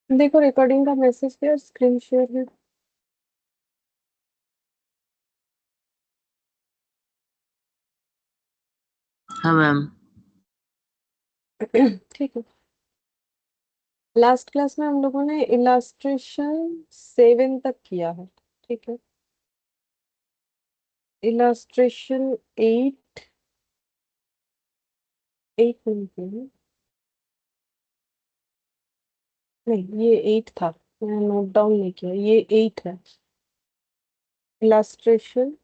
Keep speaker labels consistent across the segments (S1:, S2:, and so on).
S1: देखो रिकॉर्डिंग का मैसेज किया, स्क्रीन शेयर है।
S2: हाँ मैम।
S1: ठीक है। लास्ट क्लास में हम लोगों ने इलास्ट्रेशन 7 तक किया है। ठीक है। इलास्ट्रेशन 8, 8 नहीं किया। नहीं, ये 8 था। मैंने नोट डाउन नहीं किया, ये 8 है। इलास्ट्रेशन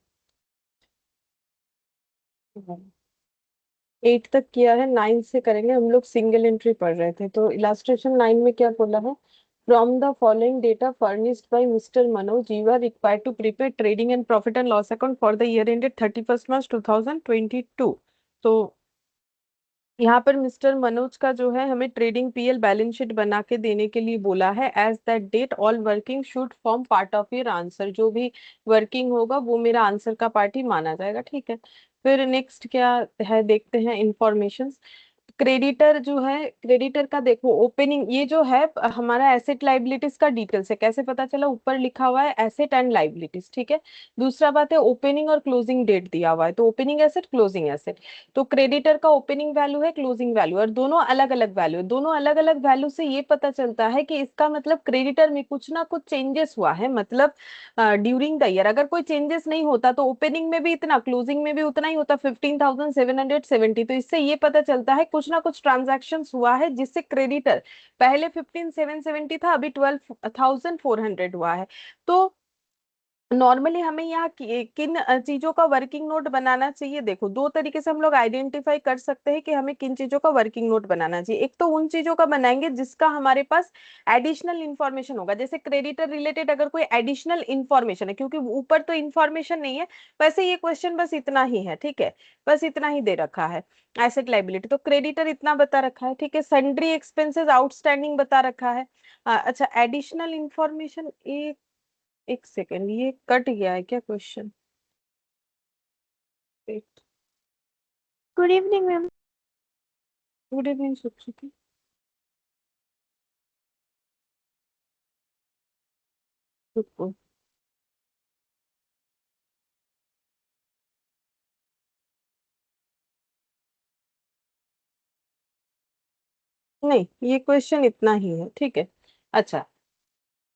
S1: 8 तक किया है, 9 से करेंगे। हम लोग सिंगल एंट्री पढ़ रहे थे, तो इलास्ट्रेशन 9 में क्या बोला है? From the following data furnished by mister Manoj, you are required to prepare trading and profit and loss account for the year ended 31 March 2022। तो यहाँ पर मिस्टर मनोज का जो है, हमें ट्रेडिंग पीएल बैलेंस शीट बना के देने के लिए बोला है। As that date all working should form part of your answer, जो भी वर्किंग होगा वो मेरा आंसर का पार्ट ही माना जाएगा। ठीक है। फिर नेक्स्ट क्या है देखते हैं, इंफॉर्मेशन। क्रेडिटर जो है, क्रेडिटर का देखो ओपनिंग, ये जो है हमारा एसेट लाइबिलिटीज का डिटेल्स है। कैसे पता चला? ऊपर लिखा हुआ है एसेट एंड लाइबिलिटीज। ठीक है। दूसरा बात है ओपनिंग और क्लोजिंग डेट दिया हुआ है, तो ओपनिंग एसेट, क्लोजिंग एसेट। तो क्रेडिटर का ओपनिंग वैल्यू है, क्लोजिंग वैल्यू, और दोनों अलग अलग वैल्यू है। दोनों अलग अलग वैल्यू से ये पता चलता है कि इसका मतलब क्रेडिटर में कुछ ना कुछ चेंजेस हुआ है। मतलब ड्यूरिंग द ईयर अगर कोई चेंजेस नहीं होता तो ओपनिंग में भी इतना, क्लोजिंग में भी उतना ही होता, 15,770। तो इससे ये पता चलता है कुछ ना कुछ ट्रांजैक्शन हुआ है जिससे क्रेडिटर, पहले 15,770 था, अभी 12,400 हुआ है। तो नॉर्मली हमें यहाँ किन चीजों का वर्किंग नोट बनाना चाहिए? देखो, दो तरीके से हम लोग आइडेंटिफाई कर सकते हैं कि हमें किन चीजों का वर्किंग नोट बनाना चाहिए। एक तो उन चीजों का बनाएंगे जिसका हमारे पास एडिशनल इंफॉर्मेशन होगा, जैसे क्रेडिटर रिलेटेड अगर कोई एडिशनल इंफॉर्मेशन है, क्योंकि ऊपर तो इंफॉर्मेशन नहीं है। वैसे ये क्वेश्चन बस इतना ही है, ठीक है, बस इतना ही दे रखा है। एसेट लाइबिलिटी तो क्रेडिटर इतना बता रखा है, ठीक है। सन्ड्री एक्सपेंसेस आउटस्टैंडिंग बता रखा है। अच्छा, एडिशनल इंफॉर्मेशन, एक सेकेंड, ये कट गया है क्या question?
S3: Good evening ma'am.
S1: Good evening Supriti. रुको। नहीं, ये क्वेश्चन इतना ही है, ठीक है। अच्छा,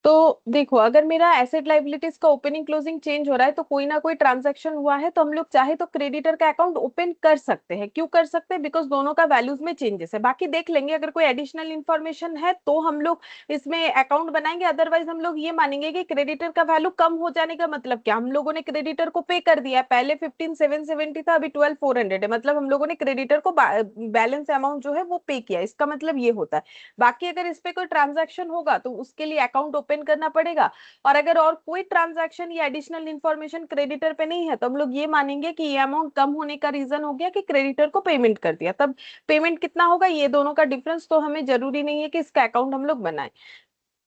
S1: तो देखो, अगर मेरा एसेट लाइबिलिटीज का ओपनिंग क्लोजिंग चेंज हो रहा है तो कोई ना कोई ट्रांजैक्शन हुआ है, तो हम लोग चाहे तो क्रेडिटर का अकाउंट ओपन कर सकते हैं। क्यों कर सकते हैं? बिकॉज दोनों का वैल्यूज में चेंजेस है। बाकी देख लेंगे, अगर कोई एडिशनल इंफॉर्मेशन है तो हम लोग इसमें अकाउंट बनाएंगे, अदरवाइज हम लोग ये मानेंगे कि क्रेडिटर का वैल्यू कम हो जाने का मतलब क्या, हम लोगों ने क्रेडिटर को पे कर दिया है। पहले 15,770 था, अभी 12,400 है, मतलब हम लोगों ने क्रेडिटर को बैलेंस अमाउंट जो है वो पे किया, इसका मतलब ये होता है। बाकी अगर इस पे कोई ट्रांजैक्शन होगा तो उसके लिए अकाउंट ओपन करना पड़ेगा। और अगर और कोई ट्रांजैक्शन या एडिशनल इंफॉर्मेशन क्रेडिटर पे नहीं है तो हम लोग ये मानेंगे कि ये अमाउंट कम होने का रीजन हो गया कि क्रेडिटर को पेमेंट कर दिया। तब पेमेंट कितना होगा, ये दोनों का डिफरेंस, तो हमें जरूरी नहीं है कि इसका अकाउंट हम लोग बनाएं।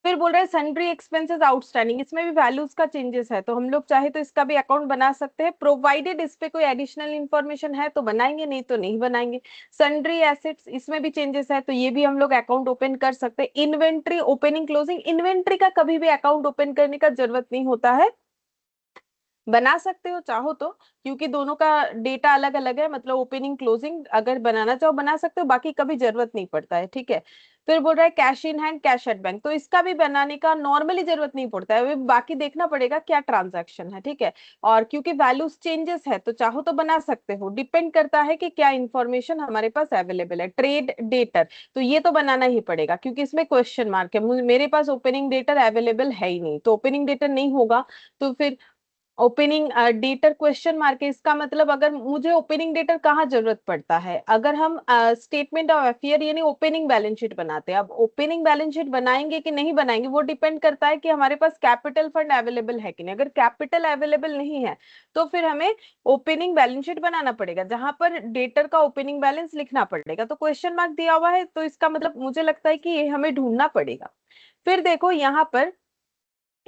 S1: फिर बोल रहे हैं सन्ड्री एक्सपेंसेस आउटस्टैंडिंग, इसमें भी वैल्यूज का चेंजेस है, तो हम लोग चाहे तो इसका भी अकाउंट बना सकते हैं, प्रोवाइडेड इस पे कोई एडिशनल इंफॉर्मेशन है तो बनाएंगे, नहीं तो नहीं बनाएंगे। सन्ड्री एसेट्स, इसमें भी चेंजेस है तो ये भी हम लोग अकाउंट ओपन कर सकते हैं। इन्वेंट्री ओपनिंग क्लोजिंग, इन्वेंट्री का कभी भी अकाउंट ओपन करने का जरूरत नहीं होता है, बना सकते हो चाहो तो, क्योंकि दोनों का डेटा अलग अलग है। मतलब ओपनिंग क्लोजिंग अगर बनाना चाहो बना सकते हो, बाकी कभी जरूरत नहीं पड़ता है, ठीक है। फिर बोल रहा है cash in hand, cash at bank, तो इसका भी बनाने का नॉर्मली जरूरत नहीं पड़ता है, बाकी देखना पड़ेगा क्या ट्रांजैक्शन है, ठीक है। और क्योंकि वैल्यूज चेंजेस है तो चाहो तो बना सकते हो, डिपेंड करता है कि क्या इंफॉर्मेशन हमारे पास अवेलेबल है। ट्रेड डेटर, तो ये तो बनाना ही पड़ेगा क्योंकि इसमें क्वेश्चन मार्क है, मेरे पास ओपनिंग डेटर अवेलेबल है ही नहीं, तो ओपनिंग डेटर नहीं होगा। तो फिर ओपनिंग डेटर क्वेश्चन मार्क है, इसका मतलब अगर मुझे ओपनिंग डेटर कहाँ जरूरत पड़ता है, अगर हम स्टेटमेंट ऑफ अफेयर यानी ओपनिंग बैलेंस शीट बनाते हैं। अब ओपनिंग बैलेंस शीट बनाएंगे कि नहीं बनाएंगे वो डिपेंड करता है कि हमारे पास कैपिटल फंड अवेलेबल है कि नहीं। अगर कैपिटल अवेलेबल नहीं है तो फिर हमें ओपनिंग बैलेंस शीट बनाना पड़ेगा, जहां पर डेटर का ओपनिंग बैलेंस लिखना पड़ेगा। तो क्वेश्चन मार्क दिया हुआ है तो इसका मतलब मुझे लगता है कि ये हमें ढूंढना पड़ेगा। फिर देखो यहाँ पर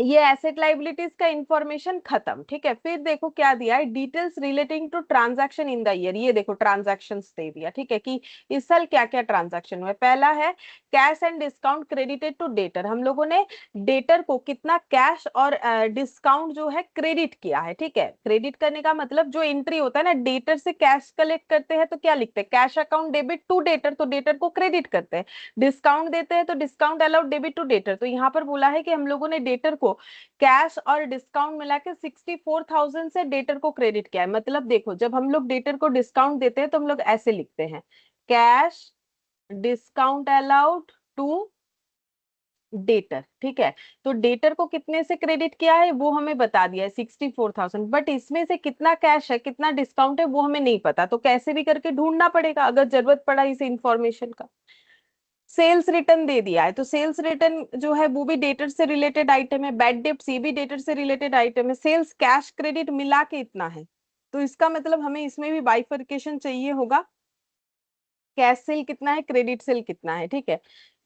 S1: ये एसेट लाइबिलिटीज का इंफॉर्मेशन खत्म। ठीक है, फिर देखो क्या दिया है, details relating to transaction in the year. ये देखो ट्रांजैक्शंस दे दिया। ठीक है, कि इस साल क्या क्या ट्रांजैक्शन हुए। पहला है cash and discount credited to debtor. हम लोगों ने डेटर को कितना कैश और डिस्काउंट जो है क्रेडिट किया है। ठीक है, क्रेडिट करने का मतलब जो एंट्री होता है ना, डेटर से कैश कलेक्ट करते हैं तो क्या लिखते हैं, cash account debit to debtor, तो डेटर को क्रेडिट करते हैं। डिस्काउंट देते हैं तो discount allowed debit to debtor. तो यहाँ पर बोला है कि हम लोगों ने डेटर को कैश और डिस्काउंट मिला के 64,000 से डेटर को क्रेडिट किया है। मतलब देखो, जब हम लोग डेटर को डिस्काउंट देते हैं तो हम लोग ऐसे लिखते हैं, cash discount allowed to debtor. ठीक है, तो डेटर को कितने से क्रेडिट किया है वो हमें बता दिया है 64,000, बट इसमें से कितना कैश है कितना डिस्काउंट है वो हमें नहीं पता, तो कैसे भी करके ढूंढना पड़ेगा अगर जरूरत पड़ा इस इंफॉर्मेशन का। सेल्स रिटर्न दे दिया है, तो सेल्स रिटर्न जो है वो भी डेटर से रिलेटेड आइटम है। बैड डेप्ट ये भी डेटर से रिलेटेड आइटम है। सेल्स कैश क्रेडिट मिला के इतना है, तो इसका मतलब हमें इसमें भी बाइफरकेशन चाहिए होगा, कैश सेल कितना है क्रेडिट सेल कितना है। ठीक है,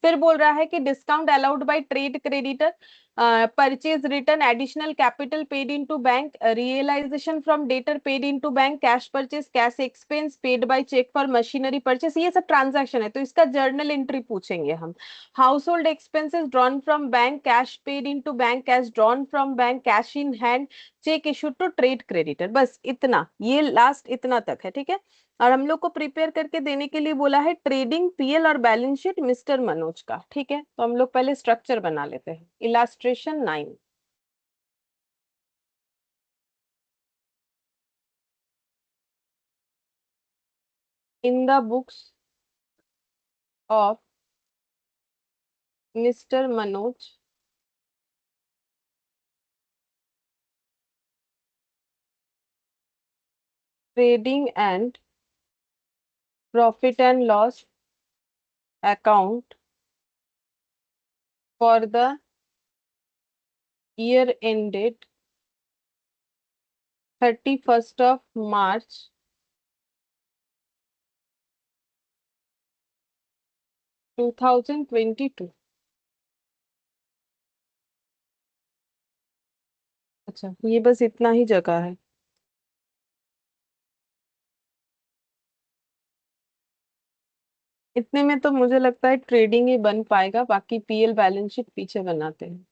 S1: फिर बोल रहा है कि discount allowed by trade creditor, purchase return, additional capital paid into bank, realisation from debtor paid into bank, cash purchase, cash expense, paid by cheque for machinery purchase, ये सब ट्रांजैक्शन है तो इसका जर्नल एंट्री पूछेंगे हम। Household expenses drawn from bank, cash paid into bank, cash drawn from bank, cash in hand, cheque issued to trade creditor. बस इतना, ये लास्ट इतना तक है। ठीक है, और हम लोग को प्रिपेयर करके देने के लिए बोला है ट्रेडिंग पीएल और बैलेंस शीट मिस्टर मनोज का। ठीक है, तो हम लोग पहले स्ट्रक्चर बना लेते हैं। Illustration 9। In the books of mister Manoj, trading and profit and loss account for the year ended 31st of March 2022। अच्छा, ये बस इतना ही जगह है। इतने में तो मुझे लगता है ट्रेडिंग ही बन पाएगा, बाकी पीएल बैलेंस शीट पीछे बनाते हैं।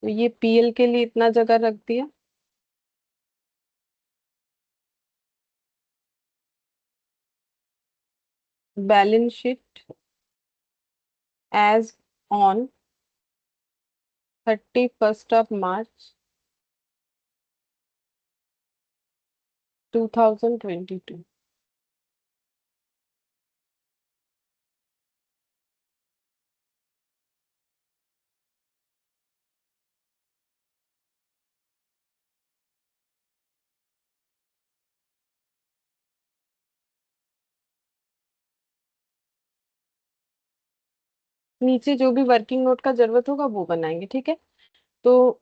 S1: तो ये पीएल के लिए इतना जगह रख दिया। Balance sheet as on 31st of March 2022। नीचे जो भी वर्किंग नोट का जरूरत होगा वो बनाएंगे। ठीक है, तो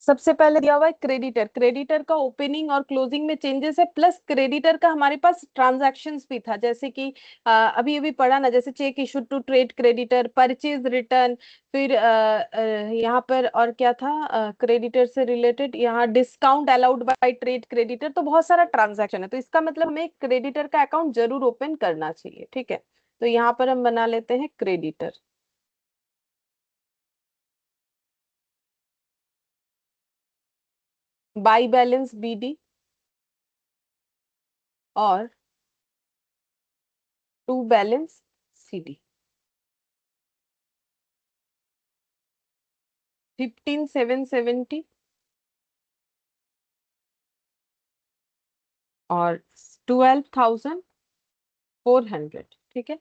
S1: सबसे पहले दिया हुआ है क्रेडिटर। क्रेडिटर का ओपनिंग और क्लोजिंग में चेंजेस है, प्लस क्रेडिटर का हमारे पास ट्रांजैक्शंस भी था, जैसे कि अभी अभी पढ़ा ना, जैसे cheque issued to trade creditor, purchase return, फिर यहाँ पर और क्या था क्रेडिटर से रिलेटेड, यहाँ discount allowed by trade creditor. तो बहुत सारा ट्रांजैक्शन है, तो इसका मतलब हमें क्रेडिटर का अकाउंट जरूर ओपन करना चाहिए। ठीक है, तो यहाँ पर हम बना लेते हैं क्रेडिटर। बाई बैलेंस बीडी और टू बैलेंस सीडी। 15,770 और 12,400। ठीक है,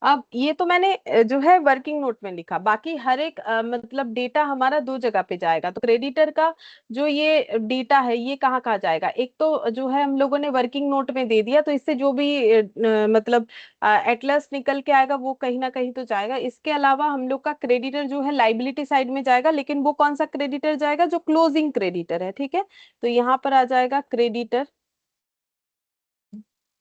S1: अब ये तो मैंने जो है वर्किंग नोट में लिखा, बाकी हर एक मतलब डेटा हमारा दो जगह पे जाएगा। तो क्रेडिटर का जो ये डेटा है ये कहाँ कहाँ जाएगा, एक तो जो है हम लोगों ने वर्किंग नोट में दे दिया, तो इससे जो भी मतलब एटलस निकल के आएगा वो कहीं ना कहीं तो जाएगा। इसके अलावा हम लोग का क्रेडिटर जो है लाइबिलिटी साइड में जाएगा, लेकिन वो कौन सा क्रेडिटर जाएगा, जो क्लोजिंग क्रेडिटर है। ठीक है, तो यहाँ पर आ जाएगा क्रेडिटर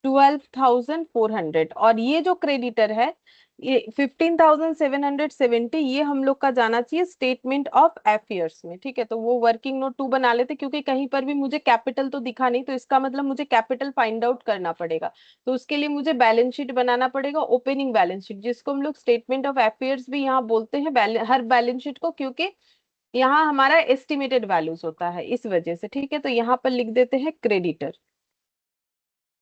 S1: 12,400, और ये जो क्रेडिटर है ये 15,770 ये हम लोग का जाना चाहिए स्टेटमेंट ऑफ अफेयर्स में, ठीक है। तो वो वर्किंग नोट 2 बना लेते, क्योंकि कहीं पर भी मुझे कैपिटल तो दिखा नहीं, तो इसका मतलब मुझे कैपिटल फाइंड आउट करना पड़ेगा। तो उसके लिए मुझे बैलेंस शीट बनाना पड़ेगा, ओपनिंग बैलेंस शीट, जिसको हम लोग स्टेटमेंट ऑफ अफेयर्स भी यहाँ बोलते हैं हर बैलेंस शीट को, क्योंकि यहाँ हमारा एस्टिमेटेड वैल्यूज होता है इस वजह से, ठीक है। तो यहाँ पर लिख देते हैं क्रेडिटर।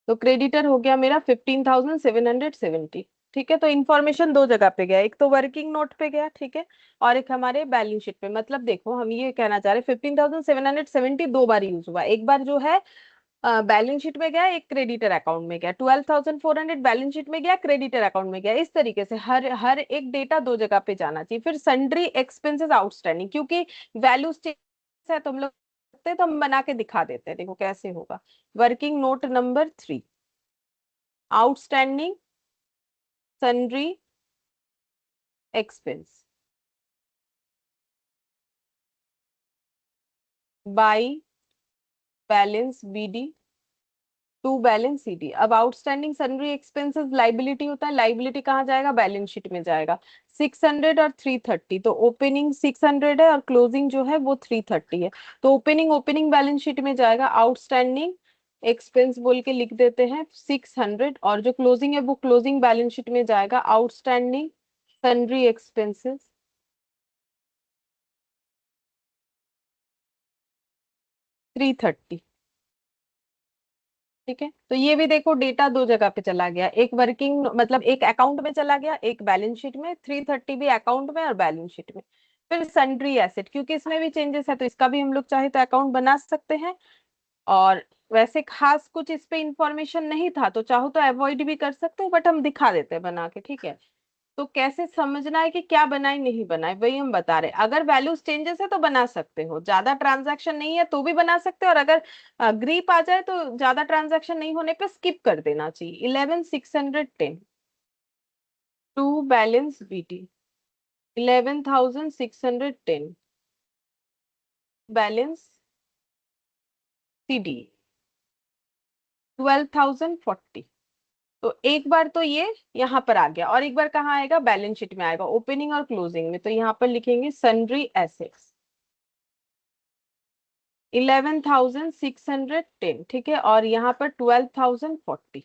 S1: तो क्रेडिटर हो गया मेरा 15,770, ठीक है। तो इन्फॉर्मेशन दो जगह पे गया, एक तो वर्किंग नोट पे गया, ठीक है, और एक हमारे बैलेंस शीट पे। मतलब देखो हम ये कहना चाह रहे 15,770 दो बार यूज हुआ, एक बार जो है बैलेंस शीट में गया, एक क्रेडिटर अकाउंट में गया। 12,400 बैलेंस शीट में गया, क्रेडिटर अकाउंट में गया। इस तरीके से हर हर एक डेटा दो जगह पे जाना चाहिए। फिर सन्ड्री एक्सपेंसेस आउटस्टैंडिंग, क्योंकि वैल्यूज है तो हम लोग तो हम बना के दिखा देते हैं, देखो कैसे होगा। Working note number 3, outstanding sundry expense by balance BD to balance CD. अब आउटस्टैंडिंग सन्ड्री एक्सपेंसेस लाइबिलिटी होता है, लाइबिलिटी कहाँ जाएगा, बैलेंस शीट में जाएगा। 600 और 330, तो ओपनिंग 600 है और क्लोजिंग जो है वो 330 है। तो ओपनिंग ओपनिंग बैलेंस शीट में जाएगा, आउटस्टैंडिंग एक्सपेंस बोल के लिख देते हैं 600, और जो क्लोजिंग है वो क्लोजिंग बैलेंस शीट में जाएगा, आउटस्टैंडिंग सन्ड्री एक्सपेंसेस 330, ठीक है। तो ये भी देखो डेटा दो जगह पे चला गया, एक वर्किंग मतलब एक अकाउंट में चला गया, एक बैलेंस शीट में। 330 भी अकाउंट में और बैलेंस शीट में। फिर सन्ड्री एसेट, क्योंकि इसमें भी चेंजेस है तो इसका भी हम लोग चाहे तो अकाउंट बना सकते हैं। और वैसे खास कुछ इस पे इंफॉर्मेशन नहीं था, तो चाहो तो अवॉइड भी कर सकते हो, बट हम दिखा देते हैं बना के, ठीक है। तो कैसे समझना है कि क्या बनाए नहीं बनाए, वही हम बता रहे हैं। अगर वैल्यूज चेंजेस है तो बना सकते हो, ज्यादा ट्रांजैक्शन नहीं है तो भी बना सकते हो, और अगर ग्रीप आ जाए तो ज्यादा ट्रांजैक्शन नहीं होने पे स्किप कर देना चाहिए। 11,610 to balance BT, 11,610 balance CD 12,040। तो एक बार तो ये यहाँ पर आ गया, और एक बार कहाँ आएगा, बैलेंस शीट में आएगा, ओपनिंग और क्लोजिंग में। तो यहाँ पर लिखेंगे सन्ड्री एसेट्स 11,610, ठीक है, और यहाँ पर 12,040।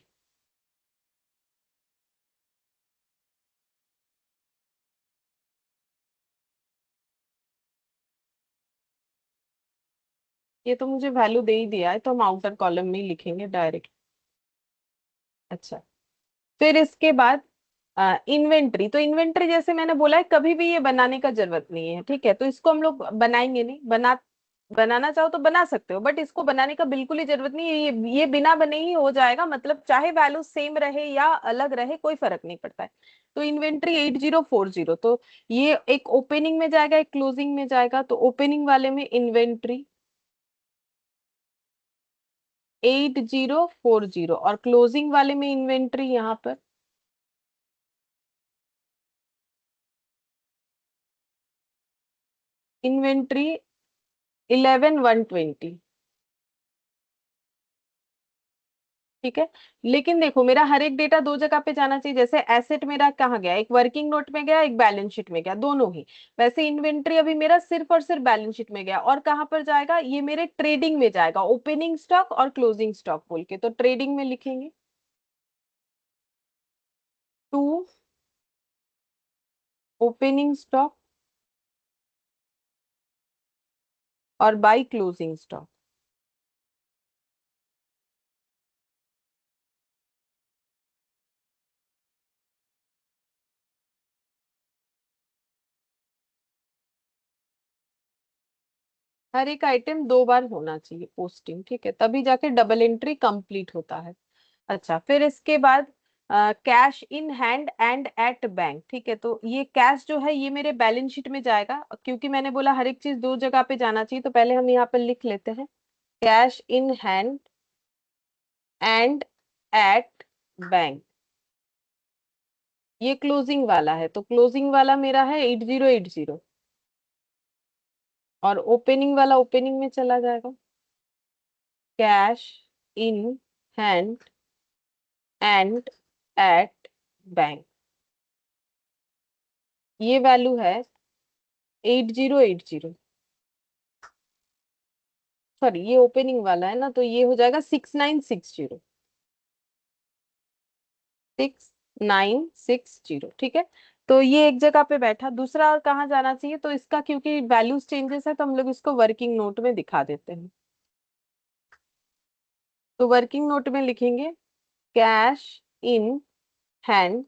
S1: ये तो मुझे वैल्यू दे ही दिया है, तो हम आउटर कॉलम में ही लिखेंगे डायरेक्ट। अच्छा, फिर इसके बाद इन्वेंट्री। तो इन्वेंट्री जैसे मैंने बोला है, कभी भी ये बनाने का जरूरत नहीं है, ठीक है। तो इसको हम लोग बनाएंगे नहीं, बनाना चाहो तो बना सकते हो, बट इसको बनाने का बिल्कुल ही जरूरत नहीं है। ये बिना बने ही हो जाएगा, मतलब चाहे वैल्यू सेम रहे या अलग रहे कोई फर्क नहीं पड़ता है। तो इन्वेंट्री 8040, तो ये एक ओपनिंग में जाएगा, एक क्लोजिंग में जाएगा। तो ओपनिंग वाले में इन्वेंट्री 8040, और क्लोजिंग वाले में इन्वेंट्री यहाँ पर इन्वेंट्री 11,120, ठीक है। लेकिन देखो मेरा हर एक डेटा दो जगह पे जाना चाहिए। जैसे एसेट मेरा कहाँ गया, एक वर्किंग नोट में गया, एक बैलेंस शीट में गया, दोनों ही। वैसे इन्वेंट्री अभी मेरा सिर्फ और सिर्फ बैलेंस शीट में गया, और कहाँ पर जाएगा, ये मेरे ट्रेडिंग में जाएगा, ओपनिंग स्टॉक और क्लोजिंग स्टॉक बोल के। तो ट्रेडिंग में लिखेंगे टू ओपनिंग स्टॉक और बाई क्लोजिंग स्टॉक। हर एक आइटम दो बार होना चाहिए पोस्टिंग, ठीक है, तभी जाके डबल एंट्री कंप्लीट होता है। अच्छा, फिर इसके बाद cash in hand and at bank, ठीक है। तो ये कैश जो है ये मेरे बैलेंस शीट में जाएगा, क्योंकि मैंने बोला हर एक चीज दो जगह पे जाना चाहिए, तो पहले हम यहाँ पर लिख लेते हैं cash in hand and at bank. ये क्लोजिंग वाला है, तो क्लोजिंग वाला मेरा है 8080, और ओपनिंग वाला ओपनिंग में चला जाएगा cash in hand and at bank. ये वैल्यू है 8080, सॉरी ये ओपनिंग वाला है ना, तो ये हो जाएगा 6960, 6960, ठीक है। तो ये एक जगह पे बैठा, दूसरा और कहाँ जाना चाहिए, तो इसका क्योंकि वैल्यूज चेंजेस है तो हम लोग इसको वर्किंग नोट में दिखा देते हैं। तो वर्किंग नोट में लिखेंगे cash in hand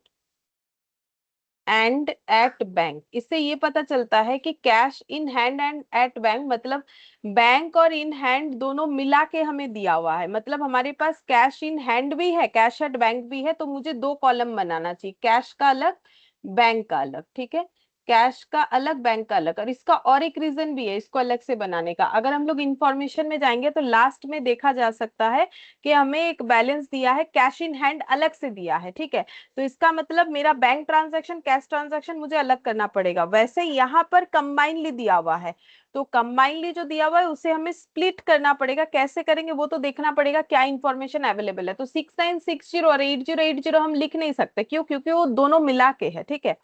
S1: and at bank. इससे ये पता चलता है कि cash in hand and at bank मतलब बैंक और इन हैंड दोनों मिला के हमें दिया हुआ है। मतलब हमारे पास कैश इन हैंड भी है, कैश एट बैंक भी है, तो मुझे दो कॉलम बनाना चाहिए, कैश का अलग, बैंक का अलग, ठीक है। कैश का अलग, बैंक का अलग। और इसका और एक रीजन भी है इसको अलग से बनाने का। अगर हम लोग इंफॉर्मेशन में जाएंगे तो लास्ट में देखा जा सकता है कि हमें एक बैलेंस दिया है, कैश इन हैंड अलग से दिया है, ठीक है। तो इसका मतलब मेरा बैंक ट्रांजैक्शन, कैश ट्रांजैक्शन मुझे अलग करना पड़ेगा। वैसे यहाँ पर कंबाइनली दिया हुआ है, तो कंबाइनली जो दिया हुआ है उसे हमें स्प्लिट करना पड़ेगा। कैसे करेंगे वो तो देखना पड़ेगा, क्या इंफॉर्मेशन अवेलेबल है। तो 6960 और 8080 हम लिख नहीं सकते, क्यों? क्योंकि वो दोनों मिला के है, ठीक है।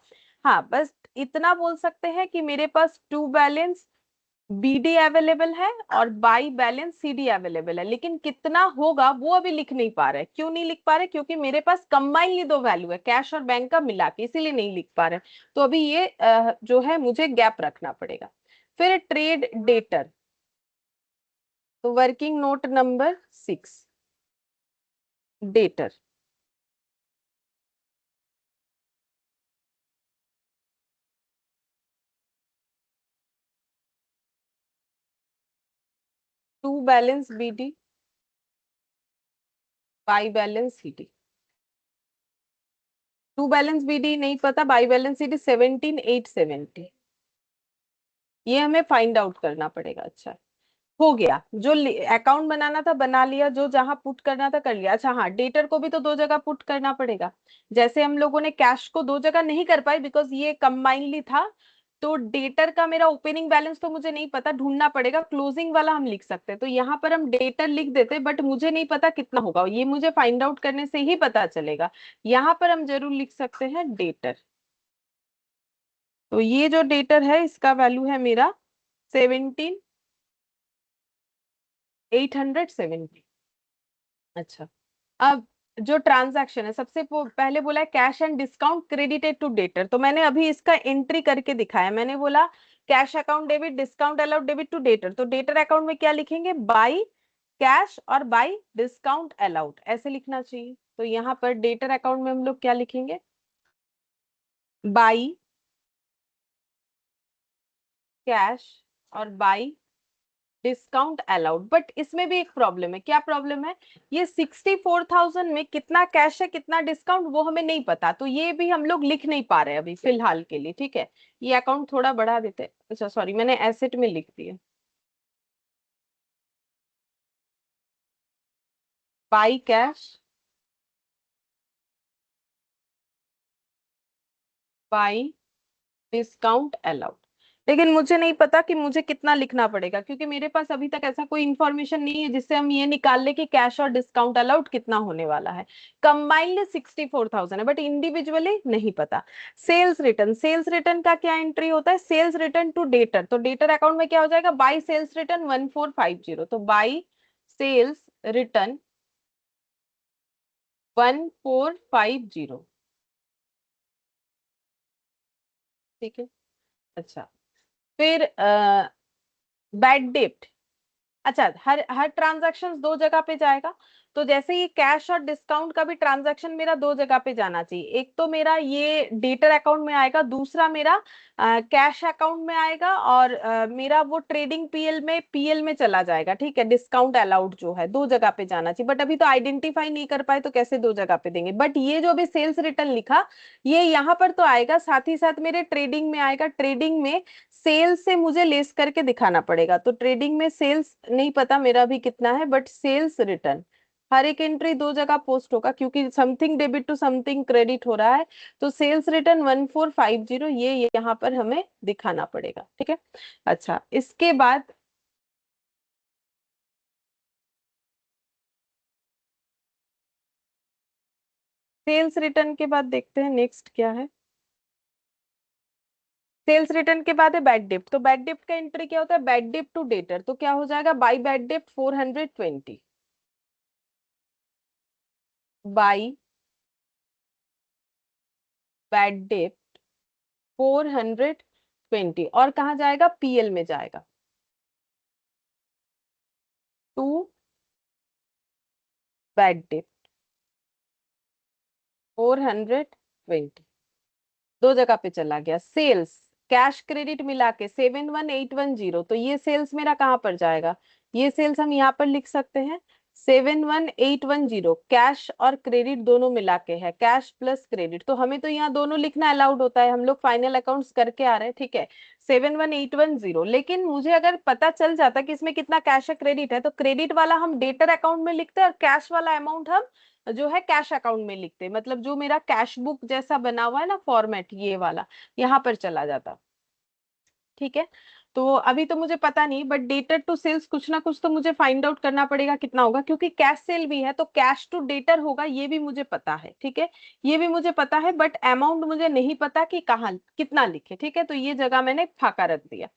S1: हाँ, बस इतना बोल सकते हैं कि मेरे पास टू बैलेंस बीडी अवेलेबल है और बाई बैलेंस सीडी अवेलेबल है, लेकिन कितना होगा वो अभी लिख नहीं पा रहे। क्यों नहीं लिख पा रहे? क्योंकि मेरे पास कंबाइनली दो वैल्यू है, कैश और बैंक का मिला के, इसीलिए नहीं लिख पा रहे। तो अभी ये जो है मुझे गैप रखना पड़ेगा। फिर ट्रेड डेटर, तो working note number 6, debtor. To balance BD by balance CD. To balance BD नहीं पता, बाई बैलेंस सीडी 17870, ये हमें फाइंड आउट करना पड़ेगा। अच्छा, हो गया। जो अकाउंट बनाना था बना लिया, जो जहां पुट करना था कर लिया। अच्छा हाँ, डेटर को भी तो दो जगह पुट करना पड़ेगा। जैसे हम लोगों ने कैश को दो जगह नहीं कर पाए बिकॉज ये कंबाइनली था, तो डेटर का मेरा ओपनिंग बैलेंस तो मुझे नहीं पता, ढूंढना पड़ेगा। क्लोजिंग वाला हम लिख सकते हैं, तो यहाँ पर हम डेटर लिख देते, बट मुझे नहीं पता कितना होगा, ये मुझे फाइंड आउट करने से ही पता चलेगा। यहाँ पर हम जरूर लिख सकते हैं डेटर। तो ये जो डेटर है इसका वैल्यू है मेरा 17870। अच्छा, अब जो ट्रांजैक्शन है, सबसे पहले बोला है cash and discount credited to debtor, तो मैंने अभी इसका एंट्री करके दिखाया। मैंने बोला cash account debit, discount allowed debit to debtor, तो डेटर अकाउंट में क्या लिखेंगे? बाई कैश और बाई डिस्काउंट अलाउड, ऐसे लिखना चाहिए। तो यहाँ पर डेटर अकाउंट में हम लोग क्या लिखेंगे? बाई कैश और बाई डिस्काउंट अलाउड। बट इसमें भी एक प्रॉब्लम है। क्या प्रॉब्लम है? ये 64,000 में कितना कैश है कितना डिस्काउंट वो हमें नहीं पता, तो ये भी हम लोग लिख नहीं पा रहे अभी फिलहाल के लिए, ठीक है। ये अकाउंट थोड़ा बढ़ा देते हैं। अच्छा सॉरी, मैंने एसेट में लिख दिया। By cash by discount allowed, लेकिन मुझे नहीं पता कि मुझे कितना लिखना पड़ेगा, क्योंकि मेरे पास अभी तक ऐसा कोई इंफॉर्मेशन नहीं है जिससे हम ये निकाल ले कि कैश और डिस्काउंट अलाउड कितना होने वाला है। कंबाइनली 64,000 है, बट इंडिविजुअली नहीं पता। सेल्स रिटर्न, सेल्स रिटर्न का क्या एंट्री होता है? सेल्स रिटर्न टू डेटर, तो डेटर अकाउंट में क्या हो जाएगा? बाई सेल्स रिटर्न 1450, तो बाई सेल्स रिटर्न 1450, ठीक है। अच्छा, फिर बैड डेट। अच्छा, हर हर ट्रांजैक्शन दो जगह पे जाएगा, तो जैसे ये कैश और डिस्काउंट का भी ट्रांजैक्शन मेरा दो जगह पे जाना चाहिए। एक तो मेरा ये डेटर अकाउंट में आएगा, दूसरा मेरा कैश अकाउंट में आएगा, और मेरा वो ट्रेडिंग पीएल में चला जाएगा, ठीक है। डिस्काउंट अलाउड जो है दो जगह पे जाना चाहिए, बट अभी तो आइडेंटिफाई नहीं कर पाए तो कैसे दो जगह पे देंगे। बट ये जो अभी सेल्स रिटर्न लिखा, ये यहाँ पर तो आएगा, साथ ही साथ मेरे ट्रेडिंग में आएगा। ट्रेडिंग में सेल्स से मुझे लेस करके दिखाना पड़ेगा, तो ट्रेडिंग में सेल्स नहीं पता मेरा भी कितना है, बट सेल्स रिटर्न हर एक एंट्री दो जगह पोस्ट होगा, क्योंकि something debit to something credit हो रहा है। तो सेल्स रिटर्न 1450 ये यहाँ पर हमें दिखाना पड़ेगा, ठीक है। अच्छा, इसके बाद सेल्स रिटर्न के बाद देखते हैं नेक्स्ट क्या है। सेल्स रिटर्न के बाद है बैड डेप्ट, तो बैड डेप्ट का एंट्री क्या होता है, बैड डेप्ट टू डेटर, तो क्या हो जाएगा, बाई बैड डेप्ट 420, बाई बैड डेप्ट 420, और कहाँ जाएगा, पीएल में जाएगा, टू बैड डेप्ट 420, दो जगह पे चला गया। सेल्स कैश क्रेडिट मिला के 71810, तो ये सेल्स मेरा कहाँ पर जाएगा, ये सेल्स हम यहाँ पर लिख सकते हैं, 71810 कैश और क्रेडिट दोनों मिला के है, कैश प्लस क्रेडिट, तो हमें तो यहाँ दोनों लिखना अलाउड होता है, हम लोग फाइनल अकाउंट्स करके आ रहे हैं, ठीक है, 71810। लेकिन मुझे अगर पता चल जाता कि इसमें कितना कैश है क्रेडिट है, तो क्रेडिट वाला हम डेटर अकाउंट में लिखते हैं और कैश वाला अमाउंट हम जो है कैश अकाउंट में लिखते हैं, मतलब जो मेरा कैश बुक जैसा बना हुआ है ना फॉर्मेट, ये वाला यहाँ पर चला जाता, ठीक है। तो अभी तो मुझे पता नहीं, बट डेटर टू सेल्स कुछ ना कुछ तो मुझे फाइंड आउट करना पड़ेगा कितना होगा, क्योंकि कैश सेल भी है तो कैश टू डेटर होगा, ये भी मुझे पता है, ठीक है, ये भी मुझे पता है, बट अमाउंट मुझे नहीं पता कि कहाँ कितना लिखे, ठीक है, तो ये जगह मैंने फाका रख दिया।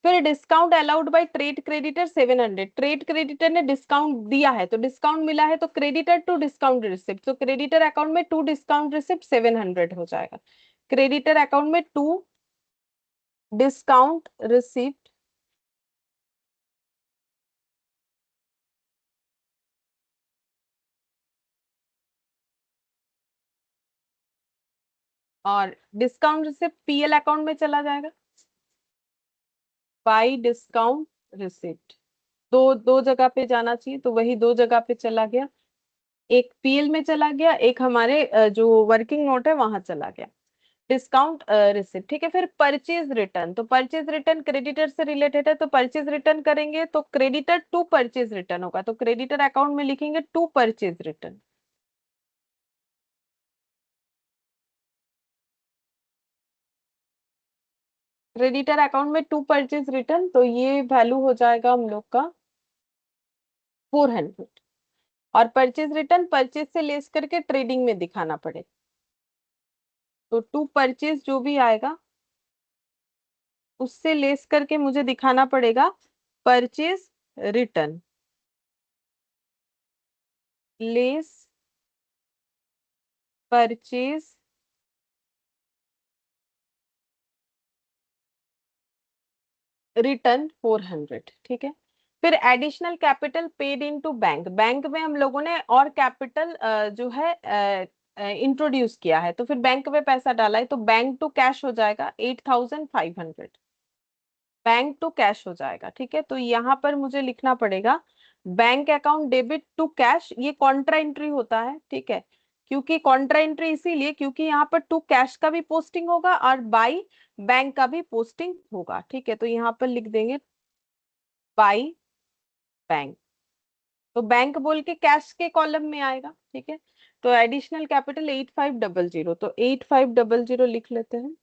S1: फिर discount allowed by trade creditor 700, trade creditor ने डिस्काउंट दिया है तो डिस्काउंट मिला है, तो क्रेडिटर टू डिस्काउंट रिसिप्ट, तो क्रेडिटर अकाउंट में टू डिस्काउंट रिसिप्ट 700 हो जाएगा, क्रेडिटर अकाउंट में टू डिस्काउंट रिसिप्ट और डिस्काउंट रिसिप्ट पीएल अकाउंट में चला जाएगा, बाई डिस्काउंट रिसिप्ट, दो दो जगह पे जाना चाहिए, तो वही दो जगह पे चला गया, एक पीएल में चला गया, एक हमारे जो वर्किंग नोट है वहां चला गया, डिस्काउंट रिसिप्ट, ठीक है। फिर परचेज रिटर्न, तो परचेज रिटर्न क्रेडिटर से रिलेटेड है, तो परचेज रिटर्न करेंगे तो क्रेडिटर टू परचेज रिटर्न होगा, तो क्रेडिटर अकाउंट में लिखेंगे to purchase return, creditor account में टू परचेज रिटर्न, तो ये वैल्यू हो जाएगा हम लोग का 400, और परचेज रिटर्न परचेज से लेस करके ट्रेडिंग में दिखाना पड़ेगा, तो टू परचेज जो भी आएगा उससे लेस करके मुझे दिखाना पड़ेगा purchase return, less purchase return 400, ठीक है। फिर additional capital paid into bank, bank में हम लोगों ने और कैपिटल जो है इंट्रोड्यूस किया है, तो फिर बैंक में पैसा डाला है, तो बैंक टू कैश हो जाएगा 8500, बैंक टू कैश हो जाएगा, ठीक है। तो यहाँ पर मुझे लिखना पड़ेगा bank account debit to cash, ये कॉन्ट्रा एंट्री होता है, ठीक है, क्योंकि कॉन्ट्रा एंट्री इसीलिए क्योंकि यहाँ पर टू कैश का भी पोस्टिंग होगा और बाई बैंक का भी पोस्टिंग होगा, ठीक है, तो यहाँ पर लिख देंगे बाई बैंक, तो बैंक बोल के कैश के कॉलम में आएगा, ठीक है। तो एडिशनल कैपिटल 8500, तो 8500 लिख लेते हैं,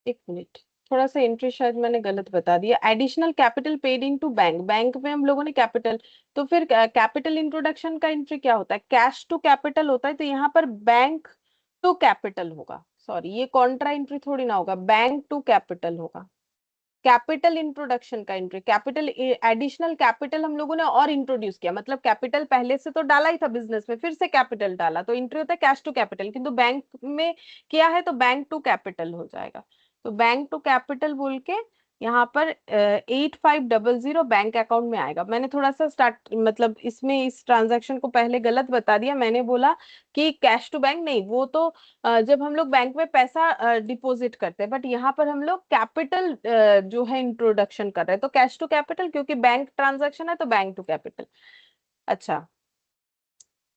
S1: एक मिनट, थोड़ा सा एंट्री शायद मैंने गलत बता दिया, additional capital paid into bank, bank में हम लोगों ने कैपिटल, तो फिर कैपिटल इंट्रोडक्शन का एंट्री क्या होता है, कैश टू कैपिटल होता है, तो यहाँ पर बैंक टू कैपिटल होगा, सॉरी ये कॉन्ट्रा एंट्री थोड़ी ना होगा, बैंक टू कैपिटल होगा, कैपिटल इंट्रोडक्शन का एंट्री, कैपिटल एडिशनल कैपिटल हम लोगों ने और इंट्रोड्यूस किया, मतलब कैपिटल पहले से तो डाला ही था बिजनेस में, फिर से कैपिटल डाला, तो एंट्री होता है कैश टू कैपिटल, किंतु बैंक में किया है तो बैंक टू कैपिटल हो जाएगा, तो बैंक टू कैपिटल बोल के यहाँ पर 8500 बैंक अकाउंट में आएगा। मैंने थोड़ा सा स्टार्ट मतलब इसमें इस ट्रांजैक्शन को पहले गलत बता दिया, मैंने बोला कि कैश टू बैंक नहीं, वो तो जब हम लोग बैंक में पैसा डिपॉजिट करते हैं, बट यहाँ पर हम लोग कैपिटल जो है इंट्रोडक्शन कर रहे हैं, तो कैश टू कैपिटल क्योंकि बैंक ट्रांजैक्शन है तो बैंक टू कैपिटल। अच्छा,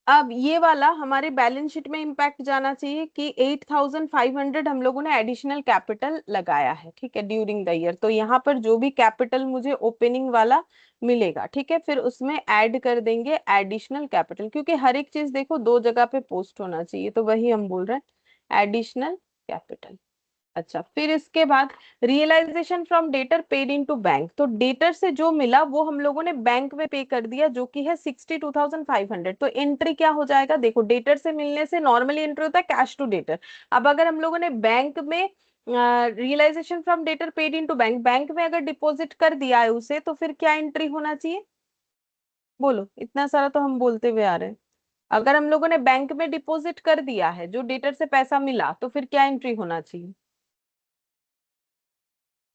S1: अब ये वाला हमारे बैलेंस शीट में इंपैक्ट जाना चाहिए कि 8500 हम लोगों ने एडिशनल कैपिटल लगाया है, ठीक है, ड्यूरिंग द ईयर, तो यहाँ पर जो भी कैपिटल मुझे ओपनिंग वाला मिलेगा, ठीक है, फिर उसमें ऐड कर देंगे एडिशनल कैपिटल, क्योंकि हर एक चीज देखो दो जगह पे पोस्ट होना चाहिए, तो वही हम बोल रहे हैं एडिशनल कैपिटल, अच्छा, फिर इसके बाद realisation from debtor paid into bank, तो डेटर से जो मिला वो हम लोगों ने बैंक में पे कर दिया, जो कि है 62,500। तो एंट्री क्या हो जाएगा, देखो डेटर से मिलने से नॉर्मली एंट्री होता है कैश टू डेटर। अब अगर हम लोगों ने बैंक में realisation from debtor paid into bank, bank में अगर डिपॉजिट कर दिया है उसे, तो फिर क्या एंट्री होना चाहिए, बोलो, इतना सारा तो हम बोलते हुए आ रहे हैं। अगर हम लोगों ने बैंक में डिपॉजिट कर दिया है जो डेटर से पैसा मिला, तो फिर क्या एंट्री होना चाहिए,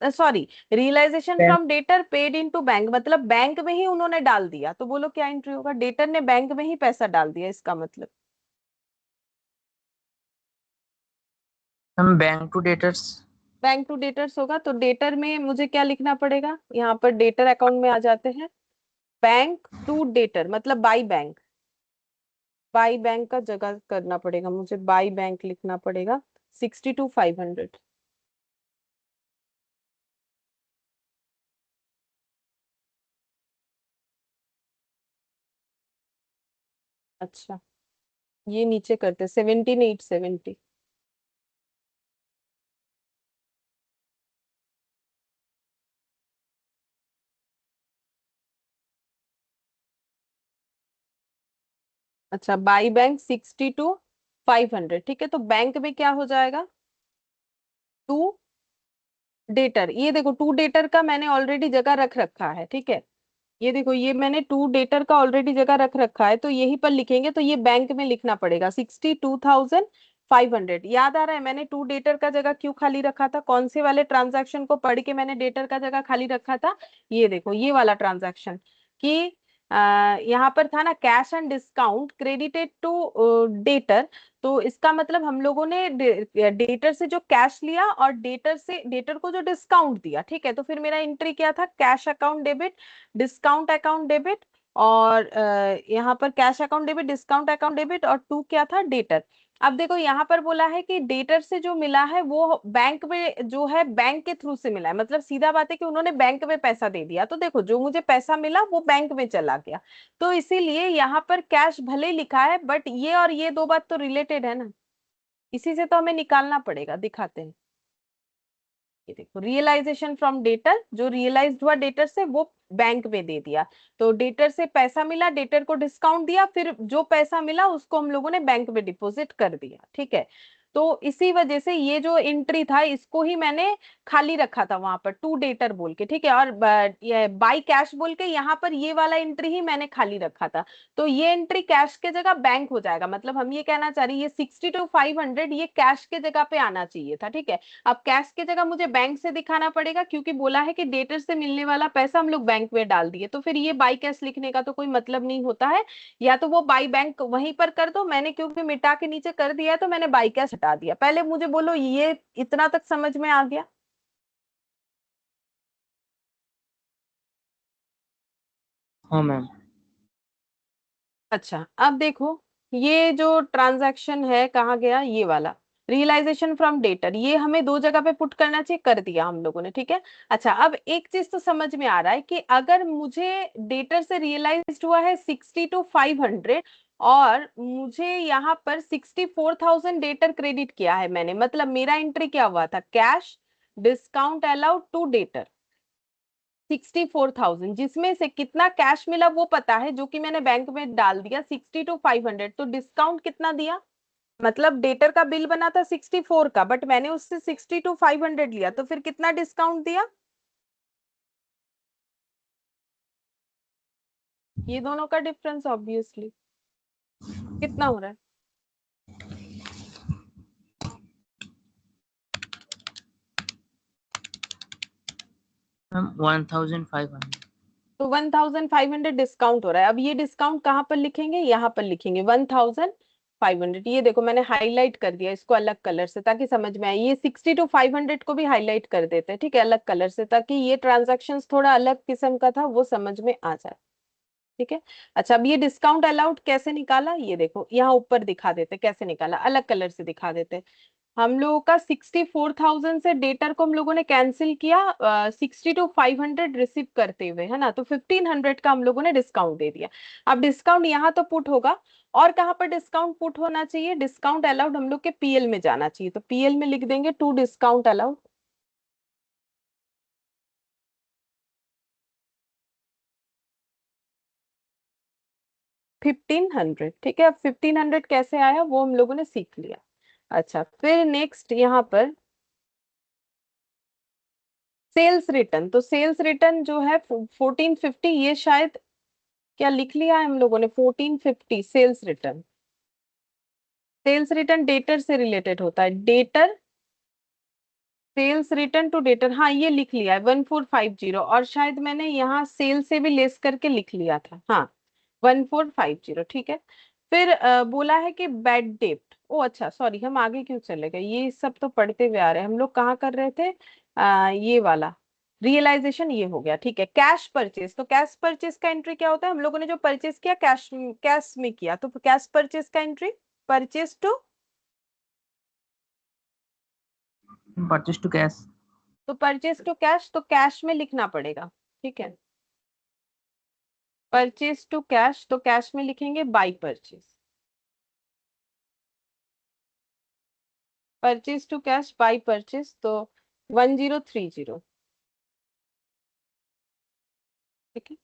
S1: sorry, realisation
S2: bank
S1: from debtor paid into bank, मतलब बैंक में ही उन्होंने डाल दिया, तो बोलो क्या एंट्री होगा, डेटर ने बैंक में ही पैसा डाल दिया, इसका मतलब।
S2: हम bank to debtors.
S1: Bank to debtors होगा, तो डेटर में मुझे क्या लिखना पड़ेगा, यहाँ पर डेटर अकाउंट में आ जाते हैं, बैंक टू डेटर मतलब बाई बैंक, बाई बैंक का जगह करना पड़ेगा मुझे, बाई बैंक लिखना पड़ेगा, 62,500। अच्छा, ये नीचे करते 17,870। अच्छा, बाई बैंक 62,500, ठीक है, तो बैंक में क्या हो जाएगा, टू डेटर, ये देखो टू डेटर का मैंने ऑलरेडी जगह रख रखा है, ठीक है, ये देखो ये मैंने टू डेटर का ऑलरेडी जगह रख रखा है, तो यहीं पर लिखेंगे, तो ये बैंक में लिखना पड़ेगा 62,500। याद आ रहा है मैंने टू डेटर का जगह क्यों खाली रखा था, कौन से वाले ट्रांजैक्शन को पढ़ के मैंने डेटर का जगह खाली रखा था, ये देखो ये वाला ट्रांजैक्शन, कि यहाँ पर था ना, cash and discount credited to debtor. तो इसका मतलब हम लोगों ने डेटर से जो कैश लिया और डेटर से डेटर को जो डिस्काउंट दिया, ठीक है, तो फिर मेरा एंट्री क्या था, cash account debit, discount account debit, और यहाँ पर cash account debit, discount account debit, और टू क्या था, डेटर। अब देखो यहाँ पर बोला है कि डेटर से जो मिला है वो बैंक में जो है, बैंक के थ्रू से मिला है, मतलब सीधा बात है कि उन्होंने बैंक में पैसा दे दिया, तो देखो जो मुझे पैसा मिला वो बैंक में चला गया, तो इसीलिए यहाँ पर कैश भले ही लिखा है, बट ये और ये दो बात तो रिलेटेड है ना, इसी से तो हमें निकालना पड़ेगा, दिखाते हैं। ये देखो रियलाइजेशन फ्रॉम डेटर, जो रियलाइज हुआ डेटर से वो बैंक में दे दिया, तो डेटर से पैसा मिला, डेटर को डिस्काउंट दिया, फिर जो पैसा मिला उसको हम लोगों ने बैंक में डिपॉजिट कर दिया, ठीक है। तो इसी वजह से ये जो एंट्री था इसको ही मैंने खाली रखा था वहां पर टू डेटर बोल के, ठीक है, और ये बाई कैश बोल के यहाँ पर ये वाला एंट्री ही मैंने खाली रखा था, तो ये एंट्री कैश के जगह बैंक हो जाएगा, मतलब हम ये कहना चाह रहे हैं ये 62,500 ये कैश के जगह पे आना चाहिए था, ठीक है। अब कैश की जगह मुझे बैंक से दिखाना पड़ेगा, क्योंकि बोला है कि डेटर से मिलने वाला पैसा हम लोग बैंक में डाल दिए, तो फिर ये बाई कैश लिखने का तो कोई मतलब नहीं होता है, या तो वो बाई बैंक वहीं पर कर दो, मैंने क्योंकि मिटा के नीचे कर दिया है तो मैंने बाई कैश हटा दिया, पहले मुझे बोलो ये इतना तक समझ में आ गया।
S2: हाँ मैम।
S1: अच्छा, अब देखो ये जो ट्रांजैक्शन है कहाँ गया, ये वाला रियलाइजेशन फ्रॉम डेटर, ये हमें दो जगह पे पुट करना चाहिए, कर दिया हम लोगों ने, ठीक है। अच्छा, अब एक चीज तो समझ में आ रहा है कि अगर मुझे डेटर से रियलाइज हुआ है 62,500, और मुझे यहाँ पर 64,000 डेटर क्रेडिट किया है मैंने, मतलब मेरा एंट्री क्या हुआ था, cash discount allowed to debtor 64,000, जिसमें से कितना कैश मिला वो पता है, जो कि मैंने बैंक में डाल दिया 62,500, तो डिस्काउंट कितना दिया, मतलब डेटर का बिल बना था 64 का, बट मैंने उससे 62,500 लिया, तो फिर कितना डिस्काउंट दिया, ये दोनों का डिफरेंस ऑब्वियसली कितना हो रहा है,
S2: मैम 1,500।
S1: तो 1,500 डिस्काउंट हो रहा है, अब ये डिस्काउंट कहाँ पर लिखेंगे, यहाँ पर लिखेंगे 1,500, ये देखो मैंने हाईलाइट कर दिया इसको अलग कलर से ताकि समझ में आए, ये 62,500 को भी हाईलाइट कर देते हैं, ठीक है, अलग कलर से, ताकि ये ट्रांजेक्शन थोड़ा अलग किस्म का था वो समझ में आ जाए, ठीक है। अच्छा, अब ये डिस्काउंट अलाउड कैसे निकाला, ये देखो यहाँ ऊपर दिखा देते कैसे निकाला, अलग कलर से दिखा देते, हम लोगों का 64,000 से डेटर को हम लोगों ने कैंसिल किया 62,500 रिसीव करते हुए, है ना, तो 1,500 का हम लोगों ने डिस्काउंट दे दिया। अब डिस्काउंट यहाँ तो पुट होगा, और कहाँ पर डिस्काउंट पुट होना चाहिए, डिस्काउंट अलाउड हम लोग के पीएल में जाना चाहिए, तो पीएल में लिख देंगे टू डिस्काउंट अलाउड। $1500, ठीक है। अब 1500 कैसे आया वो हम लोगों ने सीख लिया। अच्छा, फिर नेक्स्ट यहाँ पर सेल्स रिटर्न, तो सेल्स रिटर्न जो है 1450, ये शायद क्या लिख लिया है हम लोगों ने, 1450 sales return. Sales return debtor से रिलेटेड होता है, debtor sales return to debtor, हाँ ये लिख लिया है 1450, और शायद मैंने यहाँ सेल से भी लेस करके लिख लिया था, हाँ 1450, ठीक है। फिर बोला है कि बैड डेप्ट, ओ अच्छा सॉरी, हम आगे क्यों चले गए, ये सब तो पढ़ते हुए आ रहे हैं, हम लोग कहाँ कर रहे थे, ये वाला रियलाइजेशन, ये हो गया, ठीक है। कैश परचेज, तो कैश परचेज का एंट्री क्या होता है, हम लोगों ने जो परचेज किया कैश कैश में किया, तो कैश परचेज का entry purchase to,
S2: purchase to cash.
S1: तो परचेज टू कैश, तो कैश में लिखना पड़ेगा, ठीक है। परचेज टू कैश, तो कैश में लिखेंगे by purchase, purchase to cash by purchase, तो 1030, ठीक है।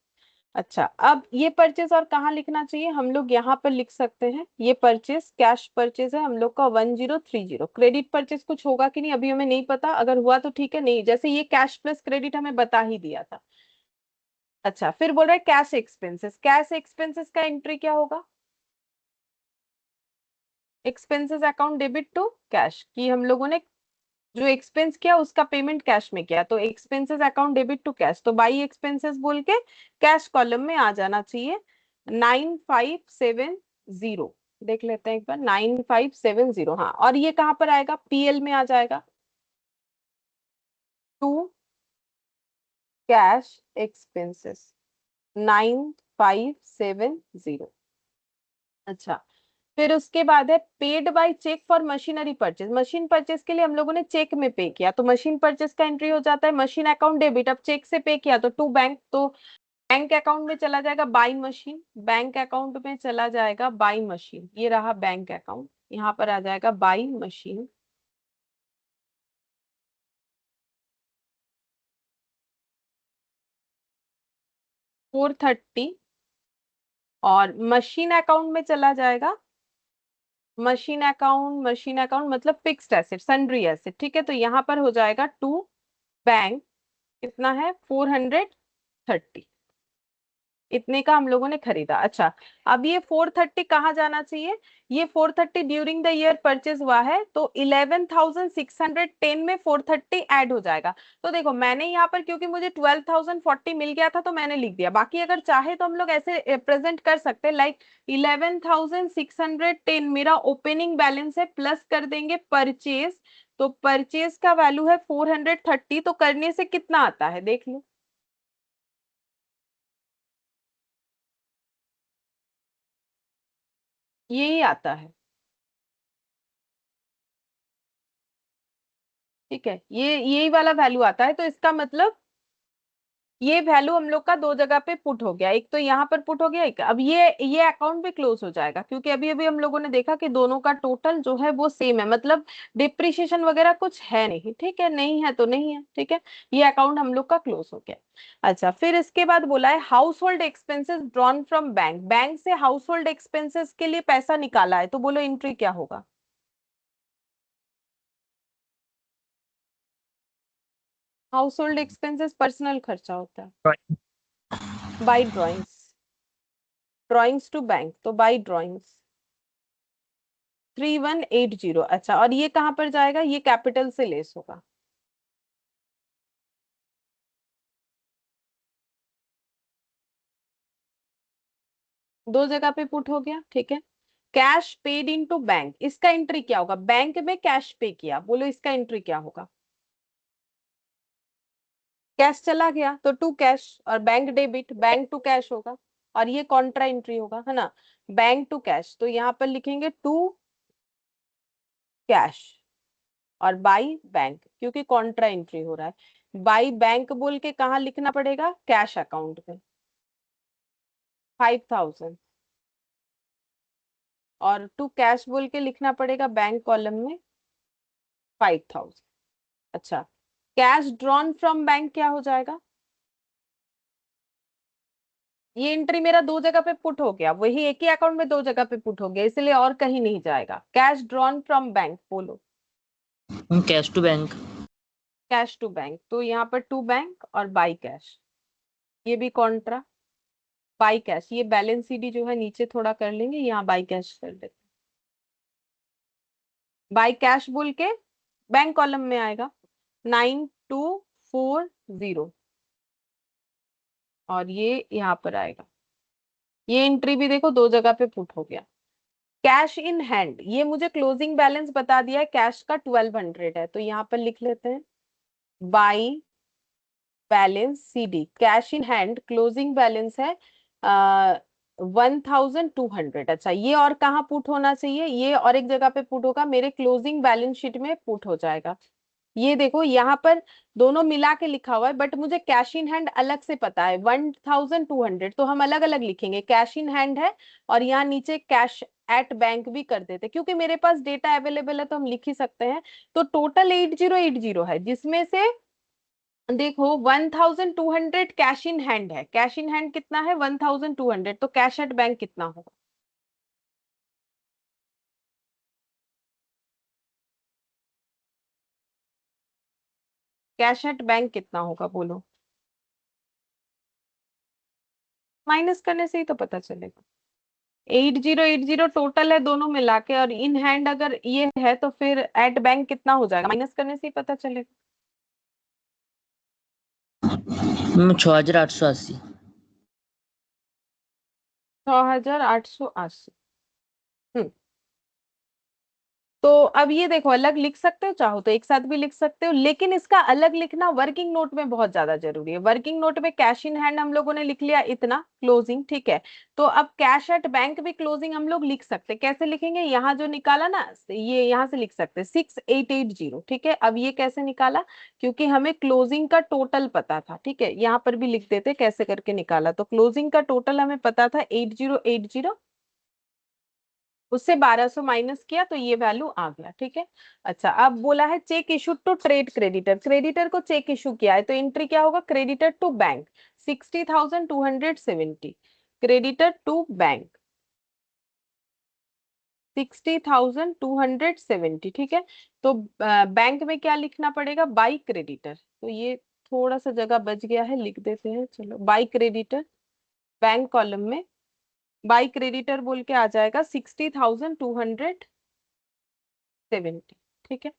S1: अच्छा, अब ये परचेज और कहाँ लिखना चाहिए, हम लोग यहाँ पर लिख सकते हैं, ये परचेज कैश परचेज है हम लोग का 1030। क्रेडिट परचेज कुछ होगा कि नहीं अभी हमें नहीं पता, अगर हुआ तो ठीक है, नहीं जैसे ये कैश प्लस क्रेडिट हमें बता ही दिया था। अच्छा, फिर बोल रहे हैं कैश एक्सपेंसेस, कैश एक्सपेंसेस का एंट्री क्या होगा, expenses account debit to cash, कि हम लोगों ने जो एक्सपेंस किया उसका पेमेंट कैश में किया, तो expenses account debit to cash, तो बाई एक्सपेंसेस बोल के कैश कॉलम में आ जाना चाहिए 9570, देख लेते हैं एक बार 9570, हाँ, और ये कहाँ पर आएगा, पीएल में आ जाएगा, टू कैश एक्सपेंसेस 9570। अच्छा, फिर उसके बाद है paid by cheque for machinery purchase, machine purchase के लिए हम लोगों ने चेक में पे किया, तो मशीन परचेज का एंट्री हो जाता है मशीन अकाउंट डेबिट, अब चेक से पे किया तो टू बैंक, तो बैंक अकाउंट में चला जाएगा बाई मशीन, बैंक अकाउंट में चला जाएगा बाई मशीन, ये रहा बैंक अकाउंट, यहाँ पर आ जाएगा बाई मशीन, $430, और मशीन अकाउंट में चला जाएगा, मशीन अकाउंट मतलब फिक्स्ड एसेट सन्ड्री एसेट, ठीक है, तो यहाँ पर हो जाएगा टू बैंक, कितना है 430, इतने का हम लोगों ने खरीदा। अच्छा, अब ये 430 कहाँ जाना चाहिए, ये 430 ड्यूरिंग द ईयर परचेज हुआ है, तो 11,610 में 430 ऐड हो जाएगा, तो देखो मैंने यहाँ पर क्योंकि मुझे 12,040 मिल गया था तो मैंने लिख दिया, बाकी अगर चाहे तो हम लोग ऐसे प्रेजेंट कर सकते हैं, लाइक 11,610 मेरा ओपनिंग बैलेंस है, प्लस कर देंगे परचेज, तो परचेज का वैल्यू है 430, तो करने से कितना आता है देख लो, यही आता है, ठीक है, ये यही वाला वैल्यू आता है, तो इसका मतलब ये वैल्यू हम लोग का दो जगह पे पुट हो गया, एक तो यहाँ पर पुट हो गया, एक अब ये अकाउंट भी क्लोज हो जाएगा, क्योंकि अभी अभी हम लोगों ने देखा कि दोनों का टोटल जो है वो सेम है, मतलब डिप्रिशिएशन वगैरह कुछ है नहीं, ठीक है, नहीं है तो नहीं है, ठीक है, ये अकाउंट हम लोग का क्लोज हो गया। अच्छा, फिर इसके बाद बोला है house hold expenses drawn from bank, bank से हाउस होल्ड एक्सपेंसेस के लिए पैसा निकाला है, तो बोलो एंट्री क्या होगा, हाउस होल्ड एक्सपेंसेस पर्सनल खर्चा होता है, by drawings, drawings to bank, तो बाई ड्रॉइंग्स 3180, अच्छा, और ये कहां पर जाएगा, ये कैपिटल से लेस होगा, दो जगह पे पुट हो गया, ठीक है। कैश पेड इनटू बैंक, इसका एंट्री क्या होगा, बैंक में कैश पे किया, बोलो इसका एंट्री क्या होगा, कैश चला गया तो टू कैश, और bank debit, bank to cash होगा, और ये कॉन्ट्रा एंट्री होगा, है ना, बैंक टू कैश, तो यहाँ पर लिखेंगे टू कैश, और बाई बैंक, क्योंकि कॉन्ट्रा एंट्री हो रहा है, बाई बैंक बोल के कहाँ लिखना पड़ेगा, कैश अकाउंट में 5,000, और टू कैश बोल के लिखना पड़ेगा बैंक कॉलम में 5000। अच्छा, कैश ड्रॉन फ्रॉम बैंक क्या हो जाएगा? ये एंट्री मेरा दो जगह पे पुट हो गया, वही एक ही अकाउंट में दो जगह पे पुट हो गया, इसलिए और कहीं नहीं जाएगा। कैश ड्रॉन फ्रॉम बैंक बोलो।
S2: Cash to bank.
S1: Cash to bank, तो यहाँ पर टू बैंक और बाई कैश, ये भी कॉन्ट्रा बाई कैश। ये बैलेंस सीडी जो है नीचे थोड़ा कर लेंगे, यहाँ बाई कैश कर देते। बाई कैश बोल के बैंक कॉलम में आएगा 9240, और ये यहाँ पर आएगा। ये एंट्री भी देखो दो जगह पे पुट हो गया। कैश इन हैंड, ये मुझे क्लोजिंग बैलेंस बता दिया है, कैश का 1200 है, तो यहाँ पर लिख लेते हैं by balance CD. Cash in hand closing balance है 1200। अच्छा, ये और कहाँ पुट होना चाहिए? ये और एक जगह पे पुट होगा, मेरे क्लोजिंग बैलेंस शीट में पुट हो जाएगा। ये देखो यहाँ पर दोनों मिला के लिखा हुआ है, बट मुझे कैश इन हैंड अलग से पता है 1200, तो हम अलग अलग लिखेंगे। कैश इन हैंड है और यहाँ नीचे कैश एट बैंक भी कर देते, क्योंकि मेरे पास डेटा अवेलेबल है तो हम लिख ही सकते हैं। तो टोटल 8080 है, जिसमें से देखो 1200 कैश इन हैंड है। कैश इन हैंड कितना है? 1200। तो कैश एट बैंक कितना होगा? कैश एट बैंक कितना होगा बोलो? माइनस करने से ही तो पता चलेगा। 8080 टोटल है दोनों मिला के, और इन हैंड अगर ये है तो फिर एट बैंक कितना हो जाएगा? माइनस करने से ही पता चलेगा।
S2: 6880।
S1: 6880। तो अब ये देखो, अलग लिख सकते हो, चाहो तो एक साथ भी लिख सकते हो, लेकिन इसका अलग लिखना वर्किंग नोट में बहुत ज्यादा जरूरी है। वर्किंग नोट में कैश इन हैंड हम लोगों ने लिख लिया इतना क्लोजिंग, ठीक है। तो अब कैश एट बैंक भी क्लोजिंग हम लोग लिख सकते हैं। कैसे लिखेंगे? यहाँ जो निकाला ना, ये यहाँ से लिख सकते हैं 6880, ठीक है। अब ये कैसे निकाला? क्योंकि हमें क्लोजिंग का टोटल पता था, ठीक है। यहाँ पर भी लिख देते कैसे करके निकाला। तो क्लोजिंग का टोटल हमें पता था 8080, उससे 1200 माइनस किया तो ये वैल्यू आ गया, ठीक है। अच्छा, अब बोला है cheque issue to trade creditor. Creditor को चेक इशू किया है, तो एंट्री क्या होगा? Creditor to bank 60,270। Creditor to bank 60,270, ठीक है। तो बैंक में क्या लिखना पड़ेगा? By creditor. तो ये थोड़ा सा जगह बच गया है, लिख देते हैं, चलो। बाई क्रेडिटर बैंक कॉलम में बाई क्रेडिटर बोल के आ जाएगा 60,270, ठीक है।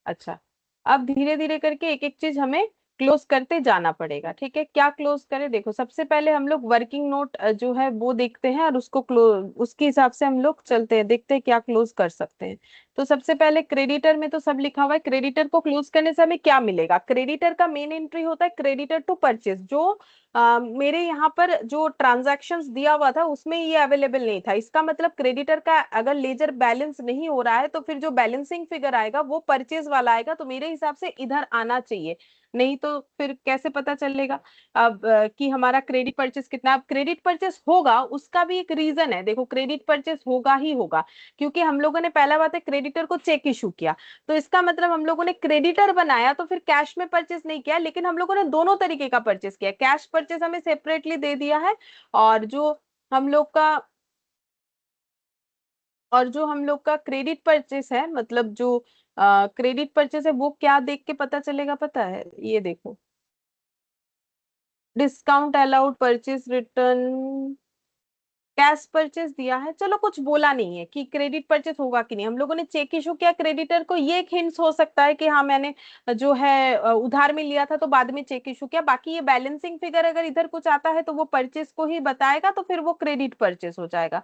S1: अच्छा, अब धीरे धीरे करके एक एक चीज हमें क्लोज करते जाना पड़ेगा, ठीक है। क्या क्लोज करें? देखो, सबसे पहले हम लोग वर्किंग नोट जो है वो देखते हैं, और उसको क्लोज उसके हिसाब से हम लोग चलते हैं, देखते हैं क्या क्लोज कर सकते हैं। तो सबसे पहले क्रेडिटर में तो सब लिखा हुआ है। क्रेडिटर को क्लोज करने से हमें क्या मिलेगा? क्रेडिटर का मेन एंट्री होता है क्रेडिटर टू परचेज। जो मेरे यहाँ पर जो ट्रांजैक्शंस दिया हुआ था उसमें ये अवेलेबल नहीं था, इसका मतलब क्रेडिटर का अगर लेजर बैलेंस नहीं हो रहा है तो फिर जो बैलेंसिंग फिगर आएगा वो परचेज वाला आएगा, तो मेरे हिसाब से इधर आना चाहिए। नहीं तो फिर कैसे पता चलेगा अब कि हमारा क्रेडिट परचेस कितना? अब क्रेडिट परचेस होगा, उसका भी एक रीजन है। देखो, क्रेडिट परचेस होगा ही होगा, क्योंकि हम लोगों ने पहला बात है क्रेडिटर को चेक इशू किया, तो इसका मतलब हम लोगों ने क्रेडिटर बनाया, तो फिर कैश में परचेस नहीं किया, लेकिन हम लोगों ने दोनों तरीके का परचेस किया। कैश परचेस हमें सेपरेटली दे दिया है, और जो हम लोग का क्रेडिट परचेस है, मतलब जो क्रेडिट परचेस है वो क्या देख के पता चलेगा पता है? ये देखो, discount allowed purchase return cash purchase दिया है। चलो, कुछ बोला नहीं है कि क्रेडिट परचेस होगा कि नहीं। हम लोगों ने चेक इशू किया क्रेडिटर को, ये एक हिंट्स हो सकता है कि हाँ मैंने जो है उधार में लिया था तो बाद में चेक इशू किया। बाकी ये बैलेंसिंग फिगर अगर इधर कुछ आता है तो वो परचेस को ही बताएगा, तो फिर वो क्रेडिट परचेस हो जाएगा।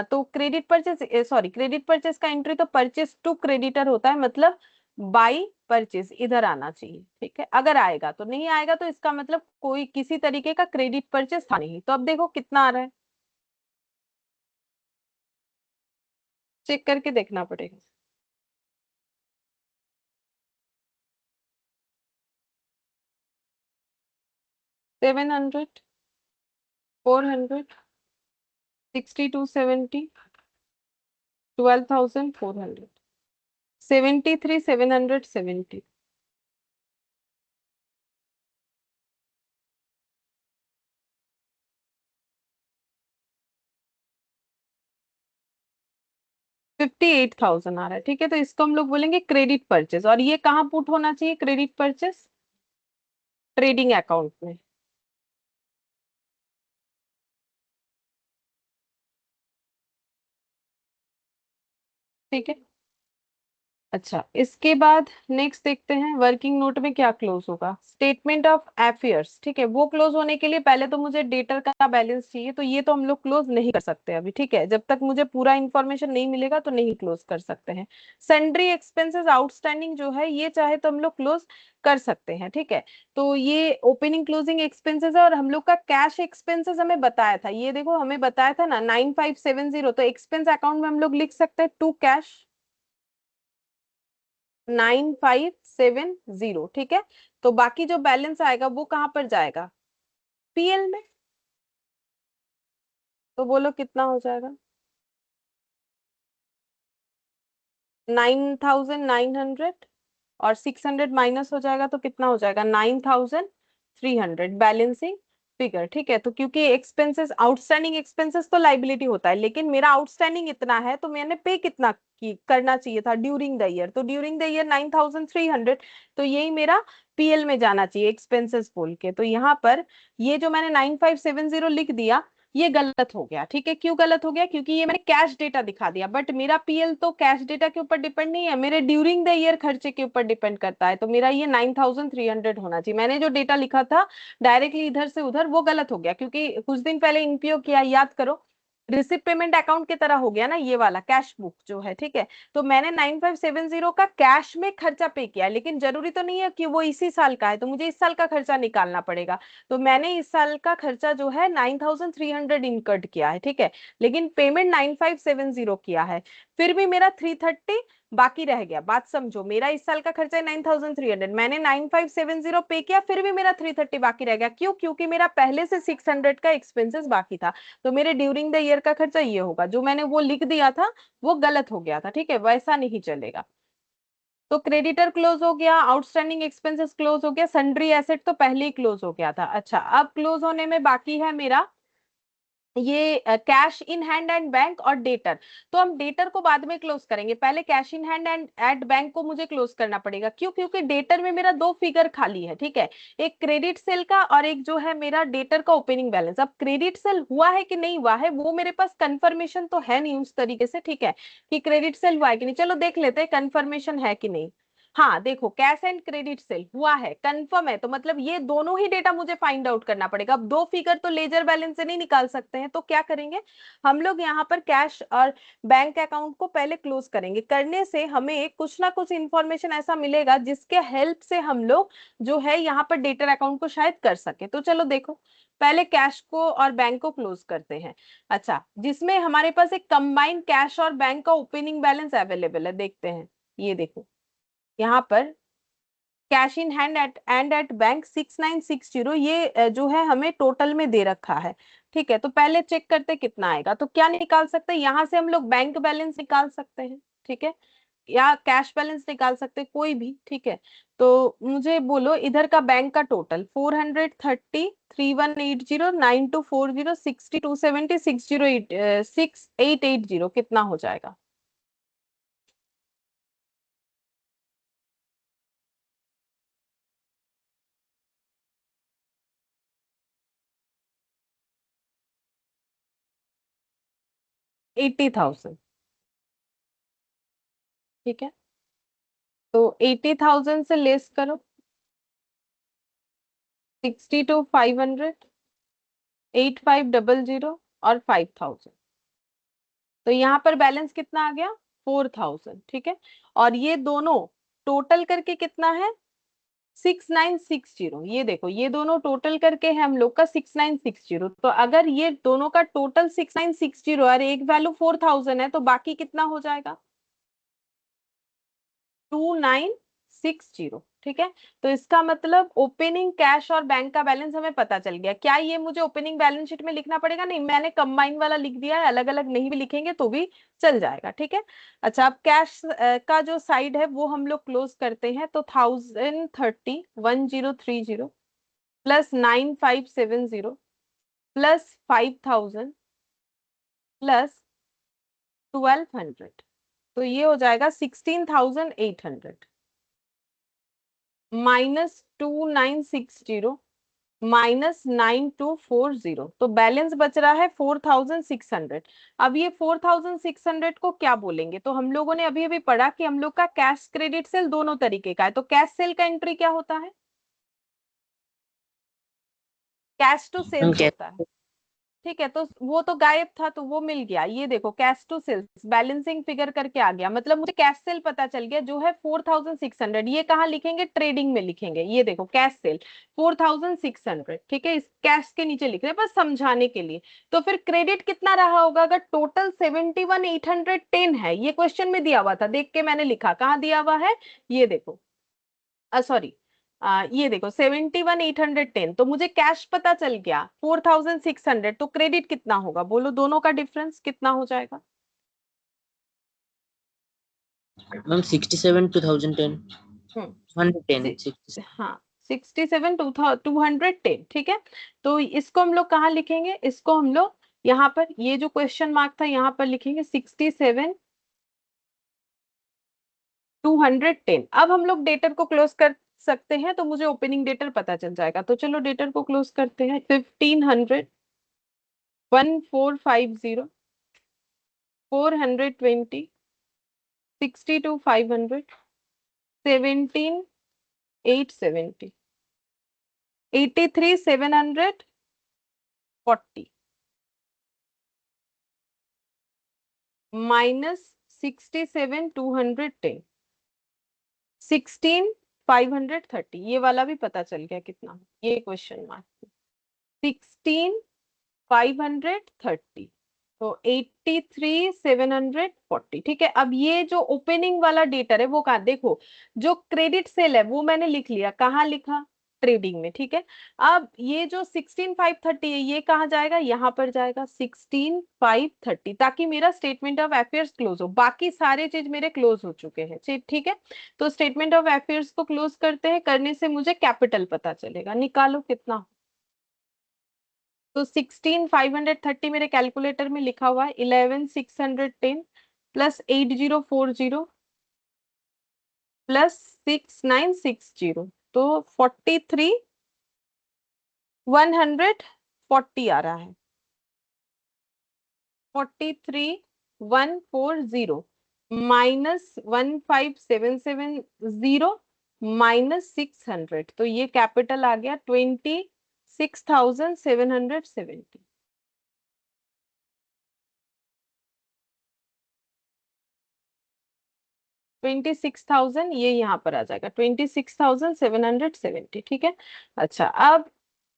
S1: तो credit purchase, sorry, credit purchase का एंट्री तो परचेस टू क्रेडिटर होता है, मतलब बाई परचेस इधर आना चाहिए, ठीक है। अगर आएगा तो, नहीं आएगा तो इसका मतलब कोई किसी तरीके का क्रेडिट परचेस था नहीं। तो अब देखो कितना आ रहा है, चेक करके देखना पड़ेगा। 700, 400, 6270, 12,400, 73,770, 58,000 आ रहा है। ठीक है, तो इसको हम लोग बोलेंगे क्रेडिट परचेस। और ये कहाँ पुट होना चाहिए क्रेडिट परचेस? ट्रेडिंग अकाउंट में। ठीक है, अच्छा इसके बाद नेक्स्ट देखते हैं वर्किंग नोट में क्या क्लोज होगा। स्टेटमेंट ऑफ अफेयर्स, ठीक है, वो क्लोज होने के लिए पहले तो मुझे डेटर का बैलेंस चाहिए, तो ये तो हम लोग क्लोज नहीं कर सकते अभी। ठीक है, जब तक मुझे पूरा इंफॉर्मेशन नहीं मिलेगा तो नहीं क्लोज कर सकते हैं। सन्ड्री एक्सपेंसेस आउटस्टैंडिंग जो है ये चाहे तो हम लोग क्लोज कर सकते हैं। ठीक है, तो ये ओपनिंग क्लोजिंग एक्सपेंसेस है। और हम लोग का कैश एक्सपेंसेस हमें बताया था, ये देखो हमें बताया था ना 9570, तो एक्सपेंस अकाउंट में हम लोग लिख सकते हैं टू कैश 9570। ठीक है, तो बाकी जो बैलेंस आएगा वो कहां पर जाएगा? पीएल में। तो बोलो कितना हो जाएगा? 9,900 और 600 माइनस हो जाएगा तो कितना हो जाएगा? 9,300 बैलेंसिंग फिगर। ठीक है, तो क्योंकि एक्सपेंसेस आउटस्टैंडिंग एक्सपेंसेस तो लाइबिलिटी होता है, लेकिन मेरा आउटस्टैंडिंग इतना है तो मैंने पे कितना की करना चाहिए था ड्यूरिंग द ईयर, तो ड्यूरिंग द ईयर 9,300, तो यही मेरा पीएल में जाना चाहिए एक्सपेंसेस बोल के। तो यहाँ पर ये जो मैंने 9570 लिख दिया ये गलत हो गया। ठीक है, क्यों गलत हो गया? क्योंकि ये मैंने कैश डेटा दिखा दिया, बट मेरा पीएल तो कैश डेटा के ऊपर डिपेंड नहीं है, मेरे ड्यूरिंग द ईयर खर्चे के ऊपर डिपेंड करता है। तो मेरा ये 9,300 होना चाहिए। मैंने जो डेटा लिखा था डायरेक्टली इधर से उधर वो गलत हो गया, क्योंकि कुछ दिन पहले इनपीओ किया, याद करो, रिसिप्ट पेमेंट अकाउंट की तरह हो गया ना ये वाला कैश बुक जो है। ठीक है, तो मैंने 9570 का कैश में खर्चा पे किया, लेकिन जरूरी तो नहीं है कि वो इसी साल का है, तो मुझे इस साल का खर्चा निकालना पड़ेगा। तो मैंने इस साल का खर्चा जो है 9,300 इनकर्ड किया है। ठीक है, लेकिन पेमेंट 9570 किया है, फिर भी मेरा 330 बाकी रह गया। बात समझो, मेरा इस साल का खर्चा है 9,300, मैंने 9570 पे किया, फिर भी मेरा 330 बाकी रह गया। क्यों? क्योंकि मेरा पहले से 600 का एक्सपेंसेस बाकी था। तो मेरे ड्यूरिंग द ईयर का खर्चा ये होगा। जो मैंने वो लिख दिया था वो गलत हो गया था। ठीक है, वैसा नहीं चलेगा। तो क्रेडिटर क्लोज हो गया, आउटस्टैंडिंग एक्सपेंसेस क्लोज हो गया, सन्ड्री एसेट तो पहले ही क्लोज हो गया था। अच्छा, अब क्लोज होने में बाकी है मेरा ये cash in hand and bank और डेटर। तो हम डेटर को बाद में क्लोज करेंगे, पहले cash in hand and at bank को मुझे क्लोज करना पड़ेगा। क्यों? क्योंकि डेटर में मेरा दो फिगर खाली है। ठीक है, एक क्रेडिट सेल का और एक जो है मेरा डेटर का ओपनिंग बैलेंस। अब क्रेडिट सेल हुआ है कि नहीं हुआ है वो मेरे पास कंफर्मेशन तो है नहीं उस तरीके से। ठीक है, कि क्रेडिट सेल हुआ है कि नहीं, चलो देख लेते हैं कंफर्मेशन है कि नहीं। हाँ देखो, कैश एंड क्रेडिट सेल हुआ है, कंफर्म है, तो मतलब ये दोनों ही डेटा मुझे फाइंड आउट करना पड़ेगा। अब दो फिगर तो लेजर बैलेंस से नहीं निकाल सकते हैं, तो क्या करेंगे हम लोग यहाँ पर कैश और बैंक अकाउंट को पहले क्लोज करेंगे। करने से हमें कुछ ना कुछ इंफॉर्मेशन ऐसा मिलेगा जिसके हेल्प से हम लोग जो है यहाँ पर डेटर अकाउंट को शायद कर सके। तो चलो देखो, पहले कैश को और बैंक को क्लोज करते हैं। अच्छा, जिसमें हमारे पास एक कंबाइंड कैश और बैंक का ओपनिंग बैलेंस अवेलेबल है, देखते हैं। ये देखो यहाँ पर cash in hand at bank 6960, ये जो है हमें टोटल में दे रखा है। ठीक है, तो पहले चेक करते कितना आएगा। तो क्या निकाल सकते हैं यहाँ से हम लोग? बैंक बैलेंस निकाल सकते हैं। ठीक है, या कैश बैलेंस निकाल सकते हैं, कोई भी। ठीक है, तो मुझे बोलो इधर का बैंक का टोटल 430, 3180, 9240, 6270, 6880 कितना हो जाएगा? 80,000। ठीक है, तो 80,000 से लेस करो 62,500, 8500 और 5,000। तो यहाँ पर बैलेंस कितना आ गया? 4,000। ठीक है, और ये दोनों टोटल करके कितना है? 6960। ये देखो, ये दोनों टोटल करके है हम लोग का 6960। तो अगर ये दोनों का टोटल 6960 और एक वैल्यू 4,000 है, तो बाकी कितना हो जाएगा? 60। ठीक है, तो इसका मतलब ओपनिंग कैश और बैंक का बैलेंस हमें पता चल गया। क्या ये मुझे ओपनिंग बैलेंस शीट में लिखना पड़ेगा? नहीं, मैंने कंबाइन वाला लिख दिया है, अलग अलग नहीं भी लिखेंगे तो भी चल जाएगा। ठीक है, अच्छा अब कैश का जो साइड है वो हम लोग क्लोज करते हैं, तो 1030 प्लस 9570 प्लस 5000 प्लस 1200, तो ये हो जाएगा 16800 माइनस 2960 माइनस 9240, तो बैलेंस बच रहा है 4600। अब ये 4600 को क्या बोलेंगे? तो हम लोगों ने अभी अभी पढ़ा कि हम लोग का कैश क्रेडिट सेल दोनों तरीके का है, तो कैश सेल का एंट्री क्या होता है? Cash to
S2: ma'am
S1: sales
S2: cash
S1: होता है। ठीक है, तो वो तो गायब था तो वो मिल गया। ये देखो cash to sales balancing figure करके आ गया, मतलब मुझे कैश सेल पता चल गया जो है 4600। ये कहाँ लिखेंगे? ट्रेडिंग में लिखेंगे। ये देखो कैश सेल 4600। ठीक है, इस कैश के नीचे लिख रहे हैं बस समझाने के लिए। तो फिर क्रेडिट कितना रहा होगा? अगर टोटल 71810 है, ये क्वेश्चन में दिया हुआ था, देख के मैंने लिखा, कहाँ दिया हुआ है ये देखो, सॉरी ये देखो 71810, तो मुझे कैश पता चल गया 4600, तो क्रेडिट कितना होगा? बोलो, दोनों का डिफरेंस कितना हो जाएगा?
S2: मैम 67 2010
S1: हम्म
S2: 110
S1: सि- हाँ 67 210। ठीक है, तो इसको हम लोग कहाँ लिखेंगे? इसको हम लोग यहाँ पर, ये जो क्वेश्चन मार्क था यहाँ पर लिखेंगे 67 210। अब हम लोग डेटर को क्लोज कर सकते हैं, तो मुझे ओपनिंग डेटर पता चल जाएगा। तो चलो डेटर को क्लोज करते हैं। 1500 1450 420 62 500 17 870 83 740 माइनस 67 210 16 530। ये वाला भी पता चल गया कितना, ये क्वेश्चन मार्क 16 530, तो 83 740। ठीक है, अब ये जो ओपनिंग वाला डेटर है वो कहाँ? देखो, जो क्रेडिट सेल है वो मैंने लिख लिया, कहाँ लिखा? ट्रेडिंग में। ठीक है, अब ये जो 16530 है ये कहाँ जाएगा? यहाँ पर जाएगा 16530, ताकि मेरा स्टेटमेंट ऑफ अफेयर्स क्लोज हो। बाकी सारे चीज मेरे क्लोज हो चुके हैं। ठीक है, तो स्टेटमेंट ऑफ अफेयर्स को क्लोज करते हैं, करने से मुझे कैपिटल पता चलेगा। निकालो कितना। तो 16530 मेरे कैलकुलेटर में लिखा हुआ है, 11610 प्लस 8040 प्लस 6960, तो 43140 आ रहा है। 43140 माइनस 15770 माइनस 600, तो ये कैपिटल आ गया 26,770। 26,000 ये यहाँ पर आ जाएगा 26,770। ठीक है, अच्छा अब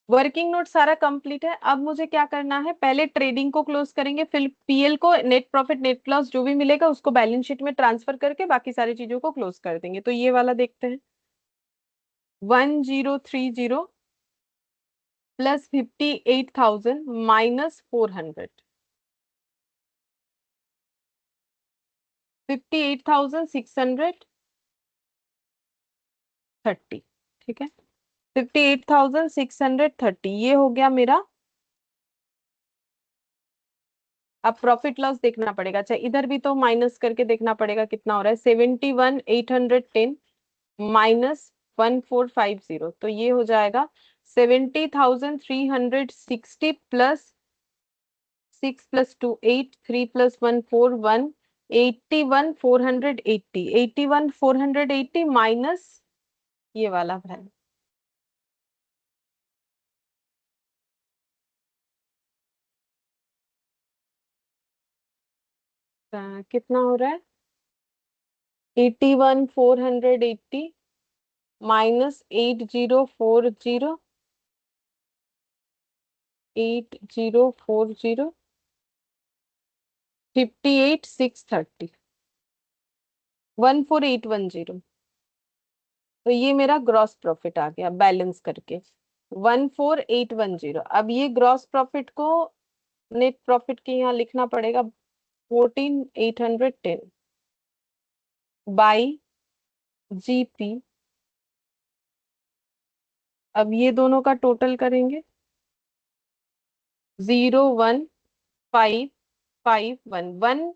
S1: वर्किंग नोट सारा कंप्लीट है। अब मुझे क्या करना है? पहले ट्रेडिंग को क्लोज करेंगे, फिर पीएल को, नेट प्रॉफिट नेट लॉस जो भी मिलेगा उसको बैलेंस शीट में ट्रांसफर करके बाकी सारी चीजों को क्लोज कर देंगे। तो ये वाला देखते हैं, 1030 प्लस 58,000 माइनस 400, 58,630। ठीक है, 58,630 ये हो गया मेरा। अब प्रॉफिट लॉस देखना पड़ेगा, अच्छा इधर भी तो माइनस करके देखना पड़ेगा कितना हो रहा है। 71,810 माइनस 1450, तो ये हो जाएगा 70,360 प्लस 6 प्लस 2 8 3 प्लस 1 4 1 81,480 81,480 माइनस ये वाला वैल्यू, कितना हो रहा है? 81,480 माइनस 8040 8040 58,630 14,810। तो ये मेरा ग्रॉस प्रॉफिट आ गया बैलेंस करके 14810। अब ये ग्रॉस प्रॉफिट को नेट प्रॉफिट के यहाँ लिखना पड़ेगा 14810 बाई जीपी। अब ये दोनों का टोटल करेंगे 01551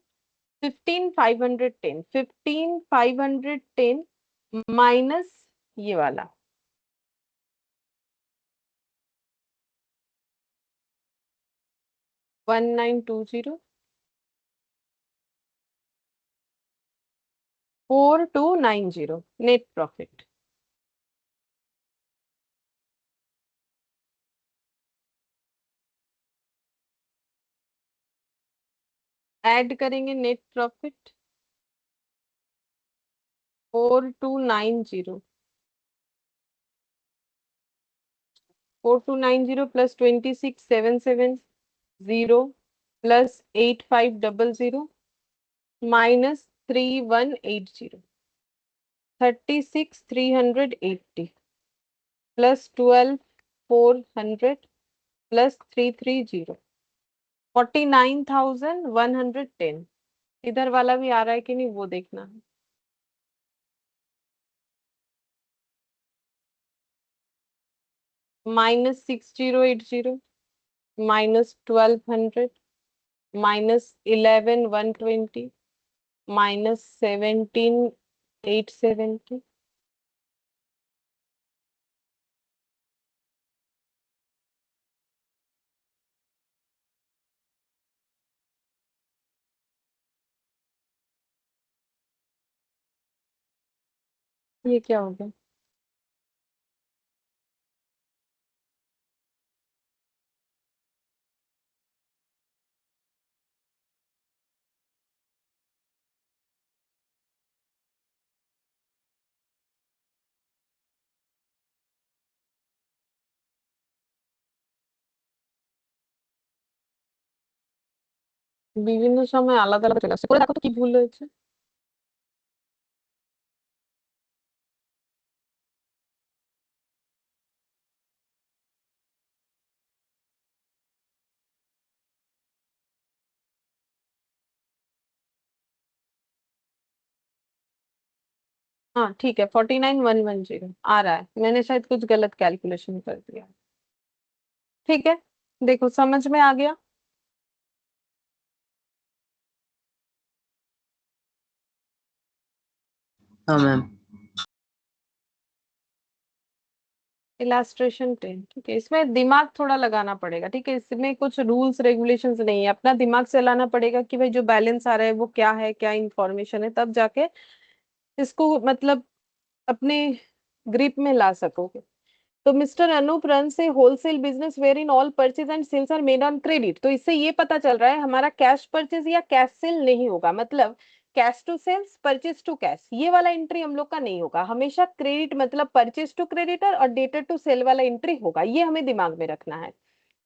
S1: 15510 माइनस ये वाला 1920 4290 नेट प्रॉफिट। ऐड करेंगे net profit 4290 4290 plus 26770 plus 8500 minus 3180 36380 plus 12400 plus 330 49110। इधर वाला भी आ रहा है कि नहीं वो देखना है। Minus 6080 minus 1200 minus 11120 minus 17870। ये क्या हो गया? বিভিন্ন সময় আলাদা আলাদা চলে আসছে, করে দেখো তো কি ভুল হয়েছে। हाँ ठीक है 49110 आ रहा है, मैंने शायद कुछ गलत कैलकुलेशन कर दिया। ठीक है, देखो समझ में आ गया।
S2: हाँ मैम।
S1: इलास्ट्रेशन 10, ठीक है, इसमें दिमाग थोड़ा लगाना पड़ेगा। ठीक है, इसमें कुछ रूल्स रेगुलेशंस नहीं है, अपना दिमाग चलाना पड़ेगा कि भाई जो बैलेंस आ रहा है वो क्या है, क्या इंफॉर्मेशन है, तब जाके इसको मतलब अपने ग्रिप में ला सकोगे। तो मिस्टर अनूप रन से wholesale business wherein all purchase and sales are made on credit. तो इससे ये पता चल रहा है हमारा कैश परचेज या कैश सेल नहीं होगा, मतलब cash to sales purchase to cash ये वाला एंट्री हम लोग का नहीं होगा, हमेशा क्रेडिट मतलब परचेज टू क्रेडिटर और डेटर टू सेल वाला एंट्री होगा, ये हमें दिमाग में रखना है।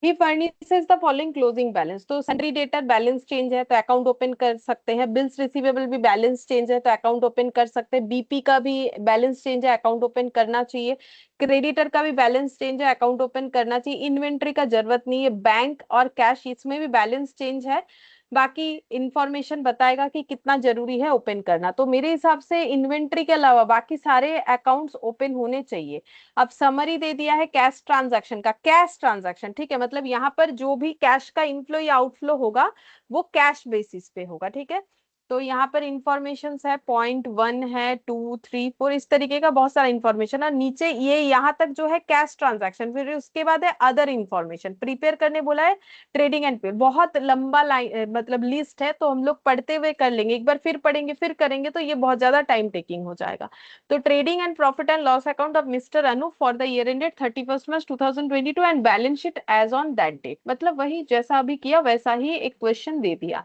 S1: He furnishes the following closing balance. तो सन्ड्री डेटर बैलेंस चेंज है तो अकाउंट ओपन कर सकते हैं, बिल्स रिसीवेबल भी बैलेंस चेंज है तो अकाउंट ओपन कर सकते हैं, बीपी का भी बैलेंस चेंज है अकाउंट ओपन करना चाहिए, क्रेडिटर का भी बैलेंस चेंज है अकाउंट ओपन करना चाहिए, इन्वेंट्री का जरूरत नहीं है, बैंक और कैश इसमें भी बैलेंस चेंज है। बाकी इंफॉर्मेशन बताएगा कि कितना जरूरी है ओपन करना। तो मेरे हिसाब से इन्वेंट्री के अलावा बाकी सारे अकाउंट्स ओपन होने चाहिए। अब समरी दे दिया है कैश ट्रांजैक्शन का, कैश ट्रांजैक्शन ठीक है, मतलब यहाँ पर जो भी कैश का इनफ्लो या आउटफ्लो होगा वो कैश बेसिस पे होगा। ठीक है, तो यहाँ पर इंफॉर्मेशन है 0.1 है 2 3 4 इस तरीके का बहुत सारा इंफॉर्मेशन है। नीचे ये यहाँ तक जो है कैश ट्रांजैक्शन, फिर उसके बाद है अदर इंफॉर्मेशन, प्रिपेयर करने बोला है ट्रेडिंग एंड पे, बहुत लंबा लाइन मतलब लिस्ट है, तो हम लोग पढ़ते हुए कर लेंगे, एक बार फिर पढ़ेंगे फिर करेंगे तो ये बहुत ज्यादा टाइम टेकिंग हो जाएगा। तो trading and profit and loss account of mister Anu for the year ended 31 March 2022 and balance sheet as on that date, मतलब वही जैसा अभी किया वैसा ही एक क्वेश्चन दे दिया।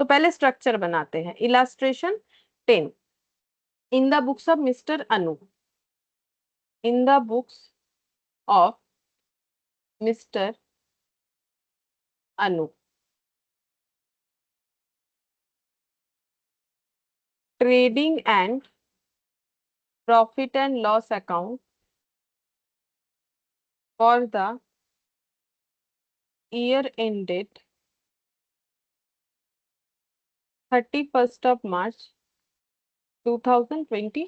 S1: तो पहले स्ट्रक्चर बनाते हैं। Illustration 10 in the books of mister Anu, in the books of mister Anu trading and profit and loss account for the year ended 31st of March 2022.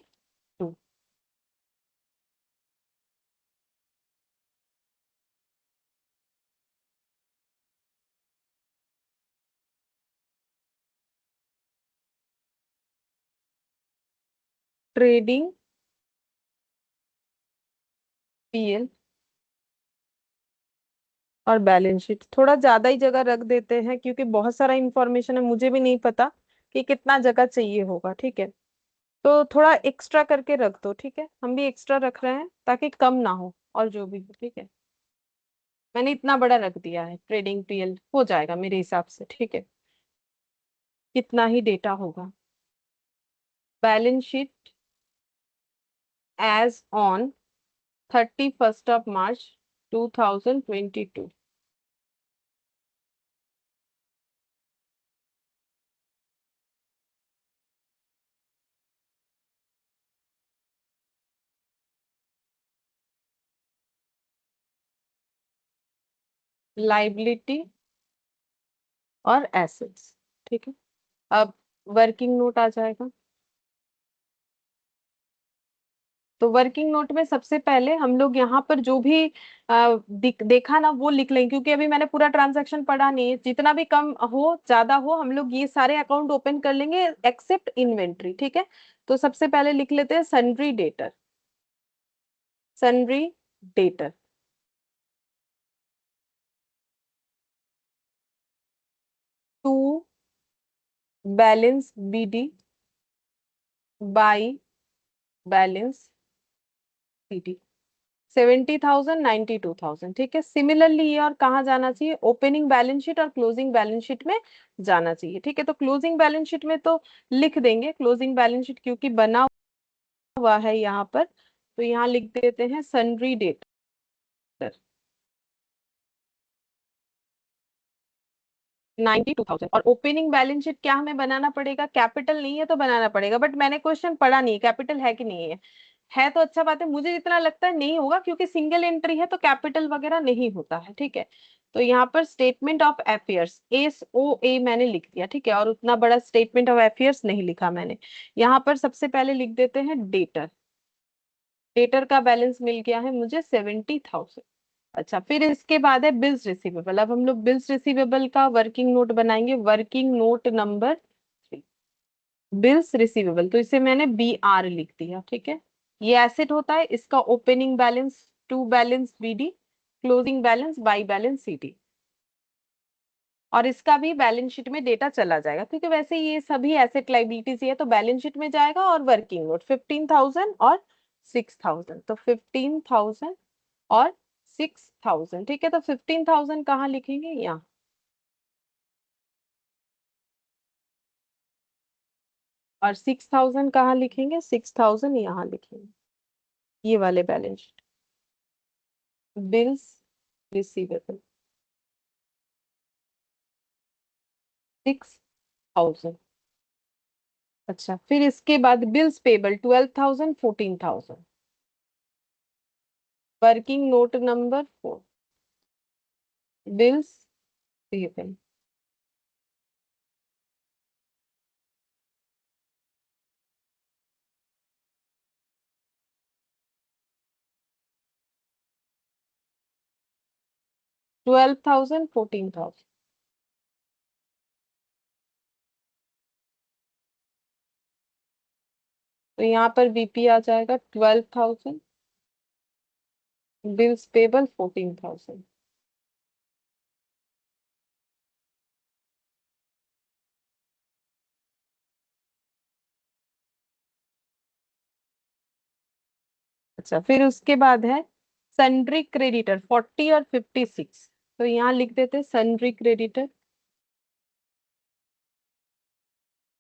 S1: Trading PL और बैलेंस शीट थोड़ा ज्यादा ही जगह रख देते हैं क्योंकि बहुत सारा इंफॉर्मेशन है, मुझे भी नहीं पता कि कितना जगह चाहिए होगा। ठीक है, तो थोड़ा एक्स्ट्रा करके रख दो। ठीक है, हम भी एक्स्ट्रा रख रहे हैं ताकि कम ना हो और जो भी हो। ठीक है, मैंने इतना बड़ा रख दिया है, ट्रेडिंग पीएल हो जाएगा मेरे हिसाब से। ठीक है, कितना ही डेटा होगा। Balance sheet as on 31st of March 2022। Liability और एसेट्स। ठीक है, अब वर्किंग नोट आ जाएगा। तो वर्किंग नोट में सबसे पहले हम लोग यहाँ पर जो भी देखा ना वो लिख लेंगे, क्योंकि अभी मैंने पूरा ट्रांजैक्शन पढ़ा नहीं है। जितना भी कम हो ज्यादा हो हम लोग ये सारे अकाउंट ओपन कर लेंगे एक्सेप्ट इन्वेंट्री। ठीक है, तो सबसे पहले लिख लेते हैं sundry debtor. Sundry debtor to balance BD by balance CD 70,000 92,000। ठीक है, सिमिलरली ये और कहाँ जाना चाहिए, ओपनिंग बैलेंस शीट और क्लोजिंग बैलेंस शीट में जाना चाहिए। ठीक है, तो क्लोजिंग बैलेंस शीट में तो लिख देंगे क्लोजिंग बैलेंस शीट क्योंकि बना हुआ है यहाँ पर, तो यहाँ लिख देते हैं सन्ड्री डेटर 92,000। और ओपनिंग बैलेंस शीट क्या हमें बनाना पड़ेगा, कैपिटल नहीं है तो बनाना पड़ेगा, बट मैंने क्वेश्चन पढ़ा नहीं है कैपिटल है कि नहीं है। है तो अच्छा बात है, मुझे जितना लगता है नहीं होगा क्योंकि सिंगल एंट्री है तो कैपिटल वगैरह नहीं होता है। ठीक है, तो यहाँ पर स्टेटमेंट ऑफ अफेयर्स SOA मैंने लिख दिया। ठीक है, और उतना बड़ा स्टेटमेंट ऑफ अफेयर्स नहीं लिखा मैंने। यहाँ पर सबसे पहले लिख देते हैं डेटर। डेटर का बैलेंस मिल गया है मुझे 70,000। अच्छा, फिर इसके बाद है बिल्स रिसीवेबल। अब हम लोग बिल्स रिसीवेबल का वर्किंग नोट बनाएंगे, working note number 3। Bills receivable तो इसे मैंने BR लिख दिया। ठीक है, ये एसेट होता है, इसका opening balance to balance BD, closing balance by balance CD, और इसका भी बैलेंस शीट में डेटा चला जाएगा क्योंकि वैसे ये सभी एसेट लाइबिलिटीज ही है, तो बैलेंस शीट में जाएगा। और वर्किंग नोट 15,000 और 6,000, तो 15,000 और 6,000। ठीक है, तो 15,000 कहाँ लिखेंगे, यहाँ। और 6,000 कहाँ लिखेंगे, 6,000 यहाँ लिखेंगे, ये वाले बैलेंस शीट। Bills receivable 6,000। अच्छा, फिर इसके बाद bills payable 12,000 14,000। Working note number 4, bills payable 12,000 14,000। तो यहाँ पर BP आ जाएगा 12,000, बिल्स पेबल 14,000। अच्छा, फिर उसके बाद है सन्ड्री क्रेडिटर 40 और 56। तो यहाँ लिख देते सन्ड्री क्रेडिटर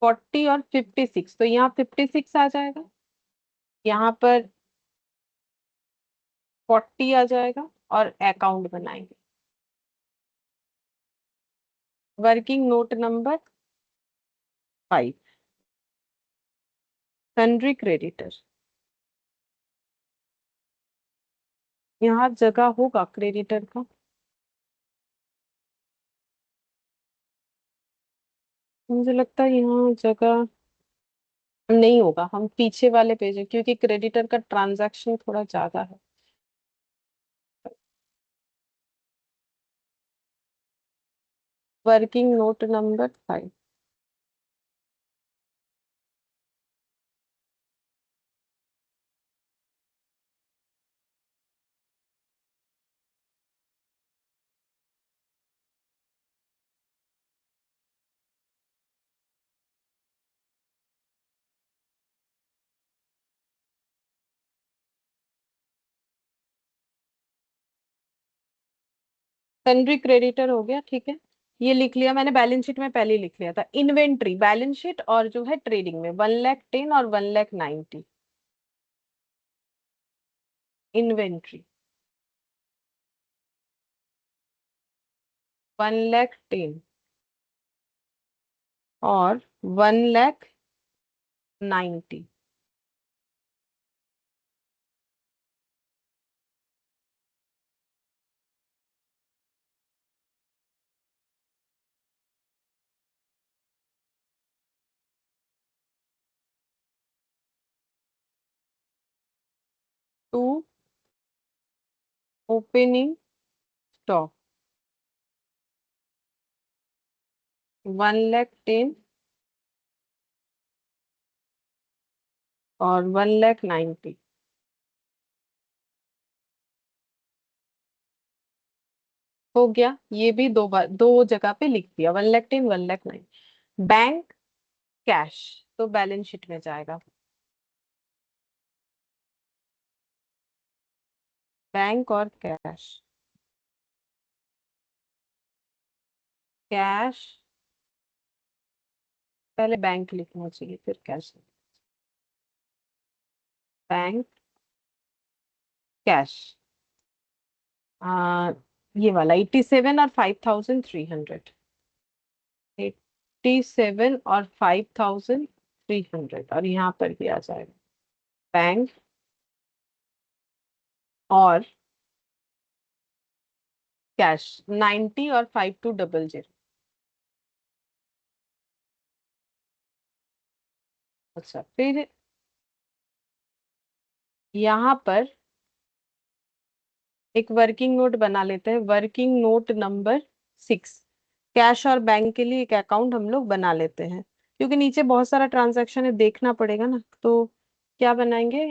S1: 40 और 56, तो यहाँ 56 आ जाएगा, यहाँ पर 40 आ जाएगा, और अकाउंट बनाएंगे working note number 5, sundry creditor यहाँ जगह होगा क्रेडिटर का, मुझे लगता है यहाँ जगह नहीं होगा, हम पीछे वाले पेज है क्योंकि क्रेडिटर का ट्रांजैक्शन थोड़ा ज्यादा है। Working note number 5। Sundry creditor हो गया, ठीक है, ये लिख लिया मैंने, बैलेंस शीट में पहले ही लिख लिया था। इन्वेंट्री बैलेंस शीट और जो है ट्रेडिंग में 1,10,000 और 1,90,000। इन्वेंट्री 1,10,000 और 1,90,000। टू ओपनिंग स्टॉक 1,10,000 और 1,90,000। हो गया, ये भी दो बार दो जगह पे लिख दिया, 1,10,000 1,90,000। बैंक कैश तो बैलेंस शीट में जाएगा, बैंक और कैश। कैश पहले बैंक लिखना चाहिए फिर कैश। बैंक कैश ये वाला 87 और 5,300। 87 और 5,300 और यहाँ पर भी आ जाएगा बैंक और कैश 90 और 5,200। अच्छा, फिर यहाँ पर एक वर्किंग नोट बना लेते हैं, वर्किंग नोट नंबर 6। कैश और बैंक के लिए एक अकाउंट हम लोग बना लेते हैं, क्योंकि नीचे बहुत सारा ट्रांजैक्शन है, देखना पड़ेगा ना। तो क्या बनाएंगे,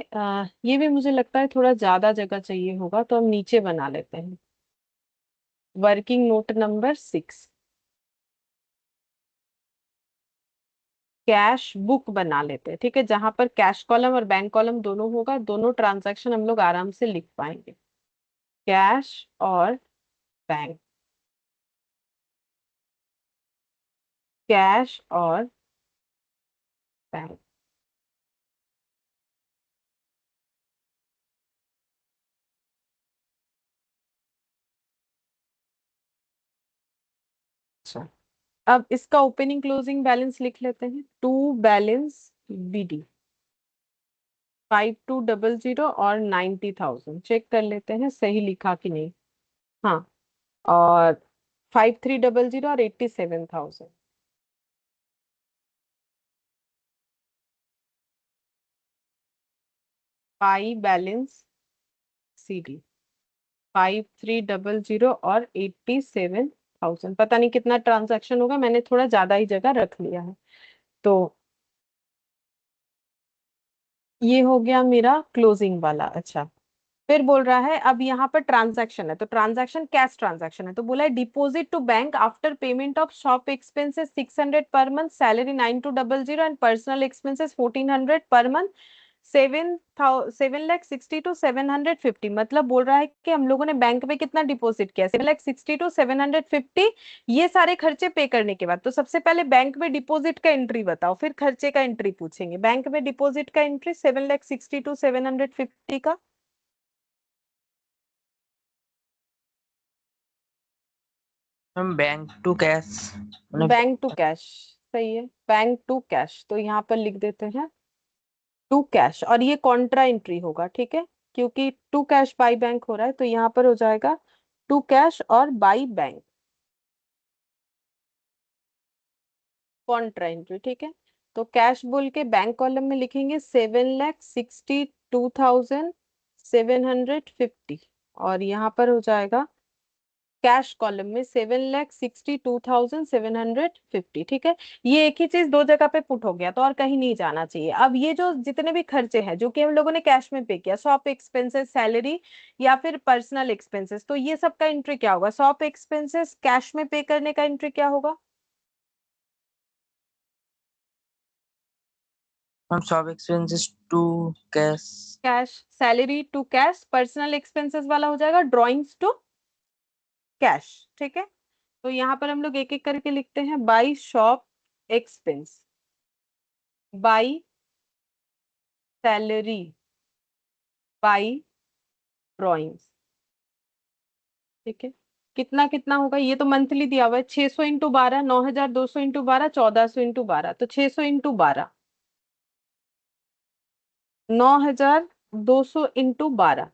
S1: ये भी मुझे लगता है थोड़ा ज्यादा जगह चाहिए होगा, तो हम नीचे बना लेते हैं working note number 6। Cash book बना लेते हैं, ठीक है, जहां पर कैश कॉलम और बैंक कॉलम दोनों होगा, दोनों ट्रांजैक्शन हम लोग आराम से लिख पाएंगे, कैश और बैंक। कैश और बैंक। अच्छा, अब इसका ओपनिंग क्लोजिंग बैलेंस लिख लेते हैं। टू बैलेंस बीडी 5,200 और 90,000। चेक कर लेते हैं सही लिखा कि नहीं। हाँ, और 5,300 और 87,000। पाई बैलेंस सीडी 5,300 और 87,000। पता नहीं कितना ट्रांजैक्शन होगा, मैंने थोड़ा ज्यादा ही जगह रख लिया है। तो ये हो गया मेरा क्लोजिंग वाला। अच्छा, फिर बोल रहा है अब यहाँ पर ट्रांजैक्शन है, तो ट्रांजैक्शन कैश ट्रांजैक्शन है, तो बोला है deposit to bank after payment of shop expenses 600 per month, salary 9,200 and personal expenses 1,400 per month, 7,60,000 to 750। मतलब बोल रहा है कि हम लोगों ने बैंक में कितना डिपॉजिट किया, 7,60,000 to 750। ये सारे खर्चे पे करने के बाद, तो सबसे पहले बैंक में डिपॉजिट का एंट्री बताओ, फिर खर्चे का एंट्री पूछेंगे। बैंक में डिपॉजिट का एंट्री 7,60,000 to 750 का।
S2: Ma'am bank to cash
S1: bank to cash, सही है, बैंक टू कैश, तो यहाँ पर लिख देते हैं टू कैश, और ये कॉन्ट्रा एंट्री होगा, ठीक है। क्योंकि टू कैश बाई बैंक हो रहा है, तो यहाँ पर हो जाएगा टू कैश और बाई बैंक कॉन्ट्रा एंट्री। ठीक है, तो कैश बोल के बैंक कॉलम में लिखेंगे 7,62,750 और यहाँ पर हो जाएगा कैश कॉलम में 7,62,750। ठीक है, ये एक ही चीज दो जगह पे पुट हो गया, तो और कहीं नहीं जाना चाहिए। अब ये जो जितने भी खर्चे हैं जो कि हम लोगों ने कैश में पे किया, शॉप एक्सपेंसेस, सैलरी या फिर पर्सनल एक्सपेंसेस, तो ये सब का एंट्री क्या होगा? शॉप एक्सपेंसेस कैश में पे करने का एंट्री क्या होगा?
S2: Ma'am shop expenses to cash.
S1: Cash, salary to cash, personal expenses वाला हो जाएगा ड्रॉइंग्स टू कैश। ठीक है, तो यहाँ पर हम लोग एक एक करके लिखते हैं, by shop expense, by salary, by drawings. ठीक है, कितना कितना होगा? ये तो मंथली दिया हुआ है, 600 इंटू 12, 9,200 इंटू 12, 1,400 इंटू 12, तो 600 इंटू 12, 9,200 इंटू 12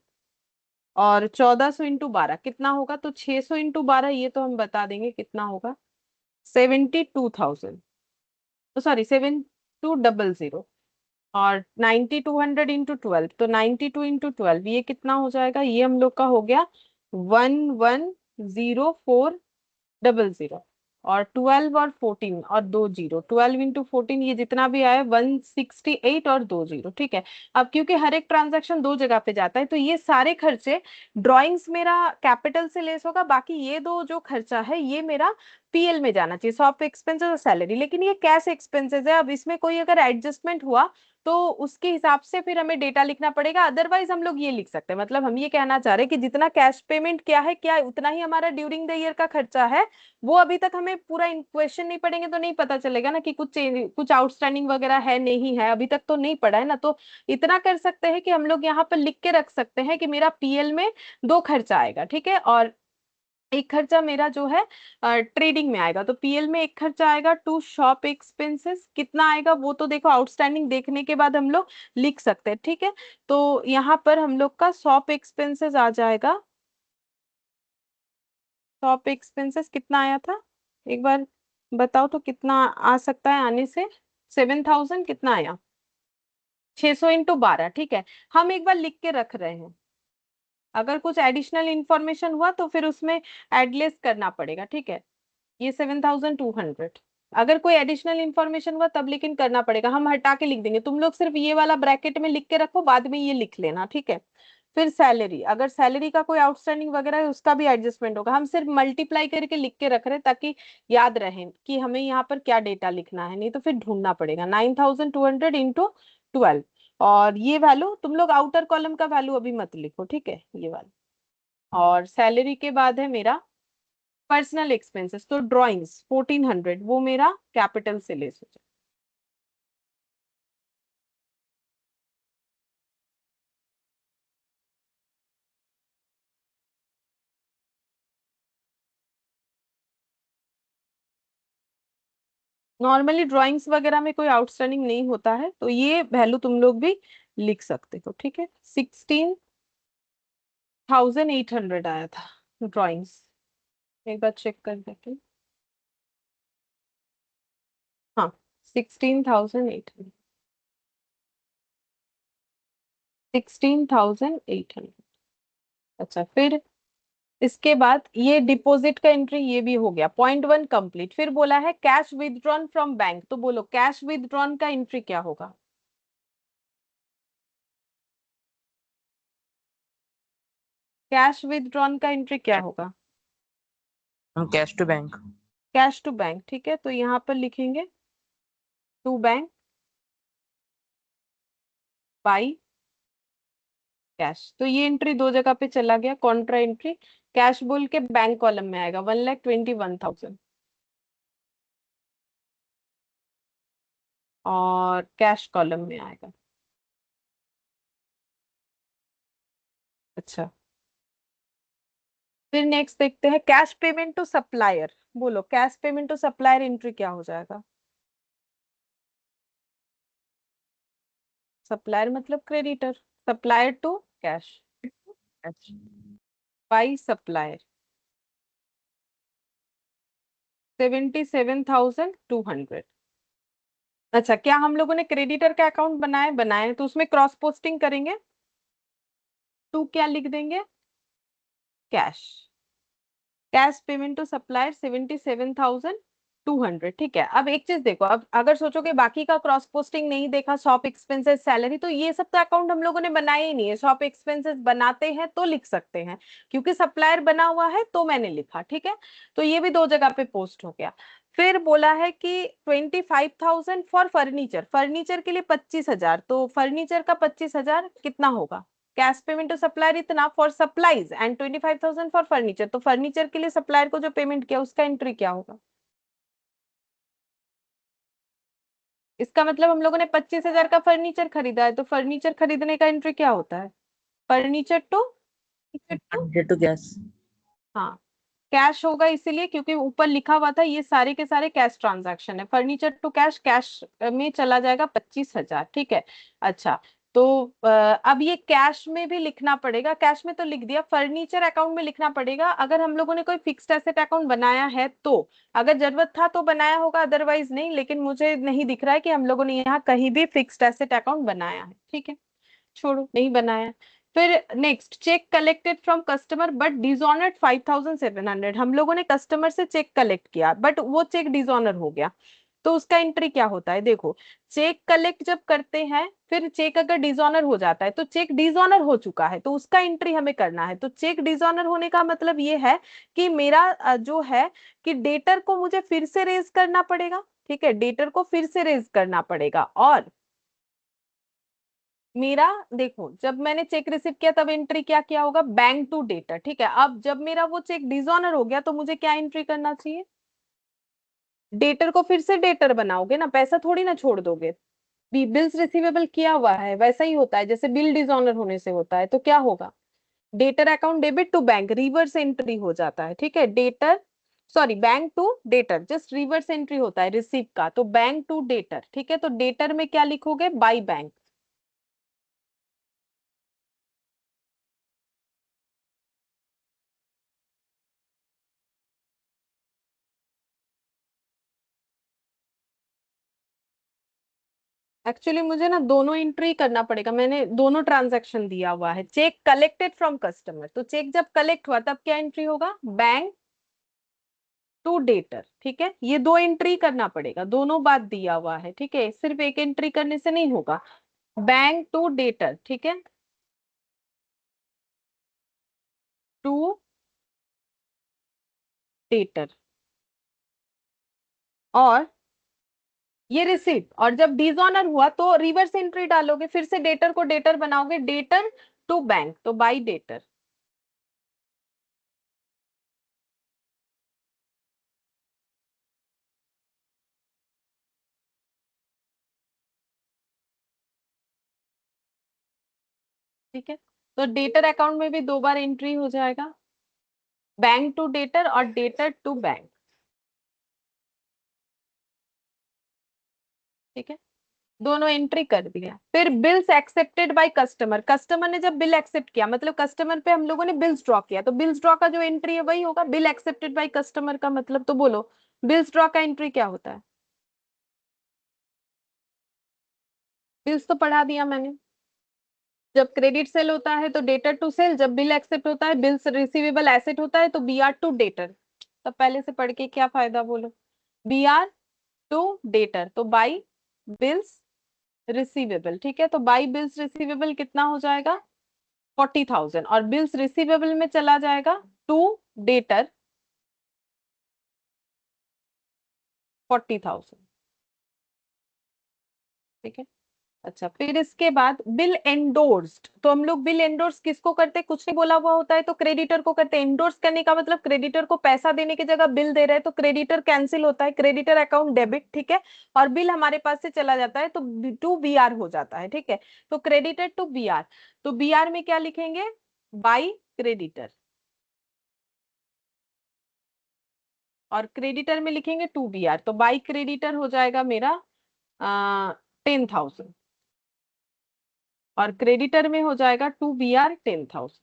S1: और 1,400 इंटू 12 कितना होगा? तो 600 इंटू 12, ये तो हम बता देंगे कितना होगा, 72,000, तो सॉरी 7,200 और 9,200 इंटू 12, तो 92 इंटू 12 ये कितना हो जाएगा? ये हम लोग का हो गया 11,0400 और 12 और 14 और दो जीरो, 12 इंटू 14 ये जितना भी आया 168 और दो जीरो। ठीक है, अब क्योंकि हर एक ट्रांजैक्शन दो जगह पे जाता है, तो ये सारे खर्चे ड्राइंग्स मेरा कैपिटल से लेस होगा, बाकी ये दो जो खर्चा है ये मेरा पीएल में जाना चाहिए, शॉप एक्सपेंसेस और सैलरी। लेकिन ये कैश एक्सपेंसेस है, अब इसमें कोई अगर एडजस्टमेंट हुआ तो उसके हिसाब से फिर हमें डेटा लिखना पड़ेगा, अदरवाइज हम लोग ये लिख सकते हैं, मतलब हम ये कहना चाह रहे हैं कि जितना कैश पेमेंट किया है, क्या उतना ही हमारा ड्यूरिंग द ईयर का खर्चा है, वो अभी तक हमें पूरा क्वेश्चन नहीं पढ़ेंगे तो नहीं पता चलेगा ना कि कुछ आउटस्टैंडिंग वगैरह है नहीं है, अभी तक तो नहीं पड़ा है ना। तो इतना कर सकते हैं कि हम लोग यहाँ पर लिख के रख सकते हैं कि मेरा पीएल में दो खर्चा आएगा। ठीक है, और एक खर्चा मेरा जो है ट्रेडिंग में आएगा, तो पीएल में एक खर्चा आएगा टू शॉप एक्सपेंसेस, कितना आएगा वो तो देखो आउटस्टैंडिंग देखने के बाद हम लोग लिख सकते हैं। ठीक है, तो यहाँ पर हम लोग का शॉप एक्सपेंसेस आ जाएगा, शॉप एक्सपेंसेस कितना आया था एक बार बताओ तो, कितना आ सकता है आने से? 7,000 कितना आया? 600 इंटू 12। ठीक है, हम एक बार लिख के रख रहे हैं, अगर कुछ एडिशनल इंफॉर्मेशन हुआ तो फिर उसमें एडलेस करना पड़ेगा। ठीक है, ये 7,200, अगर कोई एडिशनल इंफॉर्मेशन हुआ तब लेकिन करना पड़ेगा, हम हटा के लिख देंगे, तुम लोग सिर्फ ये वाला ब्रैकेट में लिख के रखो, बाद में ये लिख लेना। ठीक है, फिर सैलरी, अगर सैलरी का कोई आउटस्टैंडिंग वगैरह है उसका भी एडजस्टमेंट होगा, हम सिर्फ मल्टीप्लाई करके लिख के रख रहे हैं ताकि याद रहे कि हमें यहाँ पर क्या डेटा लिखना है, नहीं तो फिर ढूंढना पड़ेगा। 9,200 इंटू 12 और ये वैल्यू तुम लोग आउटर कॉलम का वैल्यू अभी मत लिखो, ठीक है, ये वाला। और सैलरी के बाद है मेरा पर्सनल एक्सपेंसेस, तो ड्राइंग्स 1,400 वो मेरा कैपिटल से लेस हो जाए। नॉर्मली ड्राइंग्स वगैरह में कोई आउटस्टैंडिंग नहीं होता है, तो ये वैल्यू तुम लोग भी लिख सकते हो। ठीक है, 16,800 आया था ड्राइंग्स, एक बार चेक कर देते हैं। हाँ, 16,800, 16,800। अच्छा, फिर इसके बाद ये डिपॉजिट का एंट्री ये भी हो गया, पॉइंट वन कंप्लीट। फिर बोला है कैश विदड्रॉन फ्रॉम बैंक, तो बोलो कैश विदड्रॉन का एंट्री क्या होगा? कैश विदड्रॉन का एंट्री क्या होगा?
S2: हम cash to bank.
S1: Cash to bank. ठीक है, तो यहाँ पर लिखेंगे टू बैंक बाई कैश, तो ये एंट्री दो जगह पे चला गया, कॉन्ट्रा एंट्री। कैश बोल के बैंक कॉलम में आएगा 1,21,000 और कैश कॉलम में आएगा। अच्छा, फिर नेक्स्ट देखते हैं कैश पेमेंट टू सप्लायर, बोलो cash payment to supplier entry क्या हो जाएगा? सप्लायर मतलब creditor, supplier to cash
S2: Cash.
S1: By supplier 77,200। अच्छा, क्या हम लोगों ने क्रेडिटर का अकाउंट बनाए तो उसमें क्रॉस पोस्टिंग करेंगे, टू क्या लिख देंगे, cash cash payment to supplier 77,200। ठीक है, अब एक चीज देखो, अब अगर सोचोगे बाकी का क्रॉस पोस्टिंग नहीं देखा, शॉप एक्सपेंसेस, सैलरी, तो ये सब तो अकाउंट हम लोगों ने बनाया ही नहीं है। शॉप एक्सपेंसेस बनाते हैं तो लिख सकते हैं, क्योंकि सप्लायर बना हुआ है तो मैंने लिखा। ठीक है, तो ये भी दो जगह पे पोस्ट हो गया। फिर बोला है कि 25,000 फॉर फर्नीचर, फर्नीचर के लिए 25,000, तो फर्नीचर का 25,000 कितना होगा, कैश पेमेंट टू सप्लायर इतना for supplies and 25,000 for furniture. तो फर्नीचर के लिए सप्लायर को जो पेमेंट किया उसका एंट्री क्या होगा, इसका मतलब हम लोगों ने 25,000 का फर्नीचर खरीदा है, तो फर्नीचर खरीदने का एंट्री क्या होता है, furniture to
S2: Funded to cash.
S1: हाँ कैश होगा, इसीलिए क्योंकि ऊपर लिखा हुआ था ये सारे के सारे कैश ट्रांजैक्शन है। फर्नीचर टू कैश, कैश में चला जाएगा 25,000। ठीक है, अच्छा, तो अब ये कैश में भी लिखना पड़ेगा, कैश में तो लिख दिया, फर्नीचर अकाउंट में लिखना पड़ेगा। अगर हम लोगों ने कोई फिक्स्ड एसेट अकाउंट बनाया है तो, अगर जरूरत था तो बनाया होगा, अदरवाइज नहीं, लेकिन मुझे नहीं दिख रहा है कि हम लोगों ने यहाँ कहीं भी फिक्स्ड एसेट अकाउंट बनाया है। ठीक है, छोड़ो, नहीं बनाया। फिर next, cheque collected from customer but dishonoured 5,700। हम लोगों ने कस्टमर से चेक कलेक्ट किया बट वो चेक डिसऑनर हो गया, तो उसका एंट्री क्या होता है, देखो, चेक कलेक्ट जब करते हैं फिर चेक अगर डिसऑनर हो जाता है, तो चेक डिसऑनर हो चुका है तो उसका एंट्री हमें करना है। तो चेक डिसऑनर होने का मतलब ये है कि मेरा जो है कि डेटर को मुझे फिर से रेज करना पड़ेगा। ठीक है, डेटर को फिर से रेज करना पड़ेगा। और मेरा देखो, जब मैंने चेक रिसीव किया तब एंट्री क्या किया होगा, बैंक टू डेटर। ठीक है, अब जब मेरा वो चेक डिसऑनर हो गया तो मुझे क्या एंट्री करना चाहिए, डेटर को फिर से डेटर बनाओगे ना, पैसा थोड़ी ना छोड़ दोगे। बिल्स रिसीवेबल किया हुआ है, वैसा ही होता है जैसे बिल डिसऑनर होने से होता है, तो क्या होगा, debtor account debit to bank, reverse entry हो जाता है। ठीक है, debtor sorry bank to debtor just reverse entry होता है रिसीव का, तो बैंक टू डेटर। ठीक है, तो डेटर में क्या लिखोगे, बाई बैंक। एक्चुअली मुझे ना दोनों एंट्री करना पड़ेगा, मैंने दोनों ट्रांजैक्शन दिया हुआ है। चेक कलेक्टेड फ्रॉम कस्टमर, तो चेक जब कलेक्ट हुआ तब क्या एंट्री होगा, बैंक टू डेटर। ठीक है, ये दो एंट्री करना पड़ेगा, दोनों बात दिया हुआ है। ठीक है, सिर्फ एक एंट्री करने से नहीं होगा, बैंक टू डेटर। ठीक है, टू डेटर, और ये रिसीट, और जब डिसऑनर हुआ तो रिवर्स एंट्री डालोगे, फिर से डेटर को डेटर बनाओगे, डेटर टू बैंक, तो बाई डेटर। ठीक है, तो डेटर अकाउंट में भी दो बार एंट्री हो जाएगा, बैंक टू डेटर और डेटर टू बैंक। ठीक है, दोनों एंट्री कर दिया। फिर bills accepted by customer, customer ने जब बिल एक्सेप्ट किया, मतलब कस्टमर पे हम लोगों ने बिल्स ड्रॉ किया, तो बिल्स ड्रॉ का जो एंट्री है वही होगा, बिल एक्सेप्टेड बाय कस्टमर का मतलब, तो बोलो बिल्स ड्रॉ का एंट्री क्या होता है, बिल्स तो पढ़ा दिया मैंने। जब क्रेडिट सेल होता है तो डेटर टू सेल, जब बिल एक्सेप्ट होता है, बिल्स रिसीवेबल एसेट होता है तो बी आर टू डेटर। तब पहले से पढ़ के क्या फायदा, बोलो, बी आर टू डेटर, तो बाई बिल्स रिसीवेबल। ठीक है, तो बाई बिल्स रिसीवेबल कितना हो जाएगा, 40,000, और बिल्स रिसीवेबल में चला जाएगा टू डेटर 40,000। ठीक है, अच्छा, फिर इसके बाद बिल एंडोर्स्ड, तो हम लोग बिल एंडोर्स किसको करते हैं, कुछ नहीं बोला हुआ होता है तो क्रेडिटर को करते हैं। एंडोर्स करने का मतलब क्रेडिटर को पैसा देने की जगह बिल दे रहे हैं, तो क्रेडिटर कैंसिल होता है, क्रेडिटर अकाउंट डेबिट। ठीक है, और बिल हमारे पास से चला जाता है तो टू बी आर हो जाता है। ठीक है, तो क्रेडिटर टू बी आर, तो बी आर में क्या लिखेंगे, बाई क्रेडिटर, और क्रेडिटर में लिखेंगे टू बी आर, तो बाई क्रेडिटर हो जाएगा मेरा 10,000, और क्रेडिटर में हो जाएगा टू बी आर 10,000।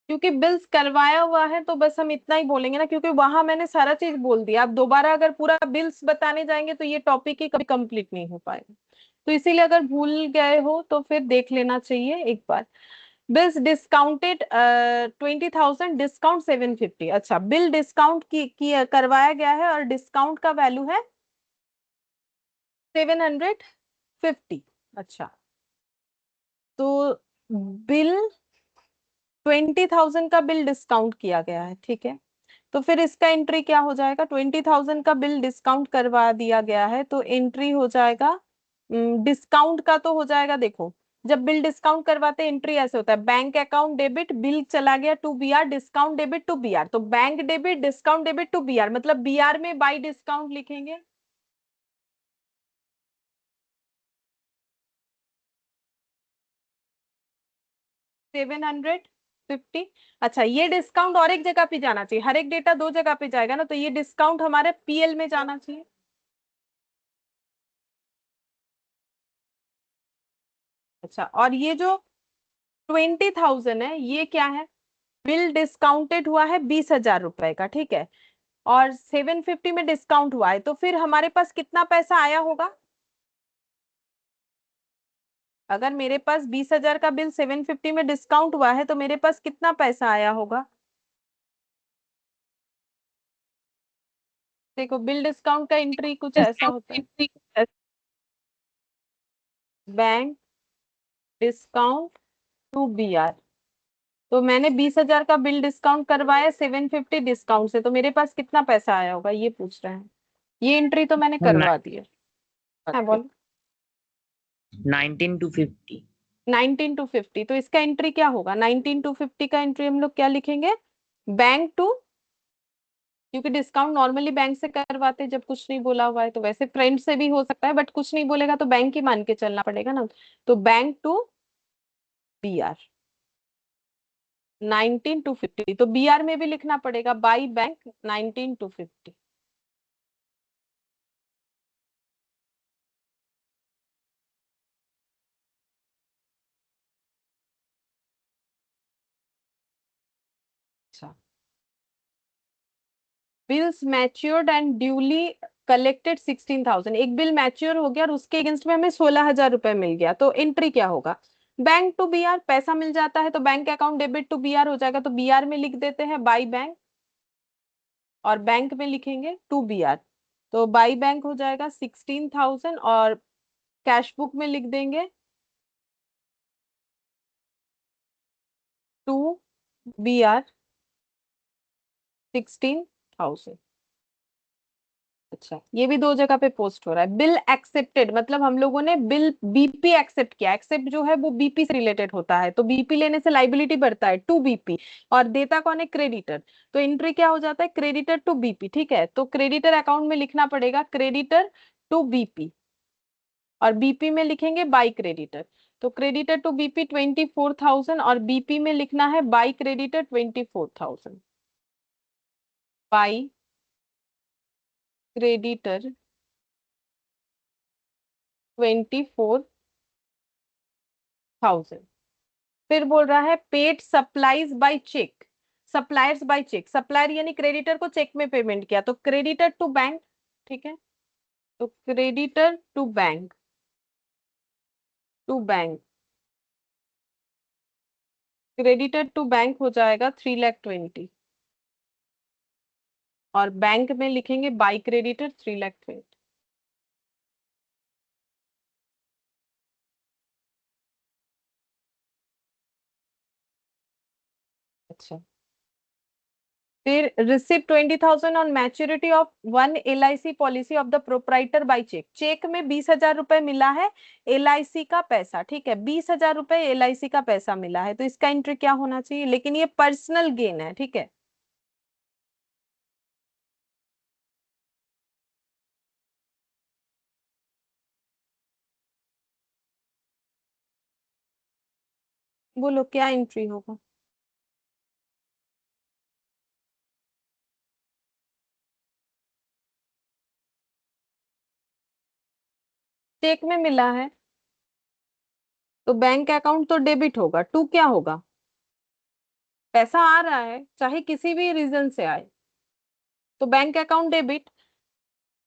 S1: क्योंकि बिल्स करवाया हुआ है तो बस हम इतना ही बोलेंगे ना, क्योंकि वहां मैंने सारा चीज बोल दिया। आप दोबारा अगर पूरा बिल्स बताने जाएंगे तो ये टॉपिक ही कभी कंप्लीट नहीं हो पाएगा। तो इसीलिए अगर भूल गए हो तो फिर देख लेना चाहिए एक बार। Bills discounted 20,000, discount 750। अच्छा, बिल डिस्काउंट की करवाया गया है और डिस्काउंट का वैल्यू है 750। अच्छा, तो बिल 20,000 का बिल डिस्काउंट किया गया है, ठीक है। तो फिर इसका एंट्री क्या हो जाएगा? 20,000 का बिल डिस्काउंट करवा दिया गया है तो एंट्री हो जाएगा, डिस्काउंट का तो हो जाएगा। देखो, जब बिल डिस्काउंट करवाते एंट्री ऐसे होता है, बैंक अकाउंट डेबिट, बिल चला गया to B R, discount debit to B R. तो bank debit, discount debit to B R, मतलब बी आर में बाई डिस्काउंट लिखेंगे 750। अच्छा, ये डिस्काउंट और एक जगह पे जाना चाहिए, हर एक डेटा दो जगह पे जाएगा ना, तो ये डिस्काउंट हमारे पीएल में जाना चाहिए। अच्छा, और ये जो 20,000 है ये क्या है? बिल डिस्काउंटेड हुआ है 20,000 रुपए का, ठीक है। और 750 में डिस्काउंट हुआ है, तो फिर हमारे पास कितना पैसा आया होगा? अगर मेरे पास 20,000 का बिल 750 में डिस्काउंट हुआ है तो मेरे पास कितना पैसा आया होगा? देखो, बिल डिस्काउंट का एंट्री कुछ ऐसा होता है, bank discount to B R. तो मैंने 20,000 का बिल डिस्काउंट करवाया 750 डिस्काउंट से, तो मेरे पास कितना पैसा आया होगा ये पूछ रहे हैं। ये एंट्री तो मैंने करवा दी है। हाँ, बोलो।
S2: 19 to 50।
S1: 19 to 50, तो इसका एंट्री क्या होगा? 19 to 50 का एंट्री हम लोग क्या लिखेंगे? बैंक टू, क्योंकि डिस्काउंट नॉर्मली बैंक से करवाते हैं जब कुछ नहीं बोला हुआ है, तो वैसे फ्रेंड से भी हो सकता है, बट कुछ नहीं बोलेगा तो बैंक ही मान के चलना पड़ेगा ना। तो bank to B R 19 to 50, तो बी आर में भी लिखना पड़ेगा बाई बैंक 19 to 50। अच्छा, bills matured and duly collected 16,000। एक बिल मैच्योर हो गया और उसके अगेंस्ट में हमें 16,000 रुपए मिल गया, तो एंट्री क्या होगा? बैंक टू बी आर, पैसा मिल जाता है तो bank account debit to B R हो जाएगा, तो बी आर में लिख देते हैं बाई बैंक, और बैंक में लिखेंगे टू बी आर। तो बाई बैंक हो जाएगा 16,000, और कैश बुक में लिख देंगे टू बी आर 16,000। अच्छा, ये भी दो जगह पे पोस्ट हो रहा है। बिल एक्सेप्टेड, मतलब हम लोगों ने बिल बीपी एक्सेप्ट किया। एक्सेप्ट जो है वो बीपी से रिलेटेड होता है, तो बीपी लेने से लाइबिलिटी बढ़ता है टू बीपी, और देता कौन है? क्रेडिटर। तो एंट्री क्या हो जाता है? क्रेडिटर टू बीपी, ठीक है। तो क्रेडिटर अकाउंट में लिखना पड़ेगा क्रेडिटर टू बीपी, और बीपी में लिखेंगे बाई क्रेडिटर। तो क्रेडिटर टू बीपी 24,000, और बीपी में लिखना है बाई क्रेडिटर 24,000। By creditor 24,000। फिर बोल रहा है paid supplies by cheque, suppliers by cheque. Supplier यानी क्रेडिटर को चेक में पेमेंट किया, तो क्रेडिटर टू बैंक, ठीक है। तो creditor to bank, to bank, creditor to bank हो जाएगा 3,20,000, और बैंक में लिखेंगे बाई क्रेडिटर 3,20,000। अच्छा, फिर receive 20,000 on maturity of one LIC policy of the proprietor by cheque. Cheque में 20,000 रुपए मिला है LIC का पैसा, ठीक है। 20,000 रुपए LIC का पैसा मिला है, तो इसका एंट्री क्या होना चाहिए? लेकिन ये पर्सनल गेन है, ठीक है। बोलो क्या एंट्री होगा? चेक में मिला है तो बैंक अकाउंट तो डेबिट होगा। टू क्या होगा? पैसा आ रहा है चाहे किसी भी रीजन से आए तो बैंक अकाउंट डेबिट।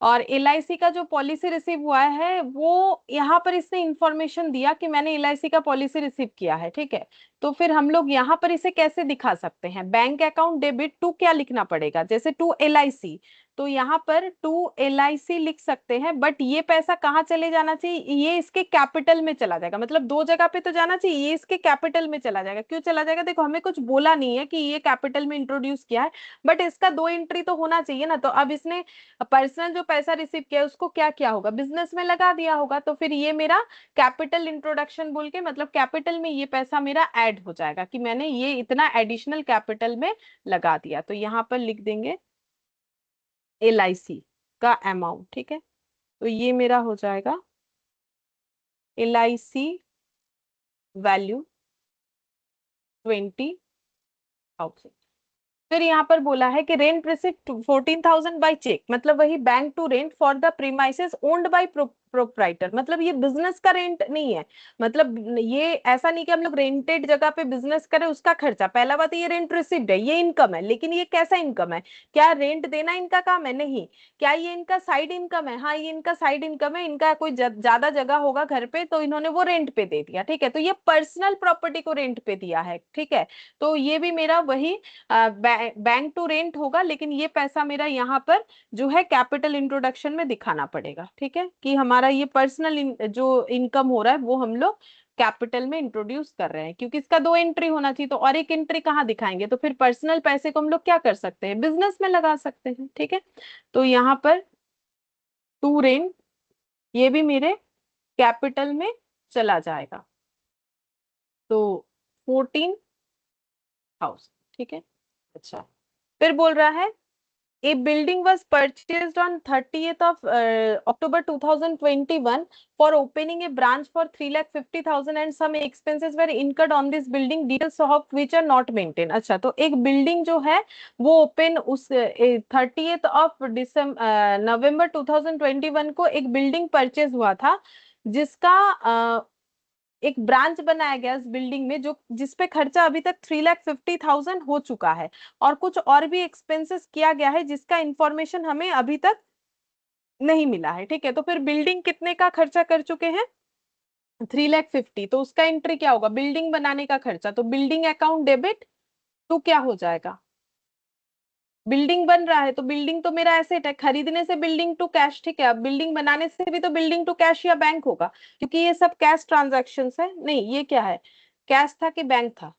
S1: और एलआईसी का जो पॉलिसी रिसीव हुआ है वो यहाँ पर इसने इंफॉर्मेशन दिया कि मैंने एलआईसी का पॉलिसी रिसीव किया है, ठीक है। तो फिर हम लोग यहाँ पर इसे कैसे दिखा सकते हैं? बैंक अकाउंट डेबिट टू क्या लिखना पड़ेगा? जैसे टू एलआईसी, तो यहाँ पर टू एलआईसी लिख सकते हैं, बट ये पैसा कहाँ चले जाना चाहिए? ये इसके कैपिटल में चला जाएगा। मतलब दो जगह पे तो जाना चाहिए, ये इसके कैपिटल में चला जाएगा। क्यों चला जाएगा? देखो हमें कुछ बोला नहीं है कि ये कैपिटल में इंट्रोड्यूस किया है, बट इसका दो एंट्री तो होना चाहिए ना। तो अब इसने पर्सनल जो पैसा रिसीव किया है उसको क्या किया होगा? बिजनेस में लगा दिया होगा। तो फिर ये मेरा कैपिटल इंट्रोडक्शन बोल के, मतलब कैपिटल में ये पैसा मेरा ऐड हो जाएगा कि मैंने ये इतना एडिशनल कैपिटल में लगा दिया। तो यहाँ पर लिख देंगे एलआईसी का अमाउंट, ठीक है। तो ये मेरा हो जाएगा एलआईसी वैल्यू 20,000। फिर यहाँ पर बोला है कि रेंट रिसिप्ट 14,000 बाय चेक, मतलब वही bank to rent for the premises owned by proprietor. मतलब ये बिजनेस का रेंट नहीं है। मतलब ये ऐसा नहीं कि हम लोग रेंटेड जगह पे बिजनेस करें उसका खर्चा। पहला बात ये रेंट रिसिप्ट है, ये इनकम है, लेकिन ये कैसा इनकम है? क्या रेंट देना इनका काम है? नहीं। क्या ये इनका साइड इनकम है? हाँ, ये इनका साइड इनकम है। इनका कोई ज्यादा जगह होगा घर पे तो इन्होंने वो रेंट पे दे दिया, ठीक है। तो ये पर्सनल प्रॉपर्टी को रेंट पे दिया है, ठीक है। तो ये भी मेरा वही बैंक टू रेंट होगा, लेकिन ये पैसा मेरा यहाँ पर जो है कैपिटल इंट्रोडक्शन में दिखाना पड़ेगा, ठीक है, कि हमारा ये पर्सनल जो इनकम हो रहा है वो हम लोग कैपिटल में इंट्रोड्यूस कर रहे हैं। क्योंकि इसका दो एंट्री होना चाहिए, तो और एक एंट्री कहाँ दिखाएंगे? तो फिर पर्सनल पैसे को हम लोग क्या कर सकते हैं? बिजनेस में लगा सकते हैं, ठीक है। तो यहाँ पर टू रेंट ये भी मेरे कैपिटल में चला जाएगा। तो 14,000, ठीक है। अच्छा, फिर बोल रहा है A building was purchased on 30th of October 2021 for opening a branch for 3,50,000 and some expenses were incurred on this building, details of which are not maintained। अच्छा, तो एक बिल्डिंग जो है वो ओपन उस 30th ऑफ नवंबर 2021 को एक building purchase हुआ था, जिसका एक ब्रांच बनाया गया इस बिल्डिंग में, जो जिसपे खर्चा अभी तक 3,50,000 हो चुका है, और कुछ और भी एक्सपेंसेस किया गया है जिसका इंफॉर्मेशन हमें अभी तक नहीं मिला है, ठीक है। तो फिर बिल्डिंग कितने का खर्चा कर चुके हैं? 3,50,000। तो उसका एंट्री क्या होगा? बिल्डिंग बनाने का खर्चा। तो बिल्डिंग अकाउंट डेबिट टू क्या हो जाएगा? बिल्डिंग बन रहा है तो बिल्डिंग तो मेरा एसेट है, खरीदने से बिल्डिंग टू कैश, ठीक है। अब बिल्डिंग बनाने से भी तो बिल्डिंग टू कैश या बैंक होगा, क्योंकि ये सब कैश ट्रांजैक्शंस है। नहीं, ये क्या है? कैश था कि बैंक था?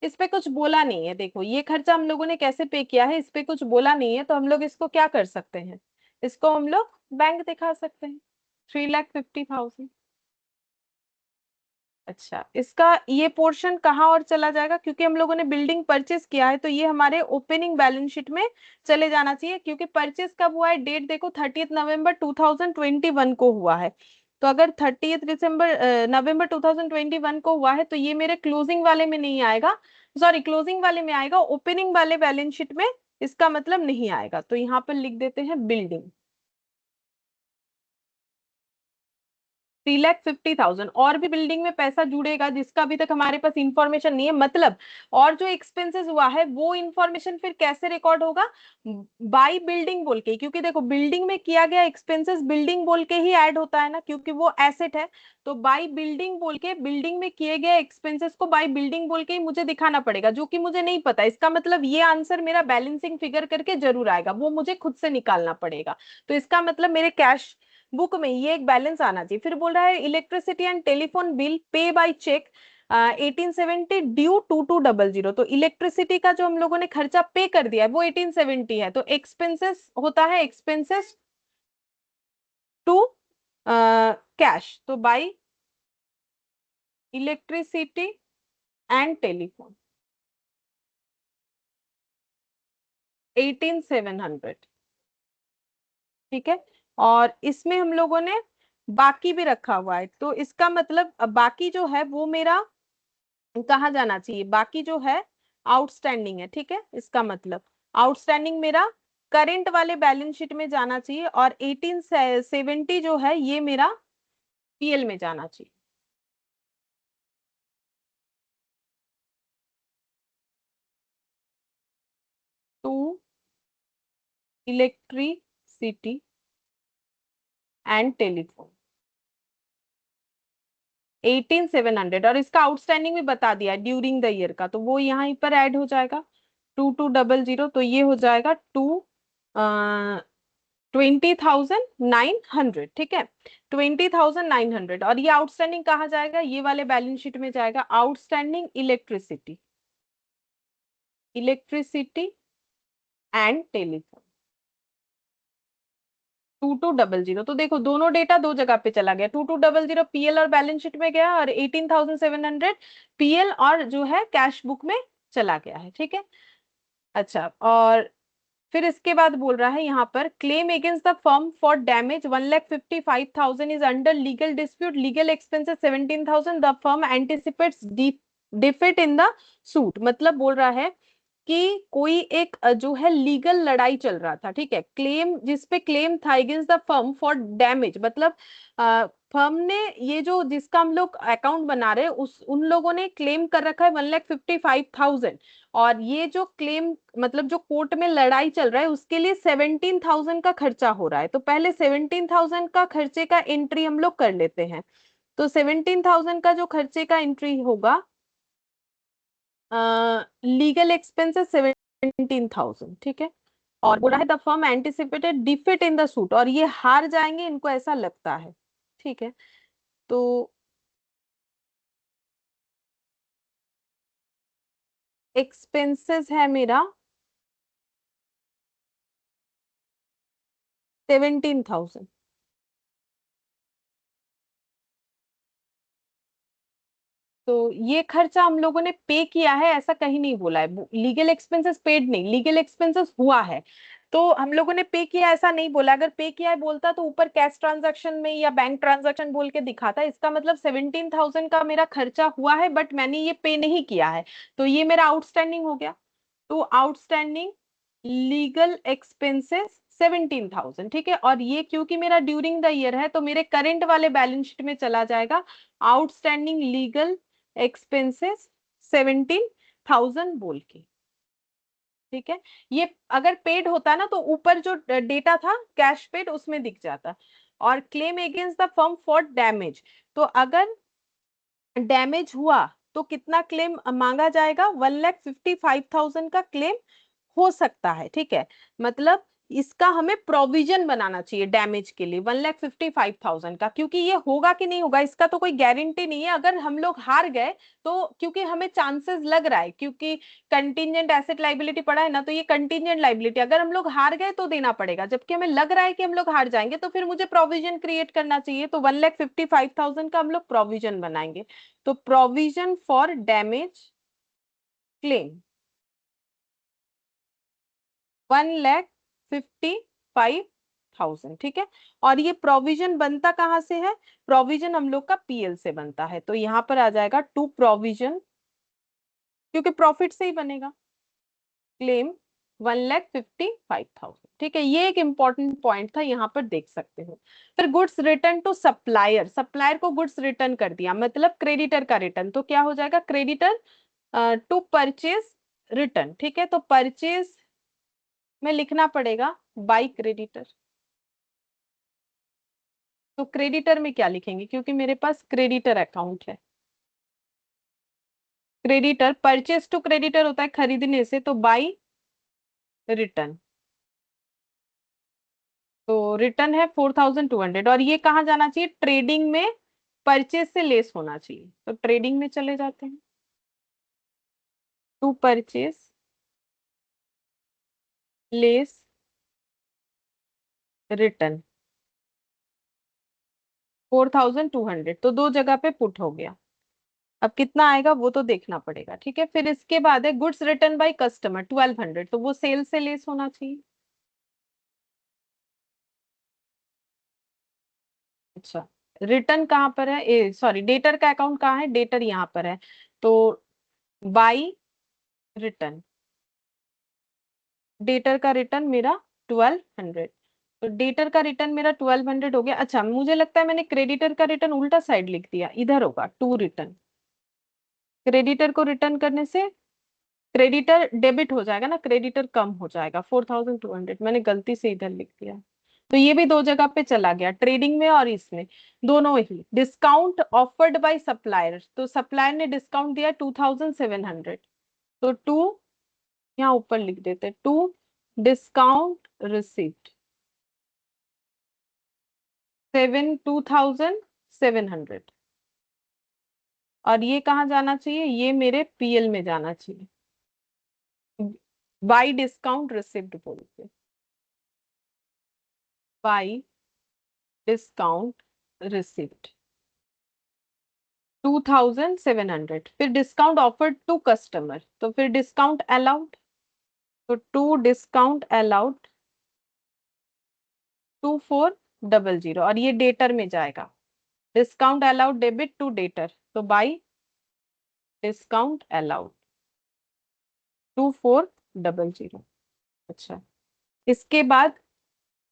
S1: इस पे कुछ बोला नहीं है। देखो ये खर्चा हम लोगों ने कैसे पे किया है, इस पे कुछ बोला नहीं है, तो हम लोग इसको क्या कर सकते हैं? इसको हम लोग बैंक दिखा सकते हैं, 3,50,000। अच्छा, इसका ये पोर्शन कहाँ और चला जाएगा? क्योंकि हम लोगों ने बिल्डिंग परचेस किया है तो ये हमारे ओपनिंग बैलेंस शीट में चले जाना चाहिए। क्योंकि परचेस कब हुआ है? डेट देखो, 30th नवंबर 2021 को हुआ है। तो अगर 30th नवंबर 2021 को हुआ है तो ये मेरे क्लोजिंग वाले में नहीं आएगा, सॉरी क्लोजिंग वाले में आएगा, ओपनिंग वाले बैलेंस शीट में इसका मतलब नहीं आएगा। तो यहाँ पर लिख देते हैं बिल्डिंग 3,50,000। और भी बिल्डिंग में पैसा जुड़ेगा जिसका अभी तक हमारे पास इंफॉर्मेशन नहीं है। मतलब और जो एक्सपेंसेस हुआ है वो इंफॉर्मेशन फिर कैसे रिकॉर्ड होगा? बाई बिल्डिंग बोल के। क्योंकि देखो बिल्डिंग में किया गया एक्सपेंसेस बिल्डिंग बोल के ही ऐड होता है ना, क्योंकि वो एसेट है। तो बाई बिल्डिंग बोल के, बिल्डिंग में किए गए एक्सपेंसेस को बाई बिल्डिंग बोल के ही मुझे दिखाना पड़ेगा, जो कि मुझे नहीं पता। इसका मतलब ये आंसर मेरा बैलेंसिंग फिगर करके जरूर आएगा, वो मुझे खुद से निकालना पड़ेगा। तो इसका मतलब मेरे कैश बुक में ये एक बैलेंस आना चाहिए। फिर बोल रहा है electricity and telephone bill pay by cheque 1870 due 2200। तो इलेक्ट्रिसिटी का जो हम लोगों ने खर्चा पे कर दिया है वो 1870 है। तो एक्सपेंसेस होता है एक्सपेंसेस टू कैश, तो बाय इलेक्ट्रिसिटी एंड टेलीफोन 18,700, ठीक है। और इसमें हम लोगों ने बाकी भी रखा हुआ है, तो इसका मतलब बाकी जो है वो मेरा कहाँ जाना चाहिए? बाकी जो है आउटस्टैंडिंग है, ठीक है। इसका मतलब आउटस्टैंडिंग मेरा करंट वाले बैलेंस शीट में जाना चाहिए और 1870 जो है ये मेरा पीएल में जाना चाहिए। टू इलेक्ट्रिसिटी एंड टेलीफोन 18700, और इसका आउटस्टैंडिंग भी बता दिया ड्यूरिंग द ईयर का, तो वो यहाँ पर ऐड हो जाएगा 2200, तो ये हो जाएगा 20,900। ठीक है, 20,900, और ये आउटस्टैंडिंग कहाँ जाएगा, ये वाले बैलेंस शीट में जाएगा, outstanding electricity, electricity and telephone 2200। तो देखो दोनों डेटा दो जगह पे चला गया, 2200 पीएल और बैलेंस शीट में गया, और 18,700 पीएल और जो है कैश बुक में चला गया है। ठीक है, अच्छा, और फिर इसके बाद बोल रहा है यहाँ पर, claim against the firm for damage 1,55,000 is under legal dispute, legal expenses 17,000, the firm anticipates defeat in the suit. मतलब बोल रहा है कि कोई एक जो है लीगल लड़ाई चल रहा था, ठीक है, क्लेम जिसपे क्लेम था against the firm for damage, मतलब फर्म ने ये जो जिसका हम लोग अकाउंट बना रहे हैं उस उन लोगों ने क्लेम कर रखा है 1,55,000, और ये जो क्लेम मतलब जो कोर्ट में लड़ाई चल रहा है उसके लिए 17,000 का खर्चा हो रहा है। तो पहले 17,000 का खर्चे का एंट्री हम लोग कर लेते हैं। तो 17,000 का जो खर्चे का एंट्री होगा, लीगल एक्सपेंसेस 17,000, ठीक है, और बोला है the firm anticipated defeat in the suit, और ये हार जाएंगे, इनको ऐसा लगता है। ठीक है, तो एक्सपेंसेस है मेरा 17,000। तो ये खर्चा हम लोगों ने पे किया है, ऐसा कहीं नहीं बोला है, लीगल एक्सपेंसेस पेड नहीं, लीगल एक्सपेंसेस हुआ है, तो हम लोगों ने पे किया ऐसा नहीं बोला। अगर पे किया है बोलता तो ऊपर कैश ट्रांजैक्शन में या बैंक ट्रांजैक्शन बोल के दिखाता। इसका मतलब 17,000 का मेरा खर्चा हुआ है बट मैंने ये पे नहीं किया है, तो ये मेरा आउटस्टैंडिंग हो गया। तो आउटस्टैंडिंग लीगल एक्सपेंसेस 17,000, ठीक है, और ये क्योंकि मेरा ड्यूरिंग द ईयर है तो मेरे करंट वाले बैलेंस शीट में चला जाएगा, आउटस्टैंडिंग लीगल एक्सपेंसेस 17,000 बोल के। ठीक है, ये अगर पेड होता ना तो ऊपर जो डेटा था कैश पेड उसमें दिख जाता। और claim against the firm for damage, तो अगर डैमेज हुआ तो कितना क्लेम मांगा जाएगा, 1,55,000 का क्लेम हो सकता है। ठीक है, मतलब इसका हमें प्रोविजन बनाना चाहिए डैमेज के लिए 1,55,000 का, क्योंकि ये होगा कि नहीं होगा इसका तो कोई गारंटी नहीं है। अगर हम लोग हार गए तो, क्योंकि हमें चांसेस लग रहा है, क्योंकि कंटीजेंट एसेट लाइबिलिटी पड़ा है ना, तो ये कंटीजेंट लाइबिलिटी अगर हम लोग हार गए तो देना पड़ेगा, जबकि हमें लग रहा है कि हम लोग हार जाएंगे, तो फिर मुझे प्रोविजन क्रिएट करना चाहिए। तो 1,55,000 का हम लोग प्रोविजन बनाएंगे। तो प्रोविजन फॉर डैमेज क्लेम 1,55,000, ठीक है, और ये प्रोविजन बनता कहाँ से है, प्रोविजन हम लोग का पीएल से बनता है, तो यहां पर आ जाएगा टू प्रोविजन, क्योंकि प्रॉफिट से ही बनेगा, क्लेम 1,55,000। ठीक है, ये एक इंपॉर्टेंट पॉइंट था, यहाँ पर देख सकते हो। फिर goods return to supplier, supplier को गुड्स रिटर्न कर दिया, मतलब क्रेडिटर का रिटर्न, तो क्या हो जाएगा, क्रेडिटर टू परचेज रिटर्न। ठीक है, तो परचेज में लिखना पड़ेगा बाई क्रेडिटर। तो क्रेडिटर में क्या लिखेंगे, क्योंकि मेरे पास क्रेडिटर अकाउंट है, क्रेडिटर परचेज टू क्रेडिटर होता है खरीदने से, तो बाई रिटर्न, तो रिटर्न है 4,200, और ये कहाँ जाना चाहिए, ट्रेडिंग में परचेज से लेस होना चाहिए, तो ट्रेडिंग में चले जाते हैं, टू परचेज लेस रिटर्न 4,200, तो दो जगह पे पुट हो गया। अब कितना आएगा वो तो देखना पड़ेगा। ठीक है, फिर इसके बाद है गुड्स रिटर्न बाय कस्टमर 1,200, तो वो सेल से लेस होना चाहिए। अच्छा, रिटर्न कहाँ पर है, ए सॉरी, डेटर का अकाउंट कहाँ है, डेटर यहाँ पर है, तो बाई रिटर्न, डेटर का रिटर्न मेरा 1200। तो डेटर का रिटर्न मेरा 1200 हो गया। अच्छा, मुझे लगता है मैंने क्रेडिटर का रिटर्न उल्टा साइड लिख दिया, इधर होगा टू रिटर्न। क्रेडिटर को रिटर्न करने से क्रेडिटर डेबिट हो जाएगा ना, क्रेडिटर कम हो जाएगा 4200, मैंने गलती से इधर लिख दिया। तो ये भी दो जगह पे चला गया, ट्रेडिंग में और इसमें, दोनों ही। डिस्काउंट ऑफर्ड बाय सप्लायर, तो सप्लायर ने डिस्काउंट दिया 2700, तो टू, यहाँ ऊपर लिख देते, टू डिस्काउंट रिसीव्ड 2700। और ये कहाँ जाना चाहिए, ये मेरे पीएल में जाना चाहिए, बाई डिस्काउंट रिसिव्ड बोल के, बाई डिस्काउंट रिसिव्ड 2700। फिर डिस्काउंट ऑफर्ड टू कस्टमर, तो फिर डिस्काउंट अलाउड, तो टू डिस्काउंट अलाउड 2400, और ये डेटर में जाएगा, discount allowed debit to debtor, तो बाई डिस्काउंट अलाउड 2400। अच्छा, इसके बाद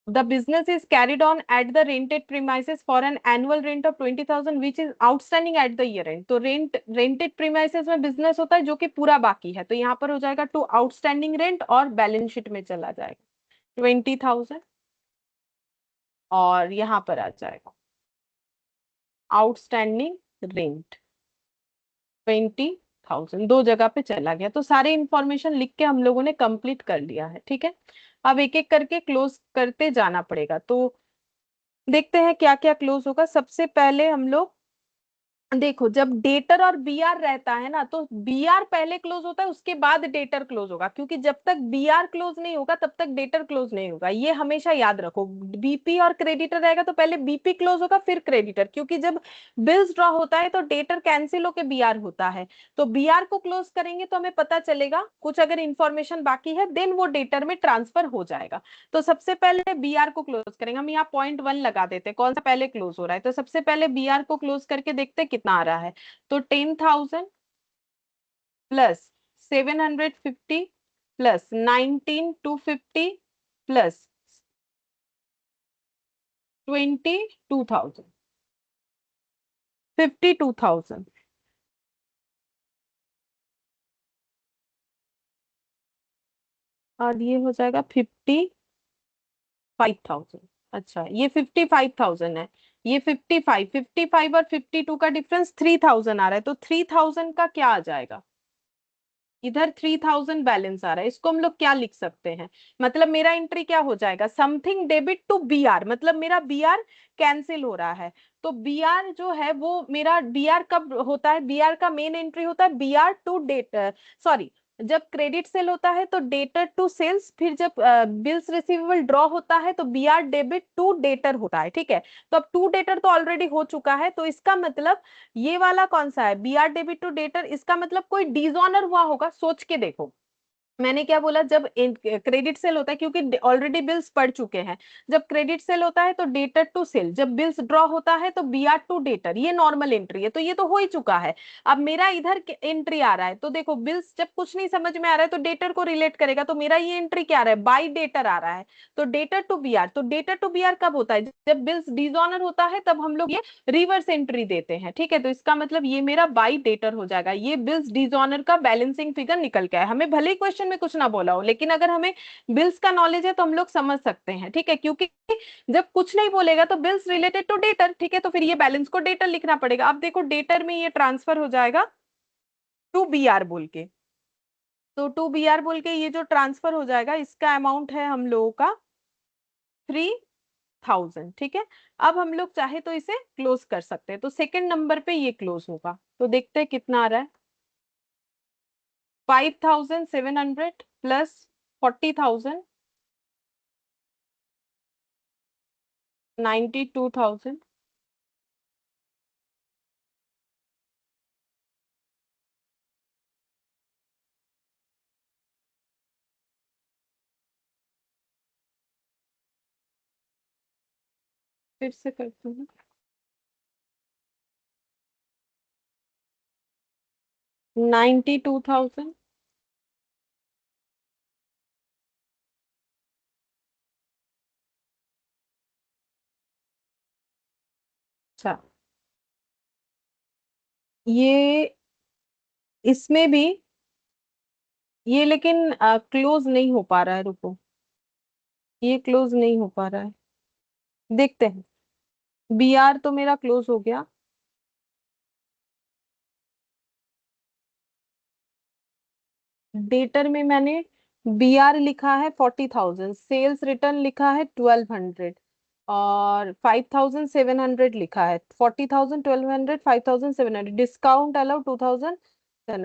S1: the business is carried on at the rented premises for an annual rent of 20,000 which is outstanding at the year end। तो rented premises में business होता है जो कि पूरा बाकी है, तो यहाँ पर हो जाएगा टू आउटस्टैंडिंग रेंट और बैलेंस शीट में चला जाएगा 20,000, और यहाँ पर आ जाएगा आउटस्टैंडिंग रेंट 20,000, दो जगह पे चला गया। तो सारे इंफॉर्मेशन लिख के हम लोगों ने कंप्लीट कर लिया है, ठीक है। अब एक एक करके क्लोज करते जाना पड़ेगा, तो देखते हैं क्या क्या क्लोज होगा। सबसे पहले हम लोग देखो, जब डेटर और बीआर रहता है ना, तो बीआर पहले क्लोज होता है, उसके बाद डेटर क्लोज होगा, क्योंकि जब तक बीआर क्लोज नहीं होगा तब तक डेटर क्लोज नहीं होगा, ये हमेशा याद रखो। बीपी और क्रेडिटर रहेगा तो पहले बीपी क्लोज होगा फिर क्रेडिटर, क्योंकि जब बिल्स ड्रॉ होता है तो डेटर कैंसिल होकर बीआर होता है। तो बीआर को क्लोज करेंगे तो हमें पता चलेगा कुछ, अगर इंफॉर्मेशन बाकी है देन वो डेटर में ट्रांसफर हो जाएगा। तो सबसे पहले बीआर को क्लोज करेंगे, हम यहाँ .1 लगा देते हैं, कौन सा पहले क्लोज हो रहा है। तो सबसे पहले बीआर को क्लोज करके देखते हैं कितना आ रहा है। तो 10,000 प्लस 750 प्लस 19,250 प्लस 22,000, 52,000, और ये हो जाएगा 55,000। अच्छा, ये 55,000 है, ये 55 और 52 का डिफरेंस 3,000 आ रहा है, तो 3,000 का क्या आ जाएगा, इधर 3,000 बैलेंस आ रहा है, इसको हम लोग क्या लिख सकते हैं, मतलब मेरा एंट्री क्या हो जाएगा, समथिंग डेबिट टू बीआर, मतलब मेरा बीआर कैंसिल हो रहा है। तो बीआर जो है वो मेरा, बीआर कब होता है, बीआर का मेन एंट्री होता है बीआर टू डेटर, सॉरी, जब क्रेडिट सेल होता है तो डेटर टू सेल्स, फिर जब बिल्स रिसीवेबल ड्रॉ होता है तो बीआर डेबिट टू डेटर होता है, ठीक है। तो अब टू डेटर तो ऑलरेडी हो चुका है, तो इसका मतलब ये वाला कौन सा है, बीआर डेबिट टू डेटर, इसका मतलब कोई डिसऑनर हुआ होगा, सोच के देखो। मैंने क्या बोला, जब क्रेडिट सेल होता है, क्योंकि ऑलरेडी बिल्स पड़ चुके हैं, जब क्रेडिट सेल होता है तो डेटर टू सेल, जब बिल्स ड्रॉ होता है तो बीआर टू डेटर, ये नॉर्मल एंट्री है, तो ये तो हो ही चुका है। अब मेरा इधर एंट्री आ रहा है, तो देखो बिल्स जब कुछ नहीं समझ में आ रहा है तो डेटर को रिलेट करेगा, तो मेरा ये एंट्री क्या आ रहा है, बाई डेटर आ रहा है। तो डेटर टू बीआर, तो डेटर टू बीआर कब होता है, जब बिल्स डिसऑनर होता है तब हम लोग ये रिवर्स एंट्री देते हैं, ठीक है। तो इसका मतलब ये मेरा बाई डेटर हो जाएगा, ये बिल्स डिसऑनर का बैलेंसिंग फिगर निकल के आया, हमें भले ही क्वेश्चन में कुछ ना बोला हो, लेकिन अगर हमें बिल्स का नॉलेज है तो हम लोग समझ सकते हैं, ठीक है। क्योंकि जब कुछ नहीं बोलेगा तो बिल्स रिलेटेड टू डेटर, ठीक है, तो फिर ये बैलेंस को डेटर लिखना पड़ेगा। अब देखो डेटर में ये ट्रांसफर हो जाएगा टू बीआर बोल के, तो टू बीआर बोल के ये जो ट्रांसफर हो जाएगा, इसका अमाउंट है हम लोगों का 3,000, ठीक है। अब हम लोग चाहे तो इसे क्लोज कर सकते हैं, तो सेकंड नंबर पे ये क्लोज होगा, तो देखते हैं कितना आ रहा है, 5,700 प्लस 40,000, 92,000, फिर से करते हैं, 92,000 अच्छा, ये इसमें भी ये लेकिन क्लोज नहीं हो पा रहा है, रुको, ये क्लोज नहीं हो पा रहा है, देखते हैं। बी आर तो मेरा क्लोज हो गया, डेटर में मैंने बी आर लिखा है 40,000, सेल्स रिटर्न लिखा है 1200, और 5,700 लिखा है, 40,000, 1200, 5,700, डिस्काउंट अलाउ 2,000।